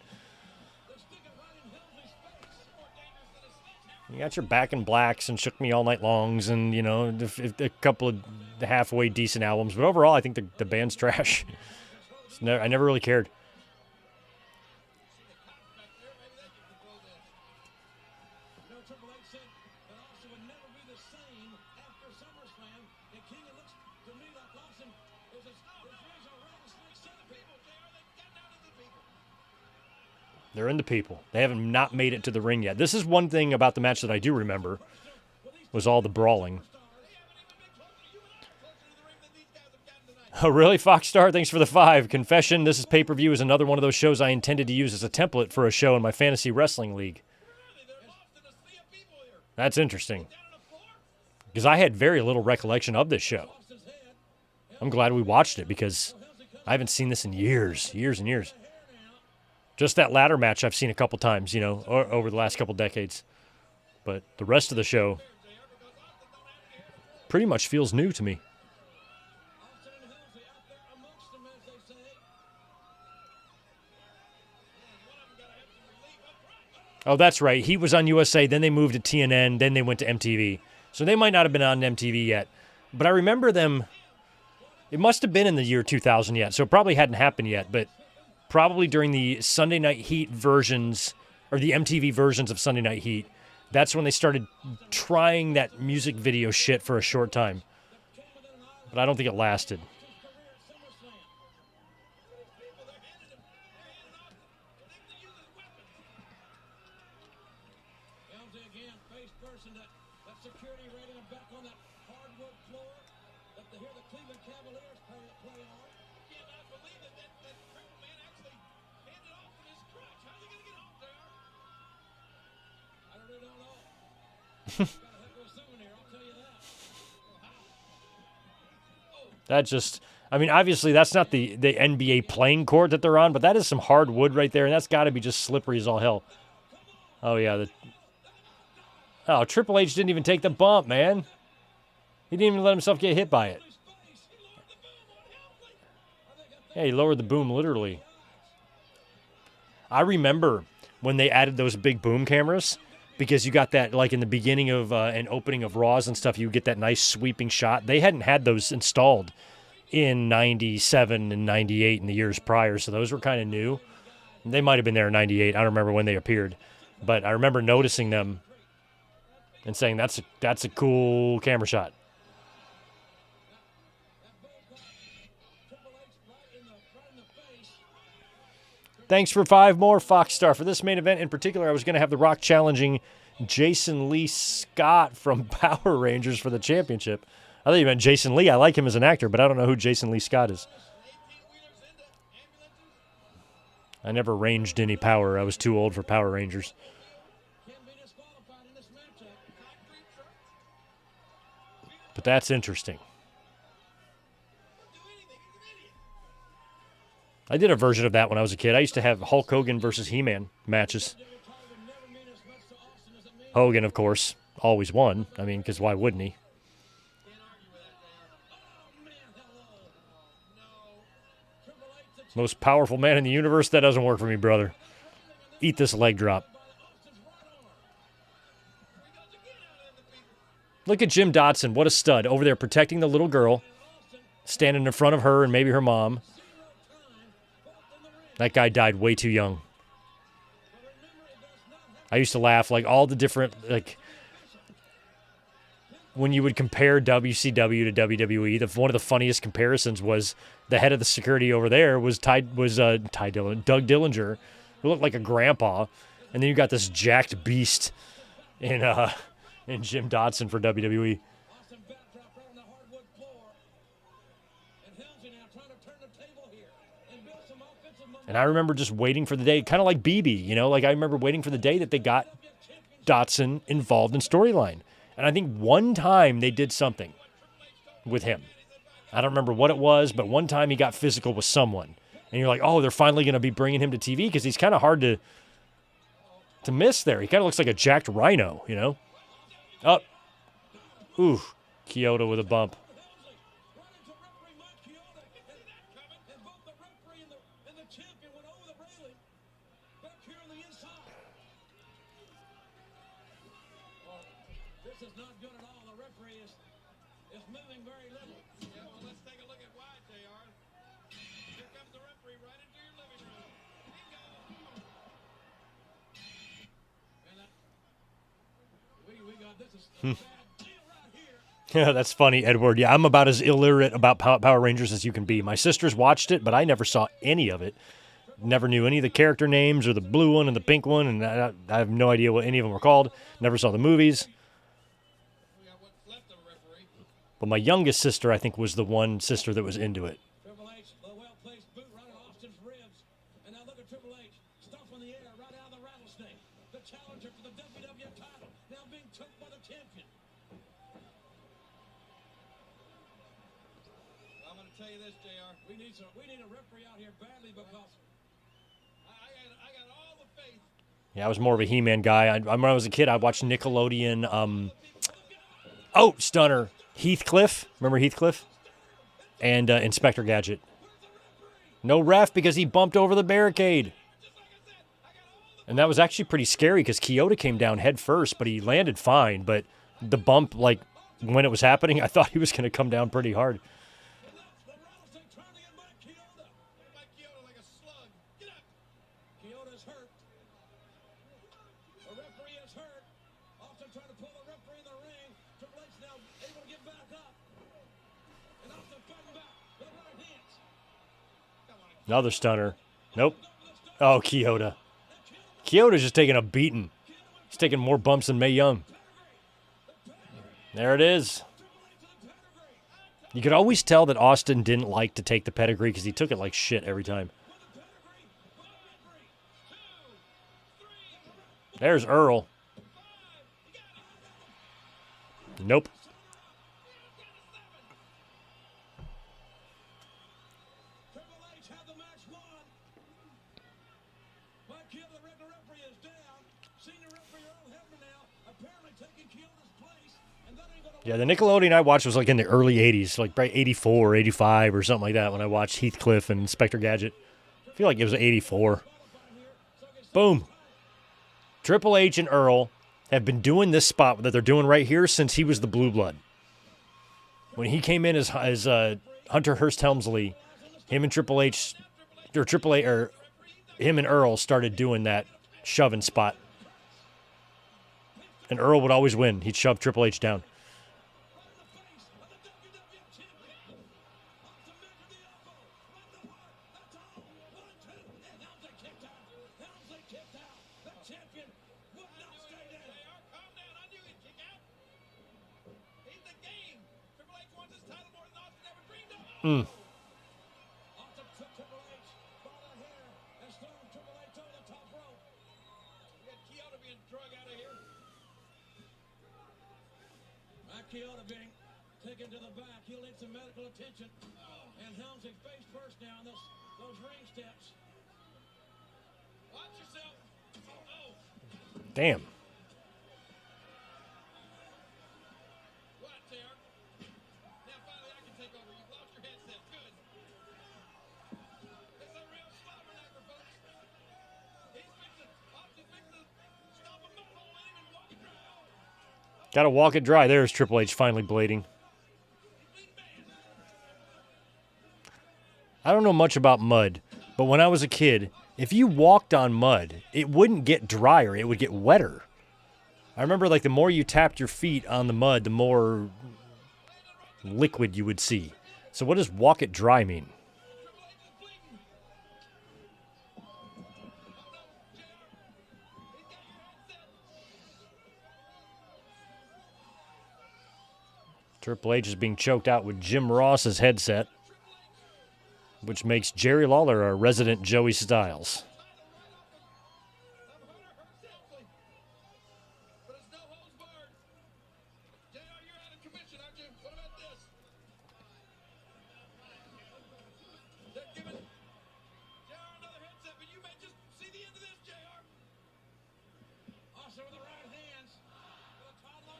You got your Back in Blacks and Shook Me All Night Longs and, you know, a couple of halfway decent albums. But overall, I think the band's trash. I never really cared. They're in the people. They haven't not made it to the ring yet. This is one thing about the match that I do remember, was all the brawling. Oh, really? Foxstar, thanks for the 5. Confession, this is pay-per-view is another one of those shows I intended to use as a template for a show in my fantasy wrestling league. That's interesting. Because I had very little recollection of this show. I'm glad we watched it because I haven't seen this in years and years. Just that ladder match I've seen a couple times, you know, over the last couple decades. But the rest of the show pretty much feels new to me. Oh, that's right. He was on USA, then they moved to TNN, then they went to MTV. So they might not have been on MTV yet. But I remember them, it must have been in the year 2000 yet, so it probably hadn't happened yet, but probably during the Sunday Night Heat versions, or the MTV versions of Sunday Night Heat, that's when they started trying that music video shit for a short time. But I don't think it lasted. That just, I mean, obviously that's not the NBA playing court that they're on, but that is some hard wood right there, and that's got to be just slippery as all hell. Oh, yeah. Oh, Triple H didn't even take the bump, man. He didn't even let himself get hit by it. Yeah, he lowered the boom literally. I remember when they added those big boom cameras, because you got that, like in the beginning of an opening of Raws and stuff, you get that nice sweeping shot. They hadn't had those installed in 97 and 98 in the years prior, so those were kind of new. They might have been there in 98. I don't remember when they appeared. But I remember noticing them and saying, that's a cool camera shot. Thanks for 5 more, Foxstar. For this main event in particular, I was going to have The Rock challenging Jason Lee Scott from Power Rangers for the championship. I thought you meant Jason Lee. I like him as an actor, but I don't know who Jason Lee Scott is. I never ranged any power. I was too old for Power Rangers. But that's interesting. I did a version of that when I was a kid. I used to have Hulk Hogan versus He-Man matches. Hogan, of course, always won. I mean, because why wouldn't he? Most powerful man in the universe? That doesn't work for me, brother. Eat this leg drop. Look at Jim Dotson. What a stud. Over there protecting the little girl. Standing in front of her and maybe her mom. That guy died way too young. I used to laugh, like, all the different, like, when you would compare WCW to WWE, one of the funniest comparisons was the head of the security over there was Doug Dillinger, who looked like a grandpa, and then you got this jacked beast in Jim Dotson for WWE. And I remember just waiting for the day, kind of like BB, you know, like I remember waiting for the day that they got Dotson involved in storyline. And I think one time they did something with him. I don't remember what it was, but one time he got physical with someone. And you're like, oh, they're finally going to be bringing him to TV because he's kind of hard to miss there. He kind of looks like a jacked rhino, you know? Oh, Ooh, Kyoto with a bump. This is not good at all. The referee is moving very little. Yeah, well, let's take a look at why, JR. Here comes the referee right into your living room. Bingo! And we got this is a bad deal right here. Yeah, that's funny, Edward. Yeah, I'm about as illiterate about Power Rangers as you can be. My sisters watched it, but I never saw any of it. Never knew any of the character names or the blue one and the pink one, and I have no idea what any of them were called. Never saw the movies. We got what's left of a referee. But my youngest sister, I think, was the one sister that was into it. Triple H, the well-placed boot right at Austin's ribs. And now look at Triple H, stuff in the air right out of the rattlesnake. The challenger for the WWE title, now being took by the champion. I'm going to tell you this, JR. We need a referee out here badly because I got all the faith. Yeah, I was more of a He-Man guy. When I was a kid, I watched Nickelodeon. Oh, stunner. Heathcliff. Remember Heathcliff? And Inspector Gadget. No ref because he bumped over the barricade. And that was actually pretty scary because Kyoto came down head first, but he landed fine. But the bump, like, when it was happening, I thought he was going to come down pretty hard. Another stunner. Nope. Oh, Kyoto. Kyoto's just taking a beating. He's taking more bumps than Mae Young. There it is. You could always tell that Austin didn't like to take the pedigree because he took it like shit every time. There's Earl. Nope. Yeah, the Nickelodeon I watched was like in the early 80s, like probably 84 or 85 or something like that when I watched Heathcliff and Inspector Gadget. I feel like it was 84. Boom. Triple H and Earl have been doing this spot that they're doing right here since he was the Blue Blood. When he came in as Hunter Hearst Helmsley, him and Triple H, or him and Earl started doing that shoving spot. And Earl would always win. He'd shove Triple H down. Mm. Kyoto being taken to the back. He'll need some medical attention. And Helmsley face first now on those ring steps. Watch yourself. Oh. Damn. What, JR? Now finally I can take over. You've lost your headset. Good. It's a real slobberknocker, folks. Austin's fixing to stop a mud hole in him and walk it dry. Got to walk it dry. There's Triple H finally blading. I don't know much about mud, but when I was a kid, if you walked on mud, it wouldn't get drier. It would get wetter. I remember, like, the more you tapped your feet on the mud, the more liquid you would see. So what does walk it dry mean? Triple H is being choked out with Jim Ross's headset, which makes Jerry Lawler a resident Joey Styles.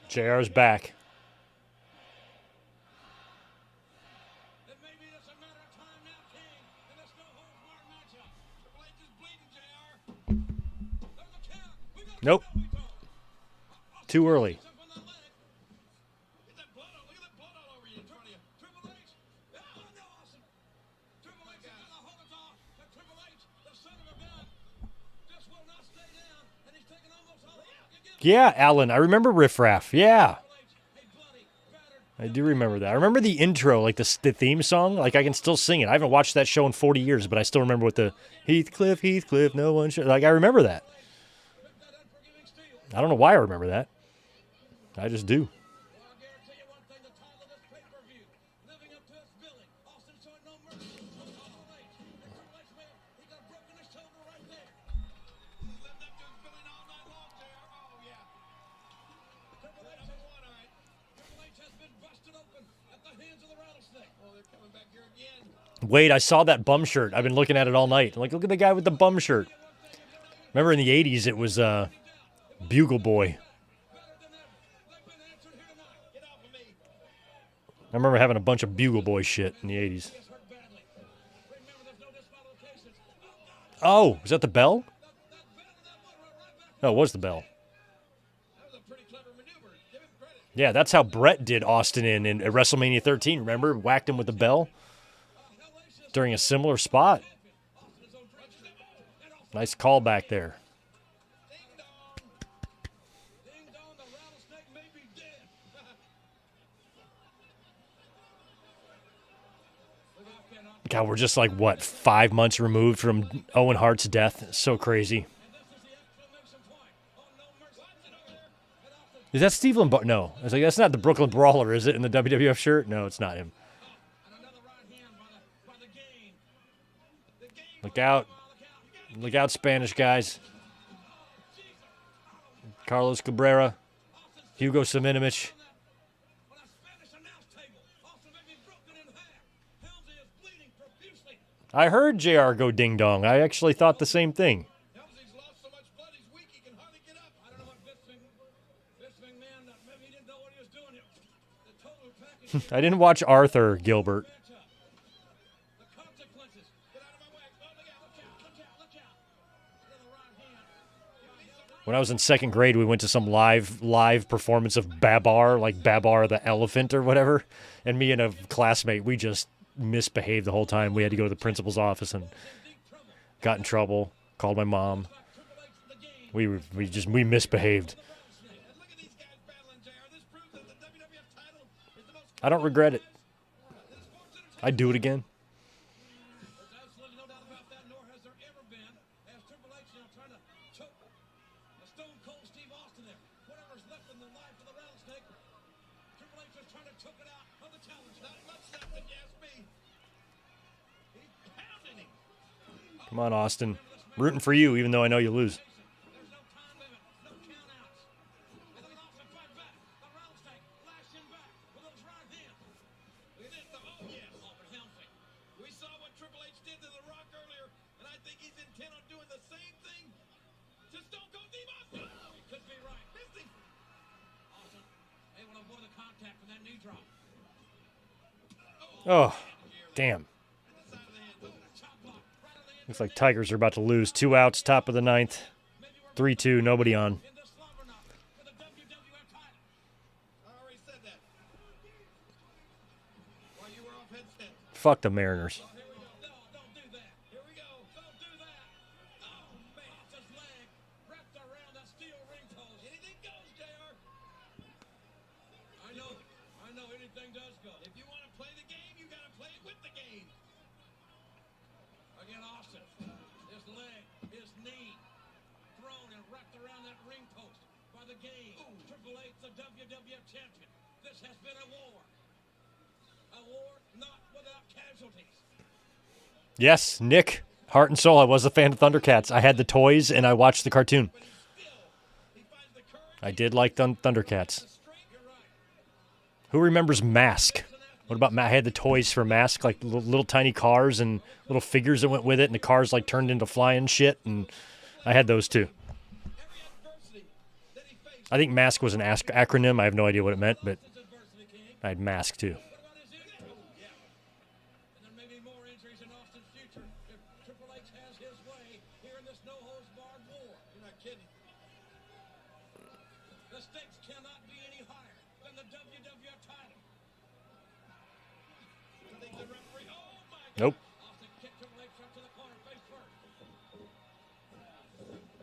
JR's back. Nope. Too early. Get that blood on. Look at that blood all over you. Triple H. Oh, no, Austin. Triple H is gonna hold us off. But Triple H, the son of a gun, just will not stay down. And he's taking almost all out. Yeah, Alan. I remember Riff Raff. Yeah. A bloody, battered. I do remember that. I remember the intro, like the theme song. Like I can still sing it. I haven't watched that show in 40 years, but I still remember what the Heathcliff, no one should. Like I remember that. That unforgiving steel. I don't know why I remember that. I just do. Well, I'll guarantee you one thing, the title of this pay-per-view, living up to its billing. Austin showing no mercy on Triple H. And Triple H, man, he got broken his shoulder right there. He lived up to his billing all night long, JR. Oh, yeah. Triple H has won, all right. Triple H has been busted open at the hands of the rattlesnake. Oh, they're coming back here again. Wait, I saw that bum shirt. I've been looking at it all night. Like, look at the guy with the bum shirt. Remember in the 80s, it was Bugle Boy. Better than ever. They've been answered here tonight. Get off of me. I remember having a bunch of Bugle Boy shit in the 80s. Gets hurt badly. Remember, there's no disqualifications. Oh, is that the bell? That one went right back. No, it was the bell. That was a pretty clever maneuver. Give him credit. Yeah, that's how Brett did Austin in at WrestleMania 13. Remember? Whacked him with the bell during a similar spot. Nice callback there. Ding dong. Ding dong, the rattlesnake may be dead. Look out, Ken Austin. God, we're just like, what, 5 months removed from Owen Hart's death? It's so crazy. And this is the exclamation point. Oh, no mercy. Watch it over there. And Austin. Is that Steve Lombardi? No. I was like, that's not the Brooklyn Brawler, is it, in the WWF shirt? No, it's not him. And another right hand by the game. The game. Look out. Look out. You got it. Look out, Spanish guys. Carlos Cabrera. Hugo Saminovich. On a Spanish announce table. Austin may be broken in half. Helmsley is bleeding profusely. I heard JR go ding-dong. I actually thought the same thing. Helmsley's lost so much blood, he's weak, he can hardly get up. I don't know what Vince McMahon, maybe he didn't know what he was doing here. The total package. I didn't watch Arthur Gilbert. matchup. The consequences. Get out of my way. Oh, look out, look out, look out. Another right hand. When I was in second grade, we went to some live performance of Babar, like Babar the elephant or whatever. And me and a classmate, we just misbehaved the whole time. We had to go to the principal's office and got in trouble. Called my mom. We misbehaved. And look at these guys battling, JR. This proves that the WWF title is the most I don't regret it. sports entertainment. I'd do it again. There's absolutely no doubt about that, nor has there ever been, as Triple H now trying to choke a Stone Cold Steve Austin there. Whatever's left in the life of the rattlesnake, Triple H is trying to choke it out of the challenge. Not much left, if you ask me. He's pounding him. Come on, Austin. Rooting for you, even though I know you lose. There's no time limit, no countouts. And look at Austin fight back. The rattlesnake lashing back with those right hands. Look at this, though. Oh, yes. Oh, but Helmsley. We saw what Triple H did to The Rock earlier, and I think he's intent on doing the same thing to Stone Cold Steve Austin. Oh, he could be right. Missed him. Austin able to avoid the contact from that knee drop. Oh, damn. And the side of the head. Oh, the chop block. Right on the end. Looks like Tigers are about to lose. 2 outs, top of the ninth. 3-2, nobody on. In the slobber knock for the WWF title. I already said that. While you were off headset. Fuck the Mariners. Here we go. No, don't do that. Here we go. Don't do that. Oh, man. It's his leg wrapped around that steel ring post. Anything goes, JR. I know. Anything does go. If you want to play the game, you got to play it with the game. Again, Austin. His leg, his knee thrown and wrapped around that ring post by the game. Triple H, the WWF champion. This has been a war. A war not without casualties. Yes, Nick, heart and soul. I was a fan of Thundercats. I had the toys and I watched the cartoon. But he finds the courage, I did like Thundercats. the strength. You're right. Who remembers Mask? What about I had the toys for Mask, like little tiny cars and little figures that went with it, and the cars like turned into flying shit, and I had those too. Every adversity that he faced, I think Mask was an acronym. I have no idea what it meant, but his adversity came. I had Mask too. What about his injury? Yeah. And there may be more injuries in Austin's future if Triple H has his way here in this no-holds-barred war. You're not kidding. Nope. Austin kicked Triple H up to the corner, face first.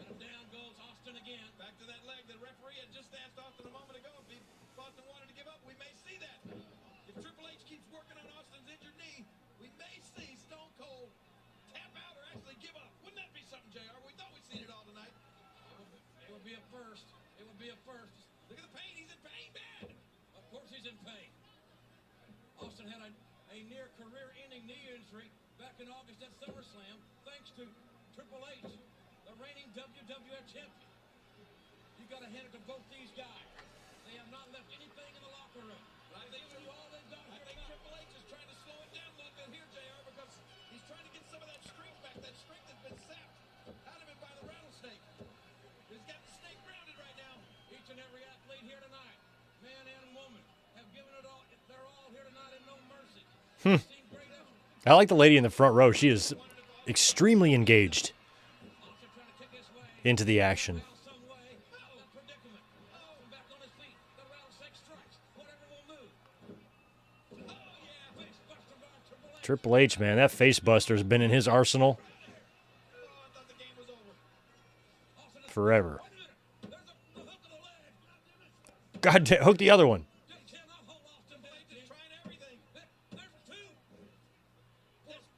And down goes Austin again. Back to that leg. The referee had just asked Austin a moment ago if Austin wanted to give up. We may see that. If Triple H keeps working on Austin's injured knee, we may see Stone Cold tap out or actually give up. Wouldn't that be something, JR? We thought we'd seen it all tonight. It would be a first. It would be a first. Look at the pain. He's in pain bad. Of course he's in pain. Austin had a near career-ending knee injury back in August at SummerSlam, thanks to Triple H, the reigning WWF champion. You got to hand it to both these guys. They have not left anything in the locker room. Right? They do all they've done. I think Triple H is trying to slow it down a little bit here, JR, because he's trying to get some of that strength back. That strength has been sapped out of him by the rattlesnake. He's got the snake grounded right now. Each and every athlete here tonight, man and woman, have given it all. They're all here tonight in no mercy. Seen great effort. I like the lady in the front row. She is extremely engaged Austin trying to kick his way into the action. some way. Oh, predicament. Austin back on his feet. The rattlesnake strikes. Whatever will move. Oh, yeah. Face buster by Triple H. Triple H, man, that face buster has been in his arsenal Oh, I thought the game was over. Austin is forever. Wait a minute. There's the hook of the leg. God damn, hook the other one. They cannot hold Austin back. He's trying everything. There's two.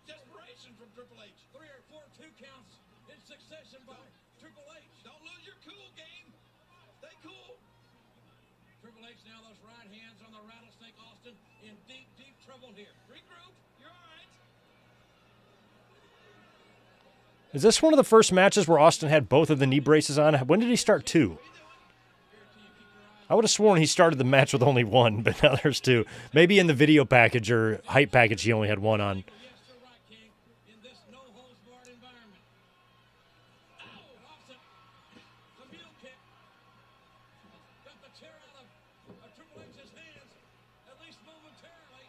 Desperation from Triple H. 3 or 4 2 counts in succession by Triple H. Don't lose your cool, game. Stay cool. Triple H now those right hands on the rattlesnake. Austin in deep, deep trouble here. Regroup. You're all right. Is this one of the first matches where Austin had both of the knee braces on? When did he start 2? I would have sworn he started the match with only 1, but now there's 2. Maybe in the video package or hype package he only had 1 on. Yes, you're right, King. In this no-holds-barred environment. Oh, and Austin. The mule kick. Got the chair out of Triple H's hands, at least momentarily.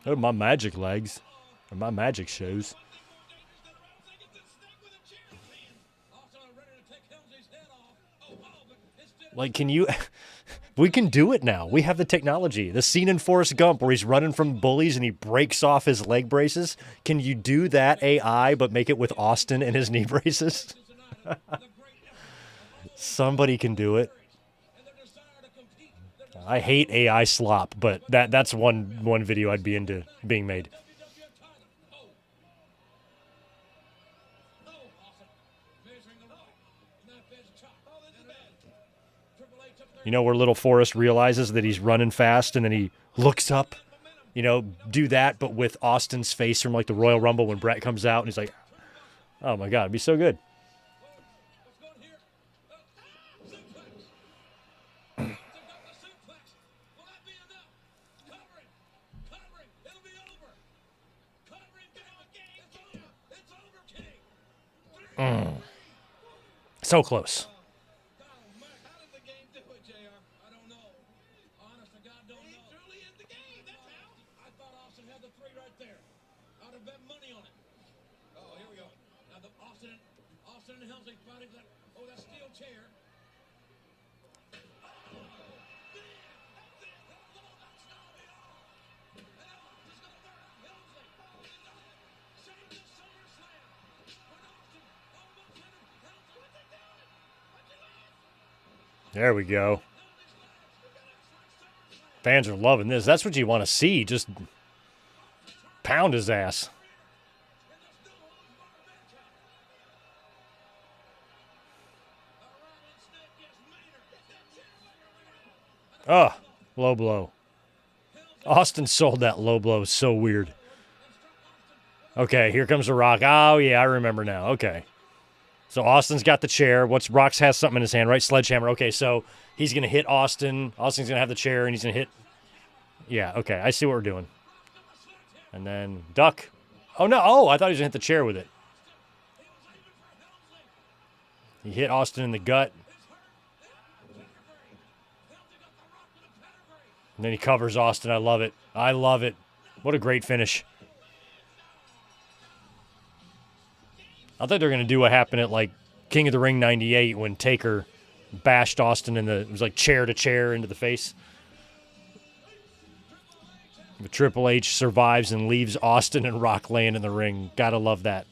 Oh, my magic legs. Or my magic shoes. One thing more dangerous than a rattlesnake is this snake with a chair in his hand. Austin ready to take Helmsley's head off. But instead of Like, can you... We can do it now. We have the technology. The scene in Forrest Gump where he's running from bullies and he breaks off his leg braces. Can you do that AI but make it with Austin and his knee braces? tonight, the great effort Somebody can do it. and their desire to compete. I hate AI slop, but that's one video I'd be into being made. WWF title. Austin measuring the right. Knife edge chop. Oh, this is bad. Triple H up there. You know where little Forrest realizes that he's running fast and then he looks up, you know, do that, but with Austin's face from like the Royal Rumble when Brett comes out and he's like, oh my God, it'd be so good. What's going here? Suplex. Austin got the suplex. Will that be enough? Covering. Covering. It'll be over. Covering. Get on, game. It's over. It's over, King. So close. How did the game do it, JR? I don't know. Honest to God, don't know. He truly is the game. That's how. I thought Austin had the 3 right there. I'd have bet money on it. Oh, here we go. Now the Austin and Helmsley fighting that. Oh, that steel chair. There we go. Fans are loving this. That's what you want to see. Just pound his ass. Oh, low blow. Austin sold that low blow so weird. Okay, here comes the Rock. Oh, yeah, I remember now. Okay. So Austin's got the chair. Rock's has something in his hand, right? Sledgehammer. Okay, so he's going to hit Austin. Austin's going to have the chair, and he's going to hit. Yeah, okay, I see what we're doing. And then duck. Oh, no. Oh, I thought he was going to hit the chair with it. He hit Austin in the gut. And then he covers Austin. I love it. I love it. What a great finish. I thought they were going to do what happened at, like, King of the Ring 98 when Taker bashed Austin it was like chair to chair into the face. But Triple H survives and leaves Austin and Rock laying in the ring. Gotta love that.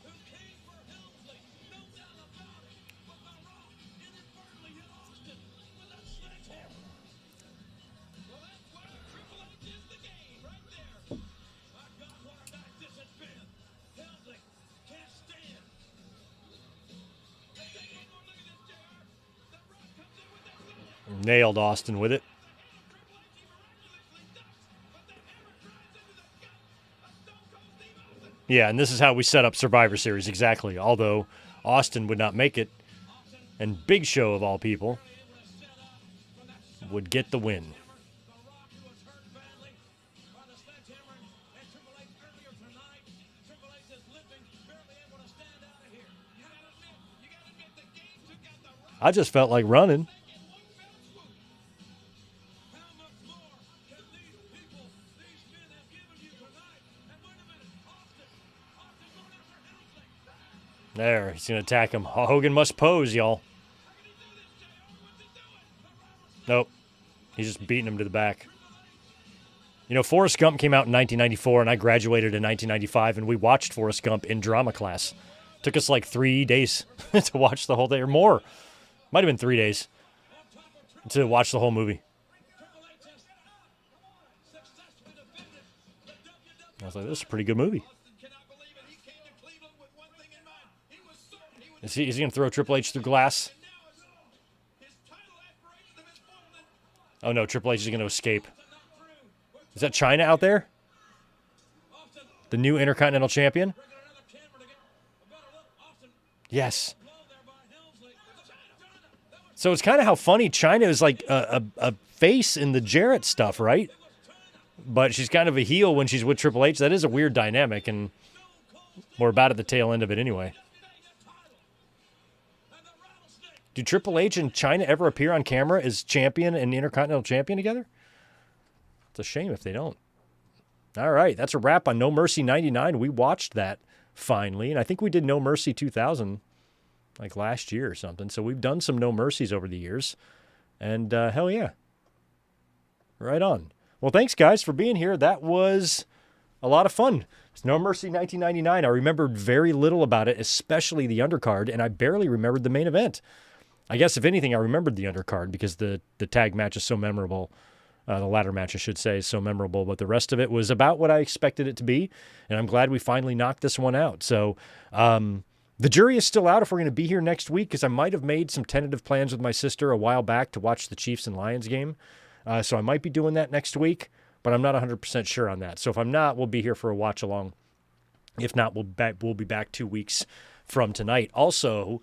Nailed Austin with it. Yeah, and this is how we set up Survivor Series, exactly. Although Austin would not make it, and Big Show, of all people, would get the win. I just felt like running. There, he's going to attack him. Hogan must pose, y'all. Nope. He's just beating him to the back. You know, Forrest Gump came out in 1994, and I graduated in 1995, and we watched Forrest Gump in drama class. Took us like 3 days to watch the whole day, or more. Might have been 3 days to watch the whole movie. I was like, this is a pretty good movie. Is he going to throw Triple H through glass? Oh, no, Triple H is going to escape. Is that China out there? The new Intercontinental Champion? Yes. So it's kind of how funny China is like a face in the Jarrett stuff, right? But she's kind of a heel when she's with Triple H. That is a weird dynamic, and we're about at the tail end of it anyway. Do Triple H and China ever appear on camera as champion and Intercontinental Champion together? It's a shame if they don't. All right, that's a wrap on No Mercy 99. We watched that finally, and I think we did No Mercy 2000 like last year or something. So we've done some No Mercies over the years, and hell yeah. Right on. Well, thanks, guys, for being here. That was a lot of fun. It's No Mercy 1999. I remembered very little about it, especially the undercard, and I barely remembered the main event. I guess, if anything, I remembered the undercard because the tag match is so memorable. The ladder match, I should say, is so memorable. But the rest of it was about what I expected it to be, and I'm glad we finally knocked this one out. So the jury is still out if we're going to be here next week, because I might have made some tentative plans with my sister a while back to watch the Chiefs and Lions game. So I might be doing that next week, but I'm not 100% sure on that. So if I'm not, we'll be here for a watch-along. If not, we'll be back 2 weeks from tonight. Also,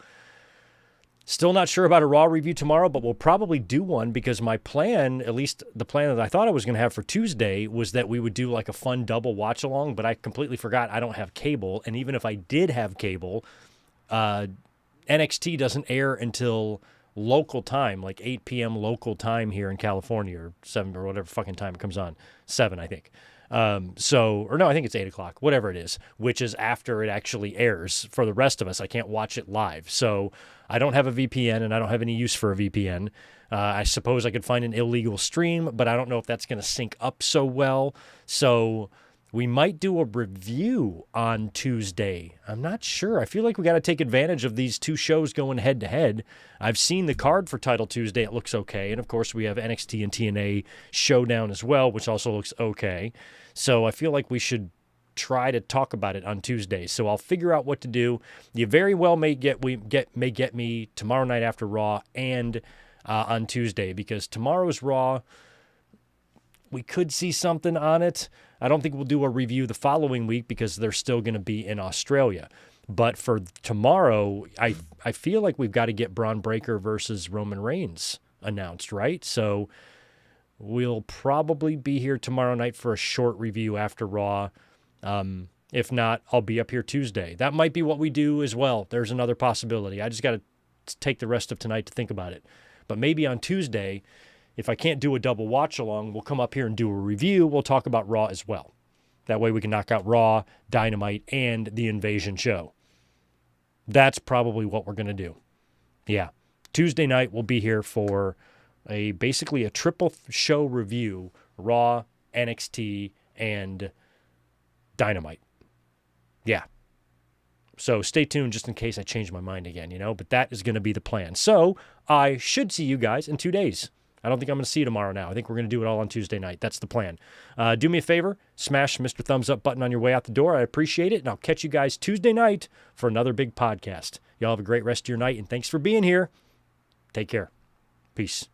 still not sure about a Raw review tomorrow, but we'll probably do one, because my plan, at least the plan that I thought I was going to have for Tuesday, was that we would do like a fun double watch-along, but I completely forgot I don't have cable. And even if I did have cable, NXT doesn't air until local time, like 8 p.m. local time here in California, or 7 or whatever fucking time it comes on. 7, I think. I think it's 8 o'clock, whatever it is, which is after it actually airs. For the rest of us, I can't watch it live. So I don't have a VPN, and I don't have any use for a VPN. I suppose I could find an illegal stream, but I don't know if that's going to sync up so well. So we might do a review on Tuesday. I'm not sure. I feel like we got to take advantage of these two shows going head to head. I've seen the card for Title Tuesday. It looks okay. And of course, we have NXT and TNA Showdown as well, which also looks okay. So I feel like we should try to talk about it on Tuesday. So I'll figure out what to do. You very well may get me tomorrow night after Raw and on Tuesday, because tomorrow's Raw, we could see something on it. I don't think we'll do a review the following week because they're still going to be in Australia. But for tomorrow, I feel like we've got to get Braun Breaker versus Roman Reigns announced, right? So we'll probably be here tomorrow night for a short review after Raw. If not, I'll be up here Tuesday. That might be what we do as well. There's another possibility. I just got to take the rest of tonight to think about it. But maybe on Tuesday, if I can't do a double watch along, we'll come up here and do a review. We'll talk about Raw as well. That way we can knock out Raw, Dynamite, and the Invasion show. That's probably what we're going to do. Yeah. Tuesday night, we'll be here for basically a triple show review, Raw, NXT, and Dynamite. Yeah. So stay tuned just in case I change my mind again, but that is going to be the plan. So I should see you guys in 2 days. I don't think I'm going to see you tomorrow now. I think we're going to do it all on Tuesday night. That's the plan. Do me a favor, smash Mr. Thumbs Up button on your way out the door. I appreciate it, and I'll catch you guys Tuesday night for another big podcast. Y'all have a great rest of your night, and thanks for being here. Take care. Peace.